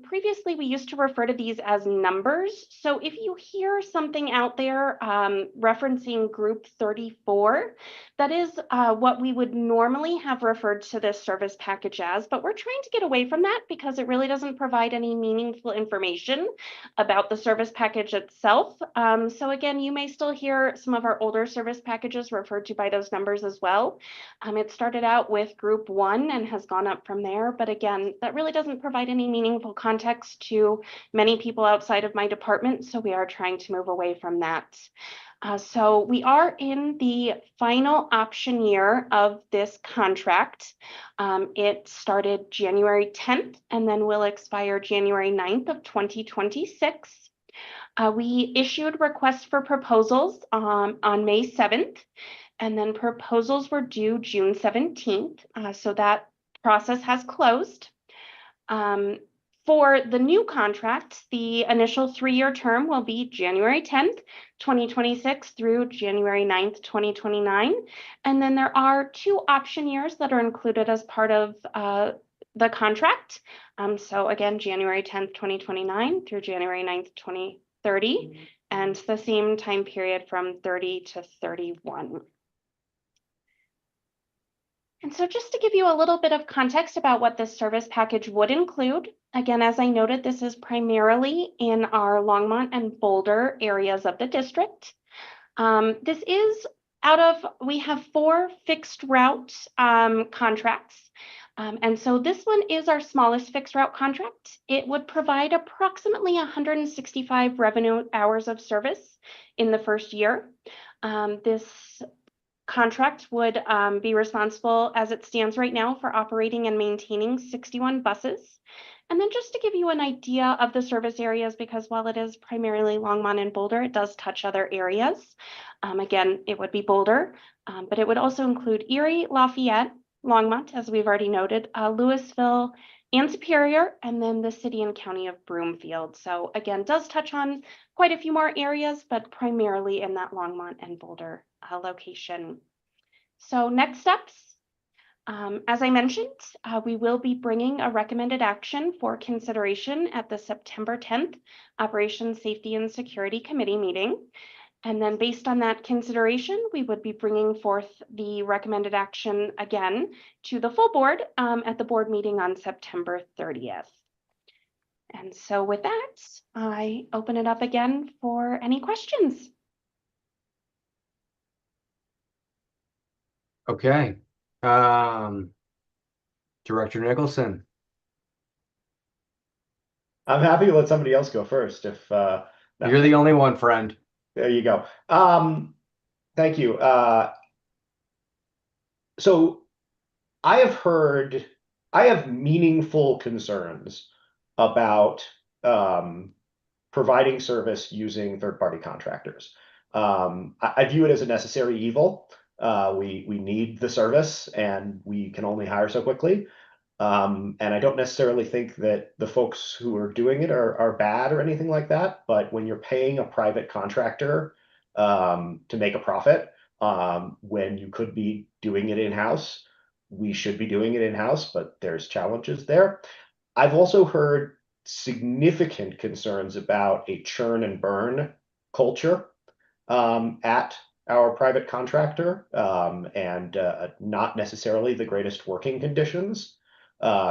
previously we used to refer to these as numbers. So if you hear something out there referencing group 34, that is what we would normally have referred to this service package as, but we're trying to get away from that because it really doesn't provide any meaningful information about the service package itself. So again, you may still hear some of our older service packages referred to by those numbers as well. It started out with group 1 and has gone up from there, but again, that really doesn't provide any meaningful context to many people outside of my department, so we are trying to move away from that. So we are in the final option year of this contract. It started January 10th and then will expire January 9th of 2026. We issued requests for proposals on May 7th, and then proposals were due June 17th. So that process has closed. For the new contract, the initial 3-year term will be January 10th, 2026 through January 9th, 2029. And then there are 2 option years that are included as part of the contract. So again, January 10th, 2029 through January 9th, 2030, and the same time period from 30 to 31. And so just to give you a little bit of context about what this service package would include, again, as I noted, this is primarily in our Longmont and Boulder areas of the district. This is we have 4 fixed route contracts. And so this one is our smallest fixed route contract. It would provide approximately 165 revenue hours of service in the first year. This contract would be responsible, as it stands right now, for operating and maintaining 61 buses. And then just to give you an idea of the service areas, because while it is primarily Longmont and Boulder, it does touch other areas. Again, it would be Boulder, but it would also include Erie, Lafayette, Longmont, as we've already noted, Louisville, and Superior, and then the city and county of Broomfield. So again, does touch on quite a few more areas, but primarily in that Longmont and Boulder location. So next steps, as I mentioned, we will be bringing a recommended action for consideration at the September 10th Operations, Safety, and Security Committee meeting. And then based on that consideration, we would be bringing forth the recommended action again to the full board at the board meeting on September 30th. And so with that, I open it up again for any questions. Okay. Director Nicholson. I'm happy to let somebody else go first if You're the only one, friend. There you go. Thank you. So I have meaningful concerns about providing service using third-party contractors. I view it as a necessary evil. We need the service, and we can only hire so quickly. And I don't necessarily think that the folks who are doing it are bad or anything like that. But when you're paying a private contractor to make a profit, when you could be doing it in-house, we should be doing it in-house, but there's challenges there. I've also heard significant concerns about a churn and burn culture at our private contractor, and not necessarily the greatest working conditions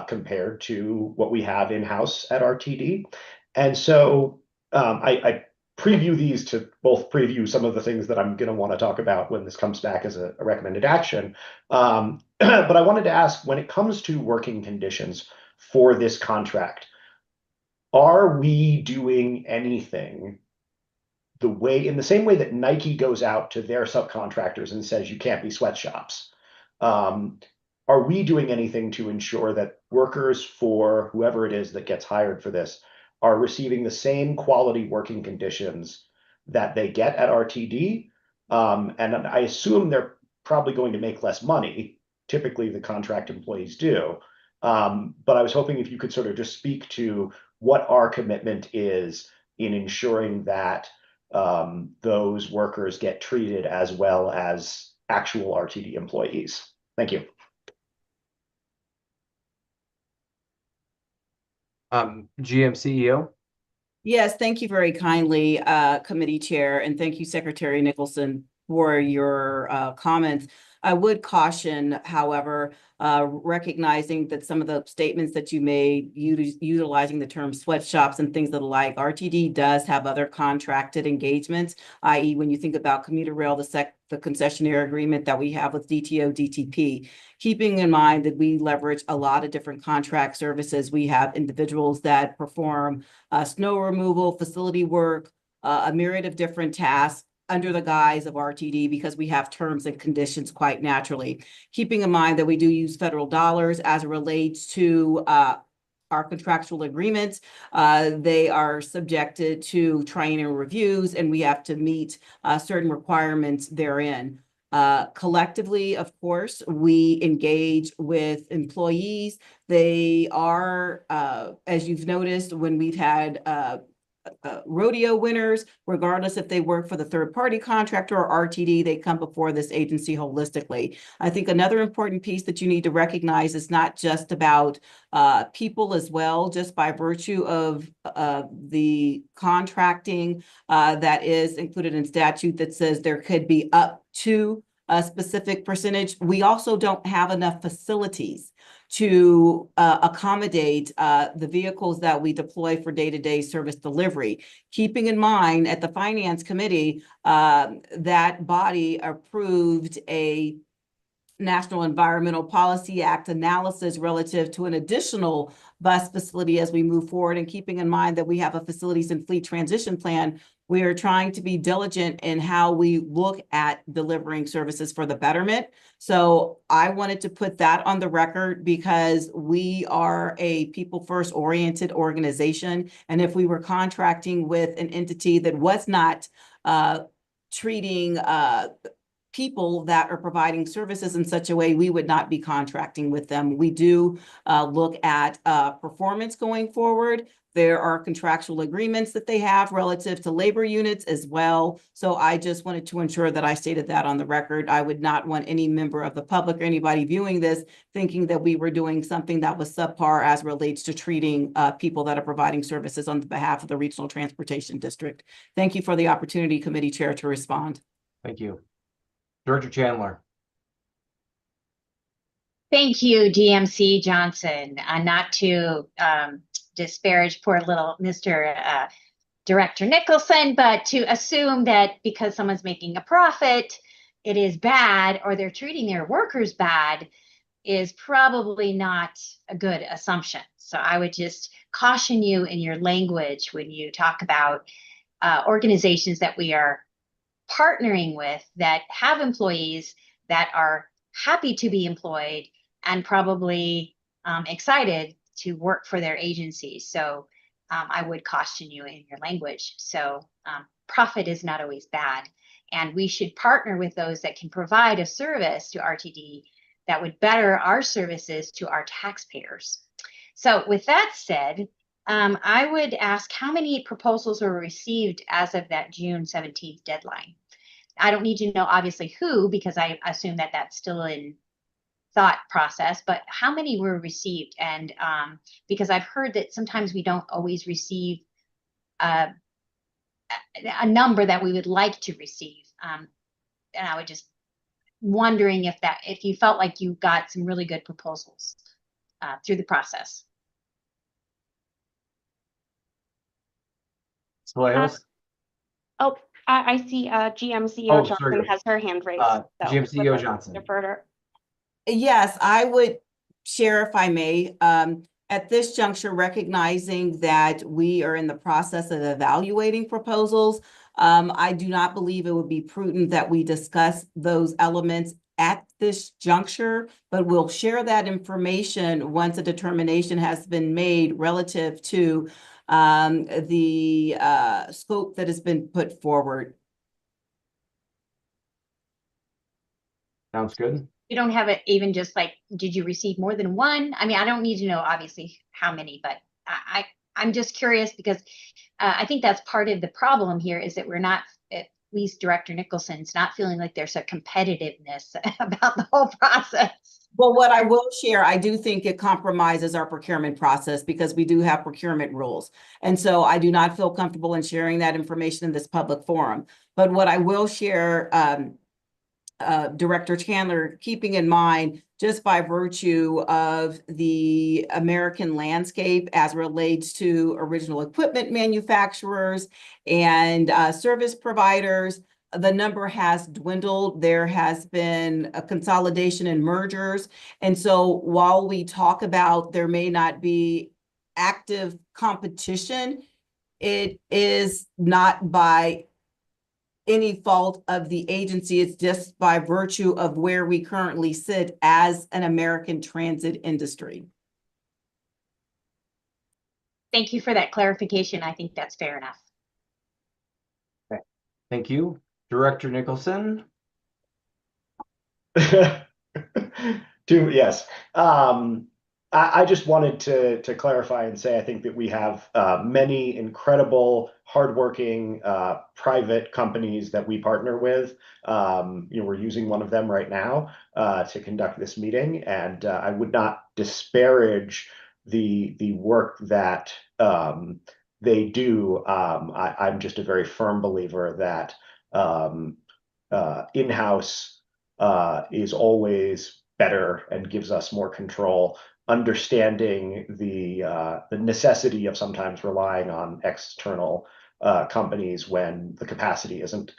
compared to what we have in-house at RTD. And so I preview these to both preview some of the things that I'm going to want to talk about when this comes back as a recommended action. But I wanted to ask, when it comes to working conditions for this contract, are we doing anything in the same way that Nike goes out to their subcontractors and says, you can't be sweatshops? Are we doing anything to ensure that workers for whoever it is that gets hired for this are receiving the same quality working conditions that they get at RTD? And I assume they're probably going to make less money. Typically, the contract employees do. But I was hoping if you could sort of just speak to what our commitment is in ensuring that those workers get treated as well as actual RTD employees. Thank you. GM CEO. Yes, thank you very kindly, Committee Chair, and thank you, Secretary Nicholson. for your comments. I would caution, however, recognizing that some of the statements that you made, utilizing the term sweatshops and things of the like, RTD does have other contracted engagements, i.e. when you think about commuter rail, the concessionaire agreement that we have with DTO, DTP, keeping in mind that we leverage a lot of different contract services. We have individuals that perform snow removal, facility work, a myriad of different tasks under the guise of RTD because we have terms and conditions quite naturally. Keeping in mind that we do use federal dollars as it relates to our contractual agreements. They are subjected to triennial reviews and we have to meet certain requirements therein. Collectively, of course, we engage with employees. They are, as you've noticed, when we've had rodeo winners, regardless if they work for the third-party contractor or RTD, they come before this agency holistically. I think another important piece that you need to recognize is not just about people as well, just by virtue of the contracting that is included in statute that says there could be up to a specific percentage. We also don't have enough facilities to accommodate the vehicles that we deploy for day-to-day service delivery. Keeping in mind at the Finance Committee, that body approved a National Environmental Policy Act analysis relative to an additional bus facility as we move forward. And keeping in mind that we have a facilities and fleet transition plan, we are trying to be diligent in how we look at delivering services for the betterment. So I wanted to put that on the record because we are a people first oriented organization. And if we were contracting with an entity that was not treating people that are providing services in such a way, we would not be contracting with them. We do look at performance going forward. There are contractual agreements that they have relative to labor units as well. So I just wanted to ensure that I stated that on the record. I would not want any member of the public or anybody viewing this thinking that we were doing something that was subpar as relates to treating people that are providing services on behalf of the Regional Transportation District. Thank you for the opportunity, Committee Chair, to respond. Thank you. Director Chandler. Thank you, GMC Johnson. Not to disparage poor little Mr. Director Nicholson, but to assume that because someone's making a profit, it is bad or they're treating their workers bad is probably not a good assumption. So I would just caution you in your language when you talk about organizations that we are partnering with that have employees that are happy to be employed and probably excited to work for their agencies. So I would caution you in your language. So profit is not always bad. And we should partner with those that can provide a service to RTD that would better our services to our taxpayers. So with that said, I would ask how many proposals were received as of that June 17th deadline. I don't need to know obviously who, because I assume that that's still in thought process, but how many were received? And because I've heard that sometimes we don't always receive a number that we would like to receive. And I would just wondering if you felt like you got some really good proposals through the process. I see GMCO Johnson has her hand raised. GMCO Johnson. Yes, I would share if I may. At this juncture, recognizing that we are in the process of evaluating proposals, I do not believe it would be prudent that we discuss those elements at this juncture, but we'll share that information once a determination has been made relative to the scope that has been put forward. Sounds good. You don't have it even just like, did you receive more than one? I mean, I don't need to know obviously how many, but I'm just curious because I think that's part of the problem here is that least Director Nicholson's not feeling like there's a competitiveness about the whole process. Well, what I will share, I do think it compromises our procurement process because we do have procurement rules. And so I do not feel comfortable in sharing that information in this public forum. But what I will share, Director Chandler, keeping in mind, just by virtue of the American landscape as relates to original equipment manufacturers and service providers, the number has dwindled. There has been a consolidation and mergers. And so while we talk about there may not be active competition, it is not by any fault of the agency. It's just by virtue of where we currently sit as an American transit industry. Thank you for that clarification. I think that's fair enough. Okay. Thank you. Director Nicholson. Yes. I just wanted to clarify and say I think that we have many incredible, hardworking private companies that we partner with. We're using one of them right now to conduct this meeting, and I would not disparage the work that they do. I'm just a very firm believer that in-house is always better and gives us more control, understanding the necessity of sometimes relying on external companies when the capacity isn't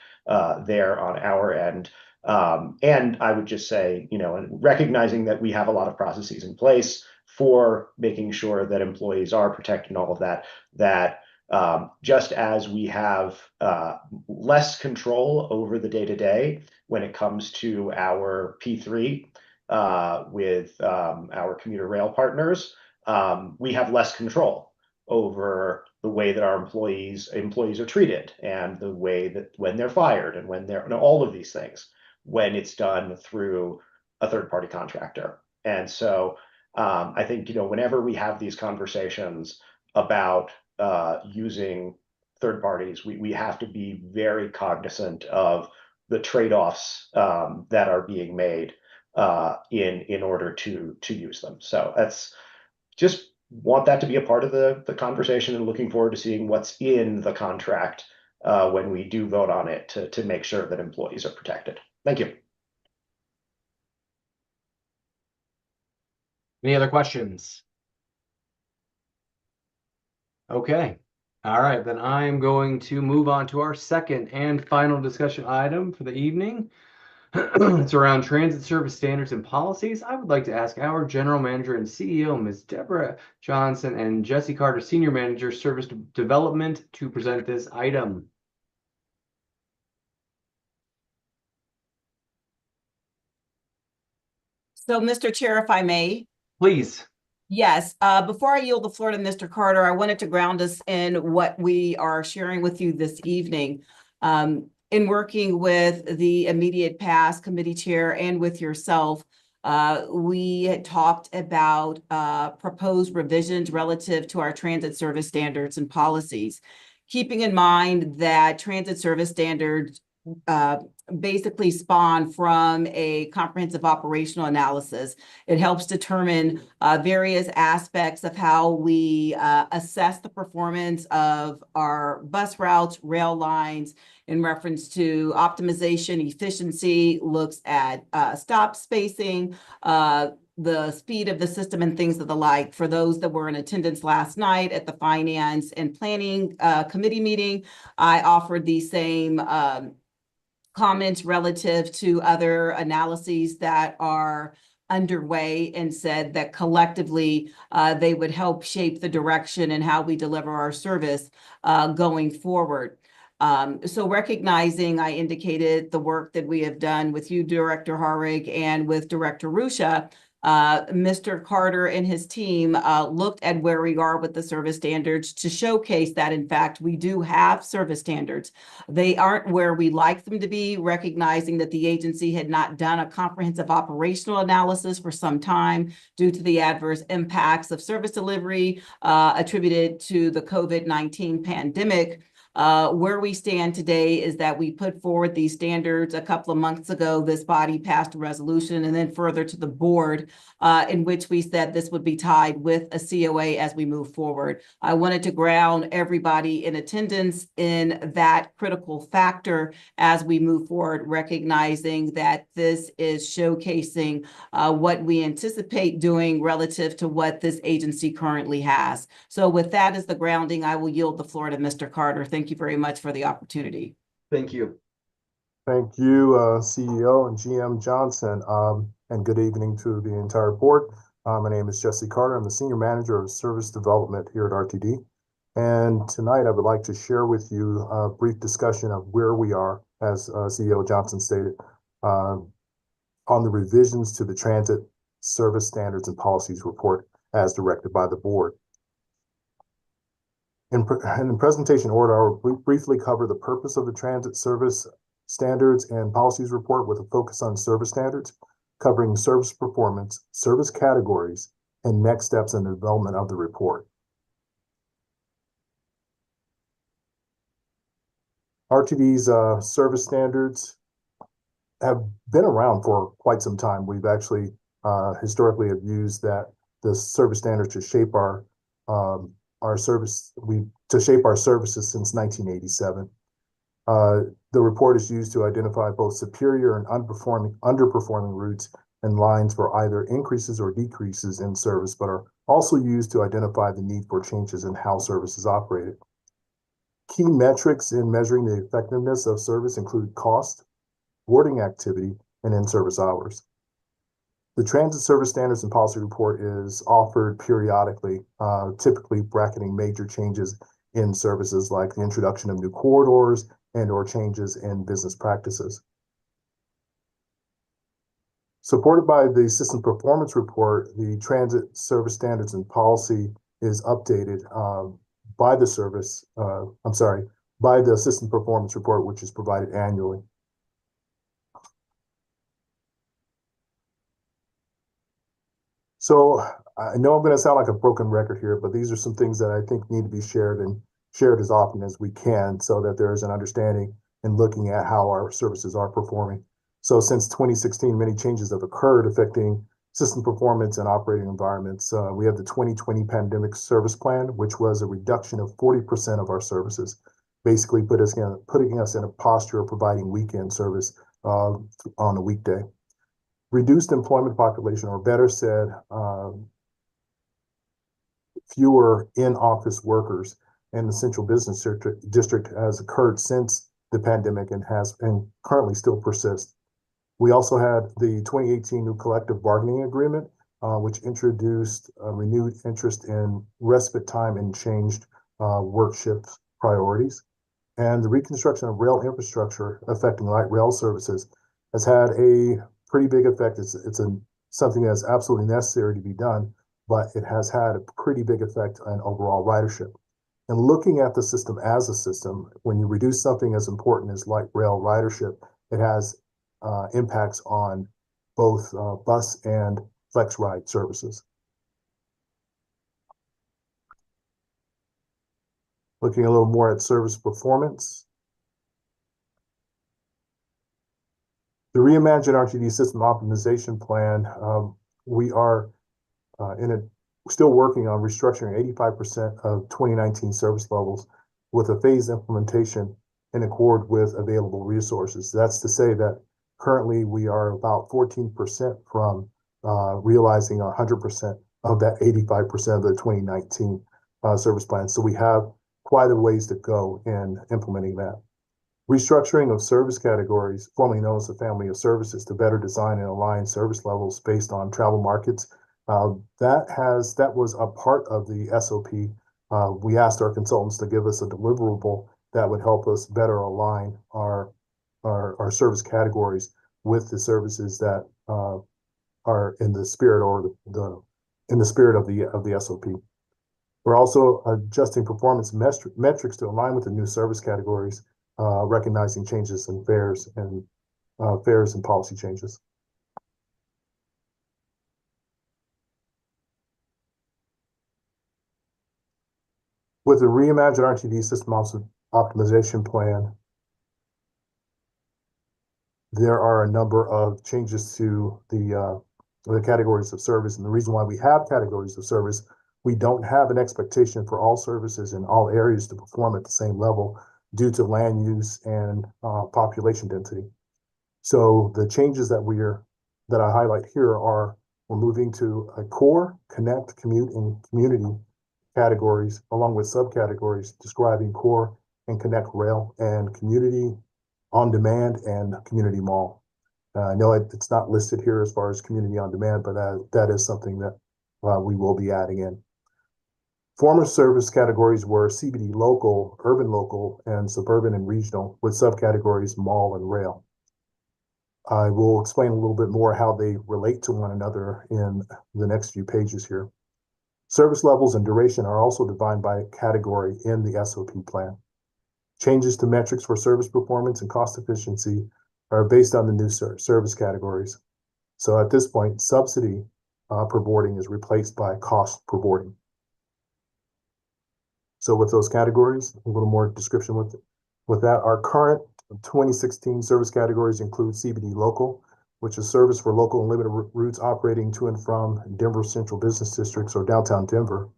there on our end. And I would just say, recognizing that we have a lot of processes in place for making sure that employees are protected and all of that, just as we have less control over the day-to-day when it comes to our P3 with our commuter rail partners, we have less control over the way that our employees are treated and the way that when they're fired and when they're all of these things when it's done through a third-party contractor. And so I think, whenever we have these conversations about using third parties, we have to be very cognizant of the trade-offs that are being made in order to use them. So that's just want that to be a part of the conversation, and looking forward to seeing what's in the contract when we do vote on it to make sure that employees are protected. Thank you. Any other questions? Okay. All right, then I'm going to move on to our second and final discussion item for the evening. It's around transit service standards and policies. I would like to ask our General Manager and CEO, Ms. Deborah Johnson, and Jesse Carter, Senior Manager, Service Development, to present this item. So, Mr. Chair, if I may. Please. Yes, before I yield the floor to Mr. Carter, I wanted to ground us in what we are sharing with you this evening. In working with the immediate past committee chair and with yourself, we had talked about proposed revisions relative to our transit service standards and policies, keeping in mind that transit service standards basically spawn from a comprehensive operational analysis. It helps determine various aspects of how we assess the performance of our bus routes, rail lines, in reference to optimization, efficiency, looks at stop spacing, the speed of the system, and things of the like. For those that were in attendance last night at the Finance and Planning Committee meeting, I offered the same comments relative to other analyses that are underway, and said that collectively they would help shape the direction and how we deliver our service going forward. So recognizing, I indicated the work that we have done with you, Director Harwig, and with Director Ruscia, Mr. Carter and his team looked at where we are with the service standards to showcase that, in fact, we do have service standards. They aren't where we like them to be, recognizing that the agency had not done a comprehensive operational analysis for some time due to the adverse impacts of service delivery attributed to the COVID-19 pandemic. Where we stand today is that we put forward these standards a couple of months ago. This body passed a resolution and then further to the board in which we said this would be tied with a COA as we move forward. I wanted to ground everybody in attendance in that critical factor as we move forward, recognizing that this is showcasing what we anticipate doing relative to what this agency currently has. So with that as the grounding, I will yield the floor to Mr. Carter. Thank you very much for the opportunity. Thank you. Thank you, CEO and GM Johnson, and good evening to the entire board. My name is Jesse Carter. I'm the Senior Manager of Service Development here at RTD. And tonight I would like to share with you a brief discussion of where we are, as CEO Johnson stated, on the revisions to the Transit Service Standards and Policies Report as directed by the board. In the presentation order, I will briefly cover the purpose of the Transit Service Standards and Policies Report with a focus on service standards, covering service performance, service categories, and next steps in the development of the report. RTD's service standards have been around for quite some time. We've actually historically have used the service standards to shape our services since 1987. The report is used to identify both superior and underperforming routes and lines for either increases or decreases in service, but are also used to identify the need for changes in how service is operated. Key metrics in measuring the effectiveness of service include cost, boarding activity, and in-service hours. The Transit Service Standards and Policy Report is offered periodically, typically bracketing major changes in services like the introduction of new corridors and/or changes in business practices. Supported by the System Performance Report, the Transit Service Standards and Policy is updated by the System Performance Report, which is provided annually. So I know I'm going to sound like a broken record here, but these are some things that I think need to be shared and shared as often as we can so that there is an understanding in looking at how our services are performing. So since 2016, many changes have occurred affecting system performance and operating environments. We have the 2020 Pandemic Service Plan, which was a reduction of 40% of our services, basically putting us in a posture of providing weekend service on a weekday. Reduced employment population, or better said, fewer in-office workers in the Central Business District has occurred since the pandemic and currently still persists. We also had the 2018 new collective bargaining agreement, which introduced a renewed interest in respite time and changed work shift priorities. And the reconstruction of rail infrastructure affecting light rail services has had a pretty big effect. It's something that's absolutely necessary to be done, but it has had a pretty big effect on overall ridership. And looking at the system as a system, when you reduce something as important as light rail ridership, it has impacts on both bus and flex ride services. Looking a little more at service performance. The Reimagine RTD System Optimization Plan, we are still working on restructuring 85% of 2019 service levels with a phased implementation in accord with available resources. That's to say that currently we are about 14% from realizing 100% of that 85% of the 2019 service plan. So we have quite a ways to go in implementing that. Restructuring of service categories, formerly known as the family of services, to better design and align service levels based on travel markets. That was a part of the SOP. We asked our consultants to give us a deliverable that would help us better align our service categories with the services that are in the spirit or in the spirit of the SOP. We're also adjusting performance metrics to align with the new service categories, recognizing changes in fares and policy changes. With the Reimagine RTD System optimization plan, there are a number of changes to the categories of service. And the reason why we have categories of service, we don't have an expectation for all services in all areas to perform at the same level due to land use and population density. So the changes that I highlight here are we're moving to a core, connect, commute, and community categories, along with subcategories describing core and connect rail and community on demand and community mall. I know it's not listed here as far as community on demand, but that is something that we will be adding in. Former service categories were CBD local, urban local, and suburban and regional, with subcategories mall and rail. I will explain a little bit more how they relate to one another in the next few pages here. Service levels and duration are also defined by category in the SOP plan. Changes to metrics for service performance and cost efficiency are based on the new service categories. So at this point, subsidy per boarding is replaced by cost per boarding. So with those categories, a little more description with that. Our current 2016 service categories include CBD local, which is service for local and limited routes operating to and from Denver Central Business Districts or downtown Denver.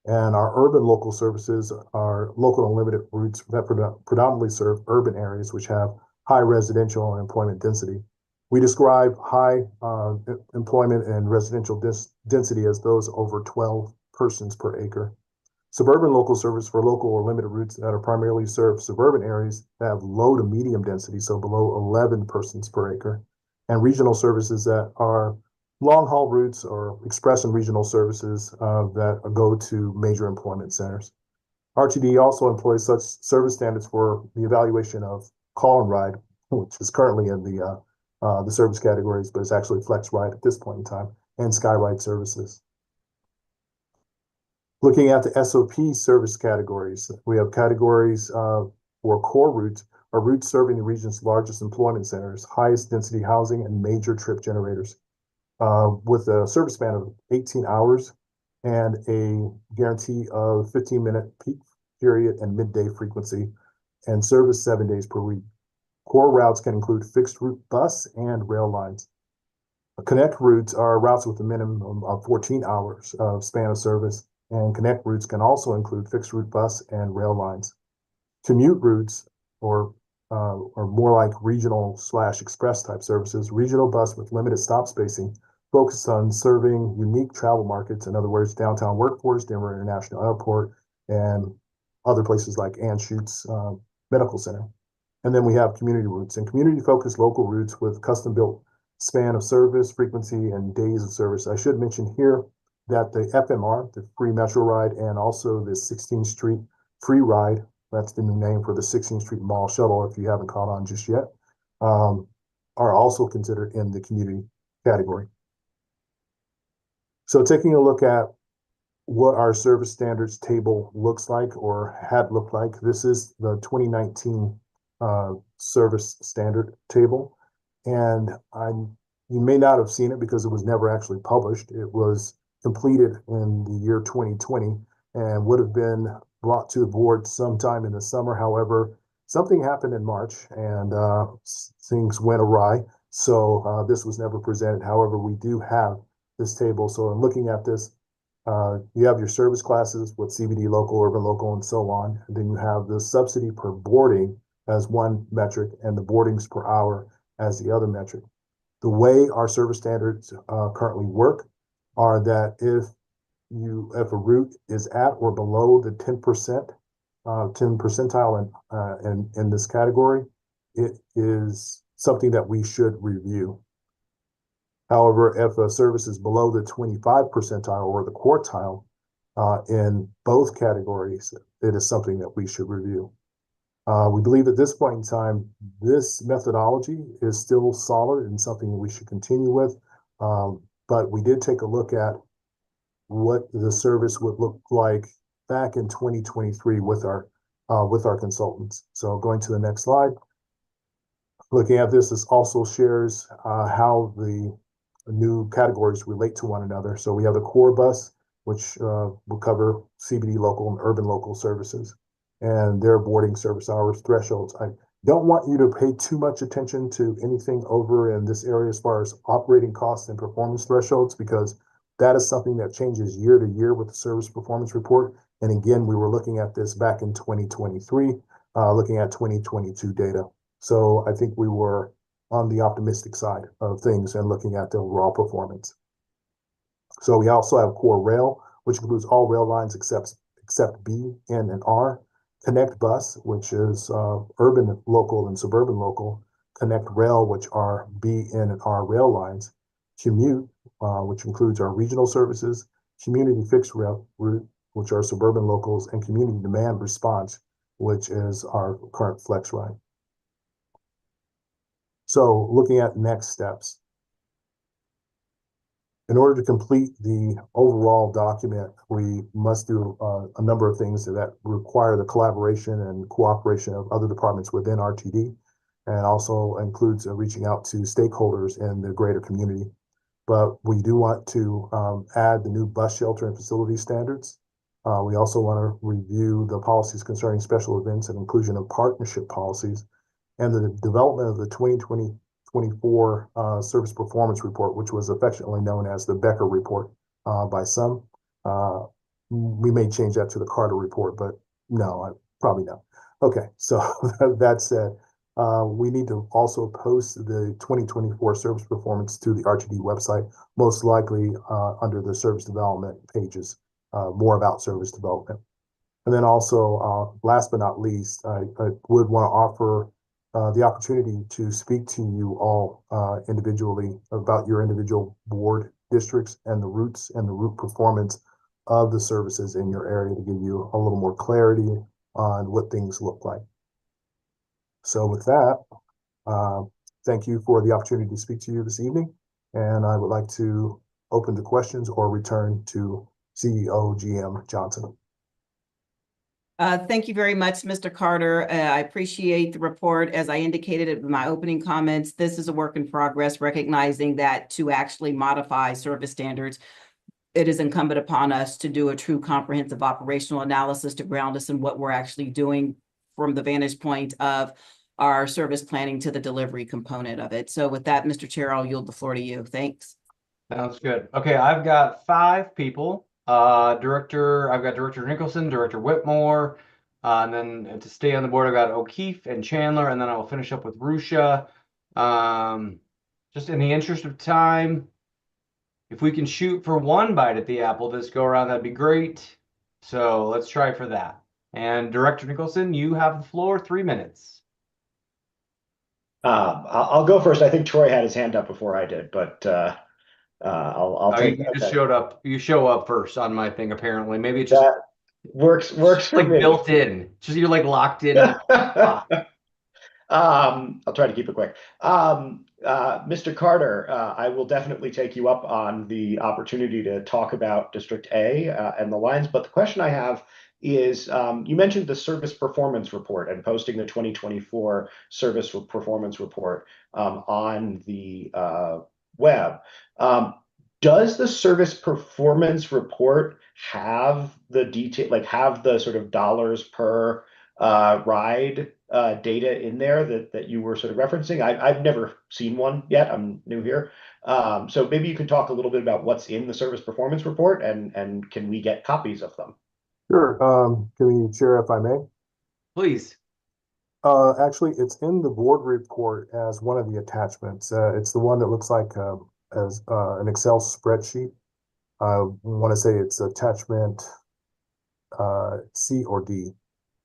And our urban local services are local and limited routes that predominantly serve urban areas which have high residential and employment density. We describe high employment and residential density as those over 12 persons per acre. Suburban local service for local or limited routes that are primarily serve suburban areas that have low to medium density, so below 11 persons per acre. And regional services that are long-haul routes or express and regional services that go to major employment centers. RTD also employs such service standards for the evaluation of call and ride, which is currently in the service categories, but it's actually Flex Ride at this point in time, and SkyRide services. Looking at the SOP service categories, we have categories for core routes, or routes serving the region's largest employment centers, highest density housing, and major trip generators, with a service span of 18 hours and a guarantee of 15-minute peak period and midday frequency, and service 7 days per week. Core routes can include fixed route bus and rail lines. Connect routes are routes with a minimum of 14 hours of span of service, and connect routes can also include fixed route bus and rail lines. Commute routes, or more like regional/express type services, regional bus with limited stop spacing, focused on serving unique travel markets, in other words, downtown workforce, Denver International Airport, and other places like Anschutz Medical Center. And then we have community routes and community-focused local routes with custom-built span of service, frequency, and days of service. I should mention here that the FMR, the Free Metro Ride, and also the 16th Street Free Ride, that's the new name for the 16th Street Mall Shuttle if you haven't caught on just yet, are also considered in the community category. So taking a look at what our service standards table looks like or had looked like, this is the 2019 service standard table. And you may not have seen it because it was never actually published. It was completed in the year 2020 and would have been brought to the board sometime in the summer. However, something happened in March and things went awry. So this was never presented. However, we do have this table. So in looking at this, you have your service classes with CBD local, urban local, and so on. And then you have the subsidy per boarding as one metric and the boardings per hour as the other metric. The way our service standards currently work are that if a route is at or below the 10 percentile in this category, it is something that we should review. However, if a service is below the 25 percentile or the quartile in both categories, it is something that we should review. We believe at this point in time, this methodology is still solid and something we should continue with. But we did take a look at what the service would look like back in 2023 with our consultants. So going to the next slide. Looking at this also shares how the new categories relate to one another. So we have the core bus, which will cover CBD local and urban local services. and their boarding service hours thresholds. I don't want you to pay too much attention to anything over in this area as far as operating costs and performance thresholds, because that is something that changes year to year with the service performance report. And again, we were looking at this back in 2023, looking at 2022 data. So I think we were on the optimistic side of things and looking at the overall performance. So we also have Core Rail, which includes all rail lines except B, N, and R. Connect Bus, which is urban local and suburban local. Connect Rail, which are B, N, and R rail lines. Commute, which includes our regional services. Community Fixed Rail Route, which are suburban locals, and Community Demand Response, which is our current Flex Ride. So looking at next steps. In order to complete the overall document, we must do a number of things that require the collaboration and cooperation of other departments within RTD, and also includes reaching out to stakeholders in the greater community. But we do want to add the new bus shelter and facility standards. We also want to review the policies concerning special events and inclusion of partnership policies, and the development of the 2024 Service Performance Report, which was affectionately known as the Becker Report by some. We may change that to the Carter Report, but no, probably not. Okay, so that said, we need to also post the 2024 service performance to the RTD website, most likely under the service development pages, more about service development. And then also, last but not least, I would want to offer the opportunity to speak to you all individually about your individual board districts and the routes and the route performance of the services in your area to give you a little more clarity on what things look like. So with that, thank you for the opportunity to speak to you this evening, and I would like to open to questions or return to CEO GM Johnson. Thank you very much, Mr. Carter. I appreciate the report. As I indicated in my opening comments, this is a work in progress, recognizing that to actually modify service standards, it is incumbent upon us to do a true comprehensive operational analysis to ground us in what we're actually doing from the vantage point of our service planning to the delivery component of it. So with that, Mr. Chair, I'll yield the floor to you. Thanks. Sounds good. Okay, I've got 5 people. I've got Director Nicholson, Director Whitmore, and then to stay on the board, I've got O'Keefe and Chandler, and then I will finish up with Rusha. Just in the interest of time, if we can shoot for 1 bite at the apple this go around, that'd be great. So let's try for that. And Director Nicholson, you have the floor, 3 minutes. I'll go first. I think Troy had his hand up before I did, but I'll take you that. just showed up. You show up first on my thing, apparently. Maybe it just that works for like me. built in. Just you're like locked in. I'll try to keep it quick. Mr. Carter, I will definitely take you up on the opportunity to talk about District A and the lines. But the question I have is, you mentioned the service performance report and posting the 2024 service performance report on the web. Does the service performance report have the detail, like have the sort of dollars per ride data in there that you were sort of referencing? I've never seen one yet. I'm new here. So maybe you could talk a little bit about what's in the service performance report, and can we get copies of them? Sure. Can we share, if I may? Please. Actually, it's in the board report as one of the attachments. It's the one that looks like as an Excel spreadsheet. I want to say it's attachment C or D.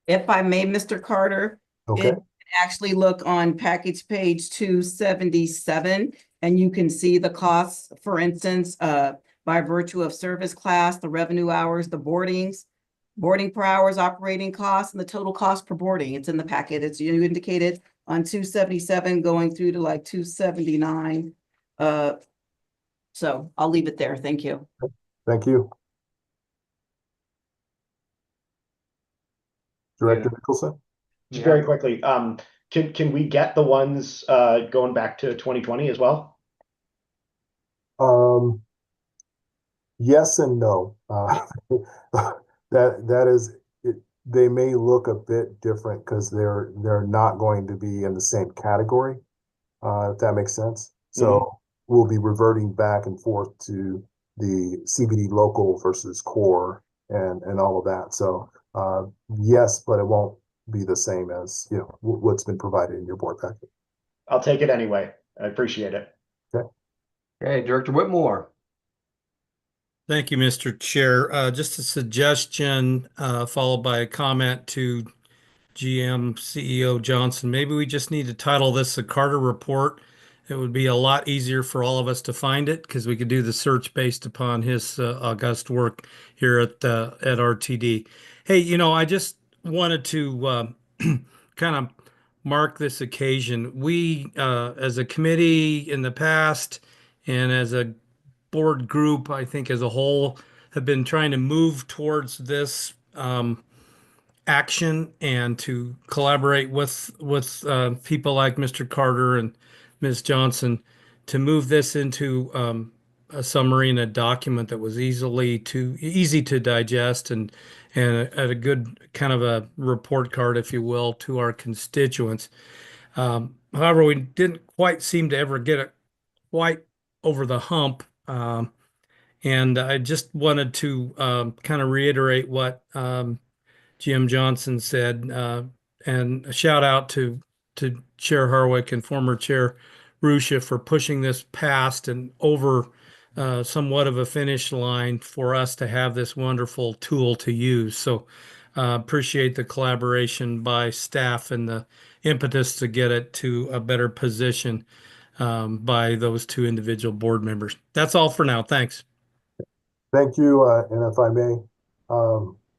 If I may, Mr. Carter, Okay. it actually look on package page 277, and you can see the costs, for instance, by virtue of service class, the revenue hours, the boardings, boarding per hours, operating costs, and the total cost per boarding. It's in the packet. It's you indicated on 277 going through to like 279. So I'll leave it there. Thank you. Thank you. Director Nicholson? Just very quickly, can we get the ones going back to 2020 as well? Yes and no. That is it. they may look a bit different because they're not going to be in the same category, if that makes sense. So we'll be reverting back and forth to the CBD local versus core and all of that. So yes, but it won't be the same as what's been provided in your board packet. I'll take it anyway. I appreciate it. Okay, Director Whitmore. Thank you, Mr. Chair. Just a suggestion, followed by a comment to GM CEO Johnson. Maybe we just need to title this the Carter Report. It would be a lot easier for all of us to find it because we could do the search based upon his august work here at RTD. Hey, I just wanted to kind of mark this occasion. We, as a committee in the past and as a board group, I think as a whole, have been trying to move towards this action and to collaborate with people like Mr. Carter and Ms. Johnson to move this into a summary and a document that was easy to digest and a good kind of a report card, if you will, to our constituents. However, we didn't quite seem to ever get it quite over the hump. And I just wanted to kind of reiterate what GM Johnson said, and a shout out to Chair Harwick and former Chair Ruscia for pushing this past and over somewhat of a finish line for us to have this wonderful tool to use. So appreciate the collaboration by staff and the impetus to get it to a better position by those two individual board members. That's all for now. Thanks. Thank you. And if I may,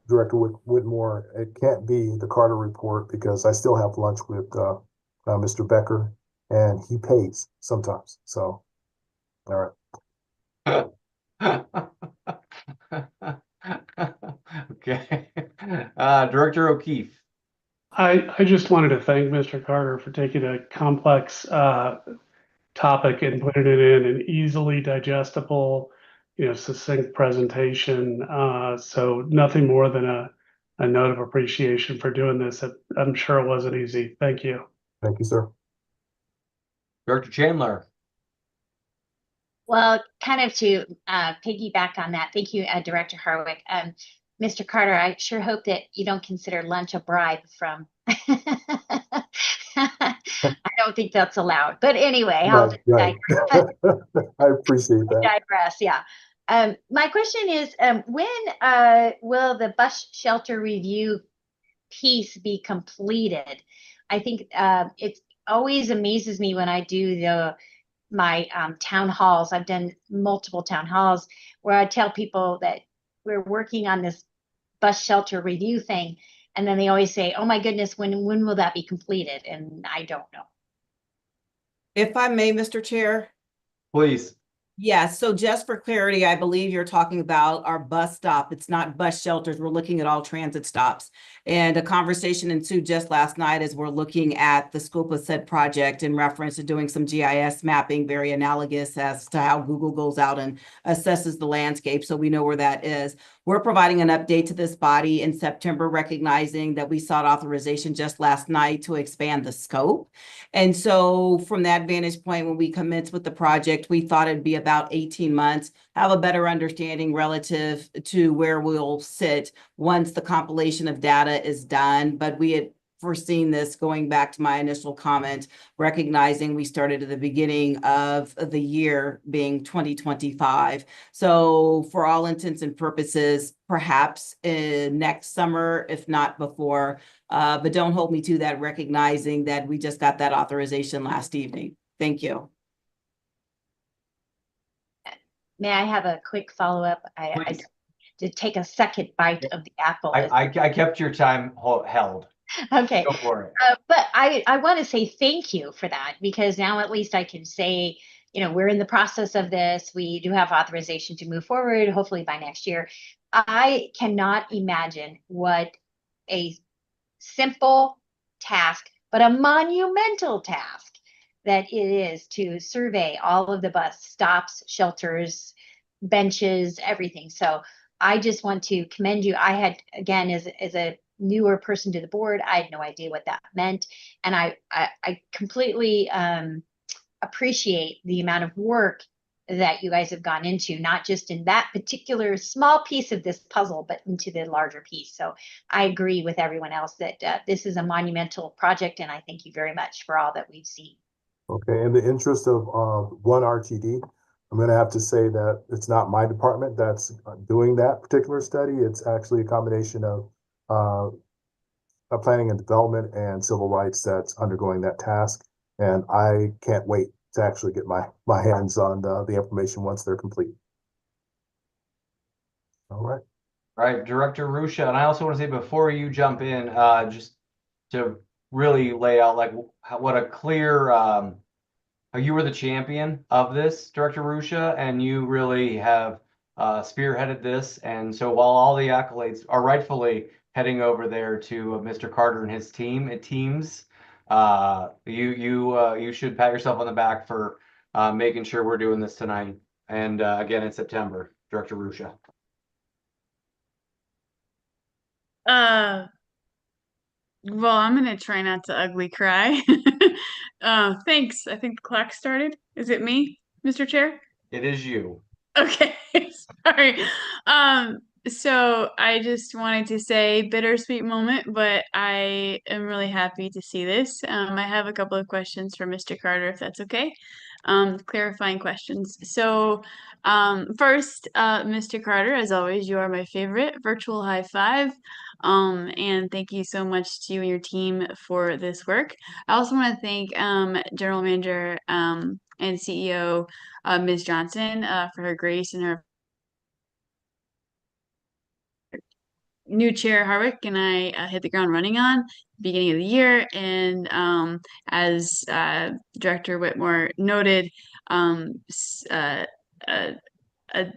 Director Whitmore, it can't be the Carter Report because I still have lunch with Mr. Becker, and he pays sometimes. So, all right. Okay. Director O'Keefe. I just wanted to thank Mr. Carter for taking a complex topic and putting it in an easily digestible, succinct presentation. So nothing more than a note of appreciation for doing this. I'm sure it wasn't easy. Thank you. Thank you, sir. Director Chandler. Well, kind of to piggyback on that, thank you, Director Harwick. Mr. Carter, I sure hope that you don't consider lunch a bribe from. I don't think that's allowed. But anyway, I'll right. I appreciate that. Digress, yeah. My question is, when will the bus shelter review piece be completed? I think it always amazes me when I do my town halls. I've done multiple town halls where I tell people that we're working on this bus shelter review thing, and then they always say, "Oh my goodness, when will that be completed?" And I don't know. If I may, Mr. Chair. Please. Yes, so just for clarity, I believe you're talking about our bus stop. It's not bus shelters. We're looking at all transit stops. And a conversation ensued just last night as we're looking at the scope of said project in reference to doing some GIS mapping, very analogous as to how Google goes out and assesses the landscape. So we know where that is. We're providing an update to this body in September, recognizing that we sought authorization just last night to expand the scope. And so from that vantage point, when we commenced with the project, we thought it'd be about 18 months, have a better understanding relative to where we'll sit once the compilation of data is done. But we had foreseen this going back to my initial comment, recognizing we started at the beginning of the year being 2025. So for all intents and purposes, perhaps next summer, if not before, but don't hold me to that, recognizing that we just got that authorization last evening. Thank you. May I have a quick follow-up? I did take a second bite of the apple. I kept your time held. Okay. Go for it. But I want to say thank you for that, because now at least I can say, we're in the process of this. We do have authorization to move forward, hopefully by next year. I cannot imagine what a simple task, but a monumental task that it is to survey all of the bus stops, shelters, benches, everything. So I just want to commend you. I had, again, as a newer person to the board. I had no idea what that meant. And I completely appreciate the amount of work that you guys have gone into, not just in that particular small piece of this puzzle, but into the larger piece. So I agree with everyone else that this is a monumental project, and I thank you very much for all that we've seen. Okay, in the interest of one RTD, I'm going to have to say that it's not my department that's doing that particular study. It's actually a combination of planning and development and civil rights that's undergoing that task. And I can't wait to actually get my hands on the information once they're complete. All right. All right, Director Ruscia, and I also want to say before you jump in, just to really lay out like what a clear, you were the champion of this, Director Ruscia, and you really have spearheaded this. And so while all the accolades are rightfully heading over there to Mr. Carter and his teams, you should pat yourself on the back for making sure we're doing this tonight. And again in September, Director Ruscia. Well, I'm gonna try not to ugly cry. Thanks. I think the clock started. Is it me, Mr. Chair? It is you. Okay, sorry. So I just wanted to say bittersweet moment, but I am really happy to see this. I have a couple of questions for Mr. Carter, if that's okay. Clarifying questions. So, first, Mr. Carter, as always, you are my favorite. Virtual high five. And thank you so much to you and your team for this work. I also want to thank General Manager and CEO Ms. Johnson for her grace and her new chair Harwick and I hit the ground running on beginning of the year. And as Director Whitmore noted, a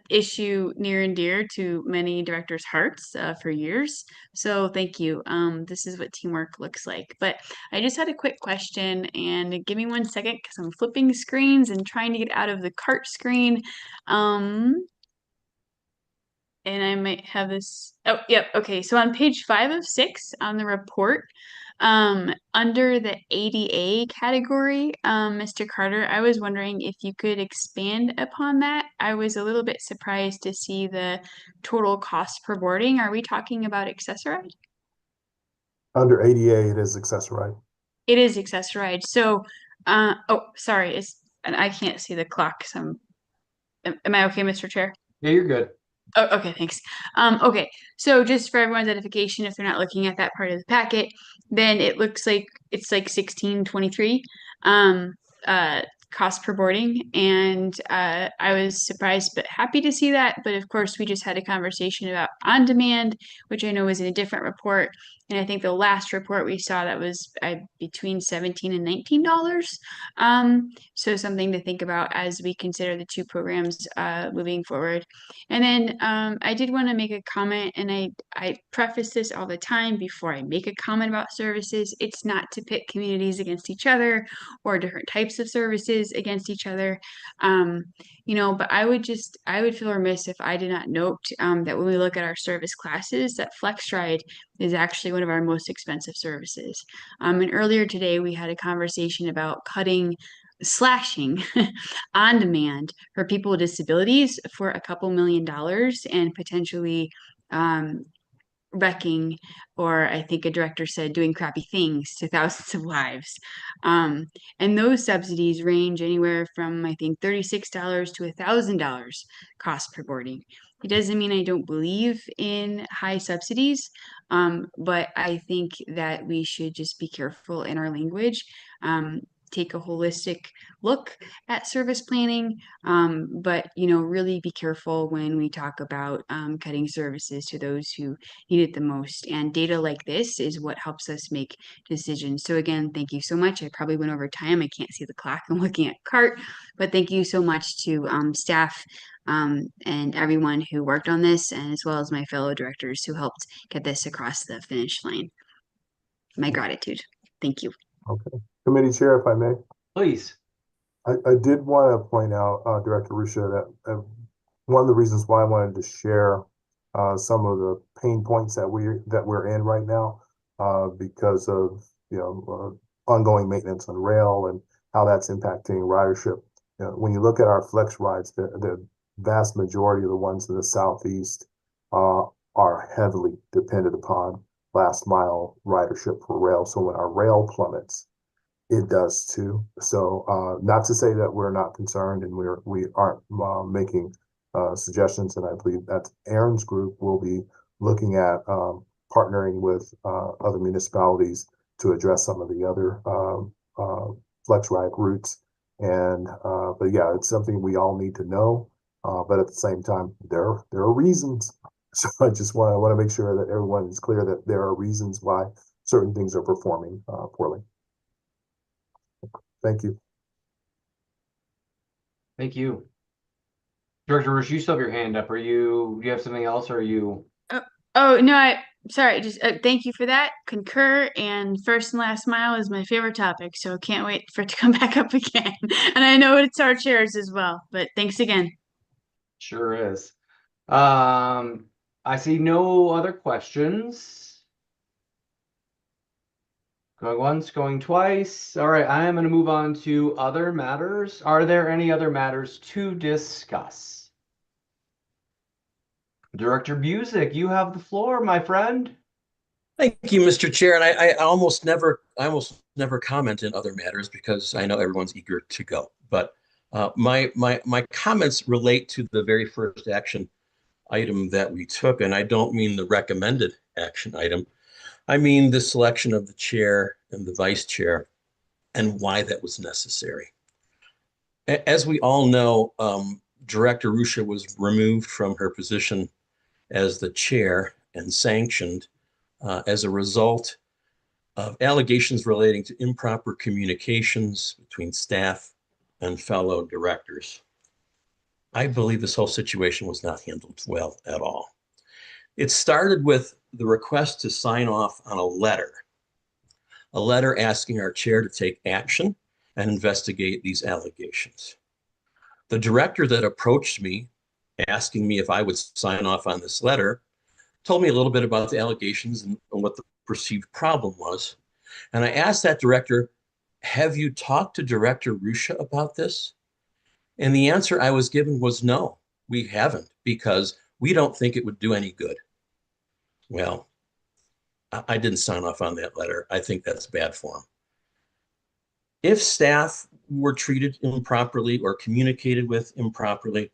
issue near and dear to many directors' hearts for years. So thank you. This is what teamwork looks like. But I just had a quick question, and give me 1 second because I'm flipping screens and trying to get out of the cart screen. And I might have this. Oh, yep. Okay. So on page 5 of 6 on the report, under the ADA category, Mr. Carter, I was wondering if you could expand upon that. I was a little bit surprised to see the total cost per boarding. Are we talking about accessorized? Under ADA, it is accessorized. It is accessorized. So, oh, sorry. And I can't see the clock. So am I okay, Mr. Chair? Yeah, you're good. Oh, okay, thanks. Okay, so just for everyone's edification, if they're not looking at that part of the packet, then it looks like it's like 1623 cost per boarding, and I was surprised but happy to see that. But of course, we just had a conversation about on demand, which I know is in a different report. And I think the last report we saw that was between $17 and $19. So something to think about as we consider the two programs moving forward. And then I did want to make a comment, and I preface this all the time before I make a comment about services. It's not to pit communities against each other or different types of services against each other. But I would feel remiss if I did not note that when we look at our service classes, that FlexRide is actually one of our most expensive services. And earlier today, we had a conversation about slashing on demand for people with disabilities for a couple $1 million and potentially wrecking, or I think a director said doing crappy things to thousands of lives. And those subsidies range anywhere from, I think, $36 to $1,000 cost per boarding. It doesn't mean I don't believe in high subsidies, but I think that we should just be careful in our language. Take a holistic look at service planning, but really be careful when we talk about cutting services to those who need it the most. And data like this is what helps us make decisions. So again, thank you so much. I probably went over time. I can't see the clock. I'm looking at CART, but thank you so much to staff and everyone who worked on this, and as well as my fellow directors who helped get this across the finish line. My gratitude. Thank you. Okay. Committee Chair, if I may. Please. I did want to point out, Director Ruscia, that one of the reasons why I wanted to share some of the pain points that we're in right now because of ongoing maintenance on rail and how that's impacting ridership. When you look at our flex rides, the vast majority of the ones in the southeast are heavily dependent upon last mile ridership for rail. So when our rail plummets, it does too. So not to say that we're not concerned and we aren't making suggestions, and I believe that Aaron's group will be looking at partnering with other municipalities to address some of the other flex ride routes. And but yeah, it's something we all need to know. But at the same time, there are reasons. So I just want to make sure that everyone is clear that there are reasons why certain things are performing poorly. Thank you. Thank you. Director Rush, you still have your hand up. Do you have something else, or are you? Oh, no, sorry, just thank you for that. Concur, and first and last mile is my favorite topic, so can't wait for it to come back up again. And I know it's our chairs as well, but thanks again. Sure is. I see no other questions. Going once, going twice. All right, I am going to move on to other matters. Are there any other matters to discuss? Director Busick, you have the floor, my friend. Thank you, Mr. Chair. And I almost never comment in other matters because I know everyone's eager to go. But my comments relate to the very first action item that we took, and I don't mean the recommended action item. I mean the selection of the chair and the vice chair and why that was necessary. As we all know, Director Ruscia was removed from her position as the chair and sanctioned as a result of allegations relating to improper communications between staff and fellow directors. I believe this whole situation was not handled well at all. It started with the request to sign off on a letter asking our chair to take action and investigate these allegations. The director that approached me, asking me if I would sign off on this letter, told me a little bit about the allegations and what the perceived problem was. And I asked that director, have you talked to Director Ruscia about this? And the answer I was given was no, we haven't, because we don't think it would do any good. Well, I didn't sign off on that letter. I think that's bad form. If staff were treated improperly or communicated with improperly,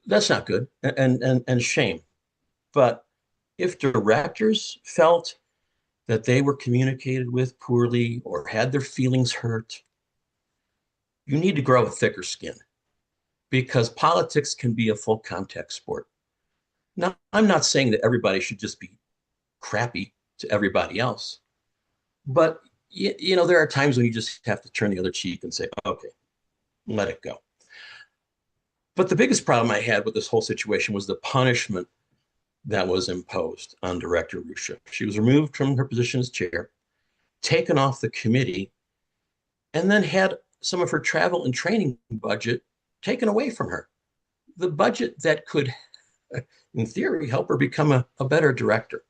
that's not good and shame. But if directors felt that they were communicated with poorly or had their feelings hurt, you need to grow a thicker skin, because politics can be a full contact sport. Now, I'm not saying that everybody should just be crappy to everybody else, but there are times when you just have to turn the other cheek and say, okay, let it go. But the biggest problem I had with this whole situation was the punishment that was imposed on Director Ruscia. She was removed from her position as chair, taken off the committee, and then had some of her travel and training budget taken away from her. The budget that could, in theory, help her become a better director.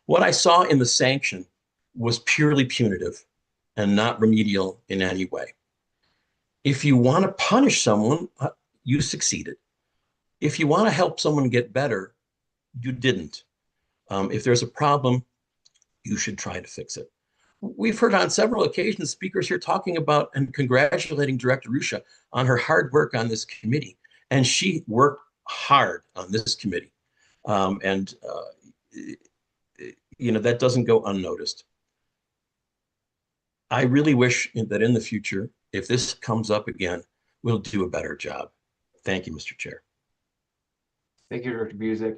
What I saw in the sanction was purely punitive and not remedial in any way. If you want to punish someone, you succeeded. If you want to help someone get better, you didn't. If there's a problem, you should try to fix it. We've heard on several occasions speakers here talking about and congratulating Director Ruscia on her hard work on this committee. And she worked hard on this committee. That doesn't go unnoticed. I really wish that in the future, if this comes up again, we'll do a better job. Thank you, Mr. Chair. Thank you, Director Busick.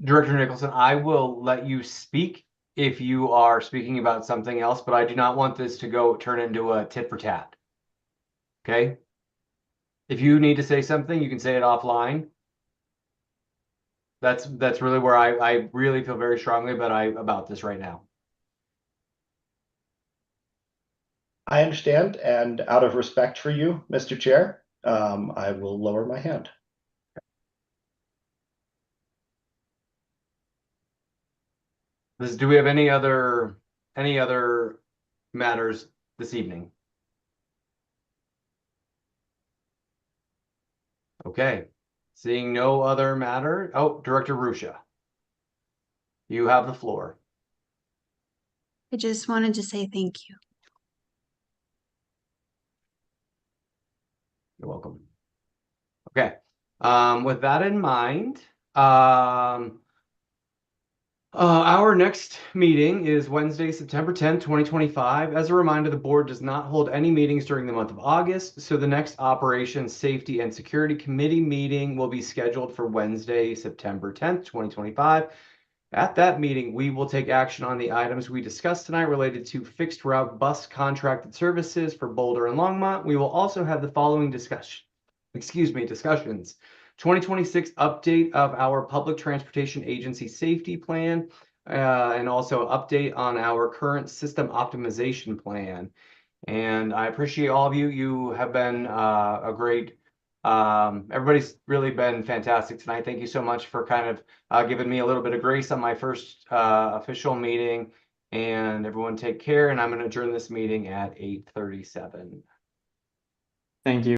Director Nicholson, I will let you speak if you are speaking about something else, but I do not want this to turn into a tit for tat. Okay? If you need to say something, you can say it offline. That's really where I really feel very strongly about this right now. I understand, and out of respect for you, Mr. Chair, I will lower my hand. Do we have any other matters this evening? Okay, seeing no other matter. Oh, Director Rusha, you have the floor. I just wanted to say thank you. You're welcome. Okay, with that in mind, our next meeting is Wednesday, September 10th, 2025. As a reminder, the board does not hold any meetings during the month of August, so the next Operations, Safety, and Security Committee meeting will be scheduled for Wednesday, September 10th, 2025. At that meeting, we will take action on the items we discussed tonight related to fixed route bus contracted services for Boulder and Longmont. We will also have the following discussions. 2026 update of our Public Transportation Agency safety plan, and also update on our current system optimization plan. And I appreciate all of you. You have been a great, everybody's really been fantastic tonight. Thank you so much for kind of giving me a little bit of grace on my first official meeting. And everyone take care. And I'm going to adjourn this meeting at 8:37. Thank you.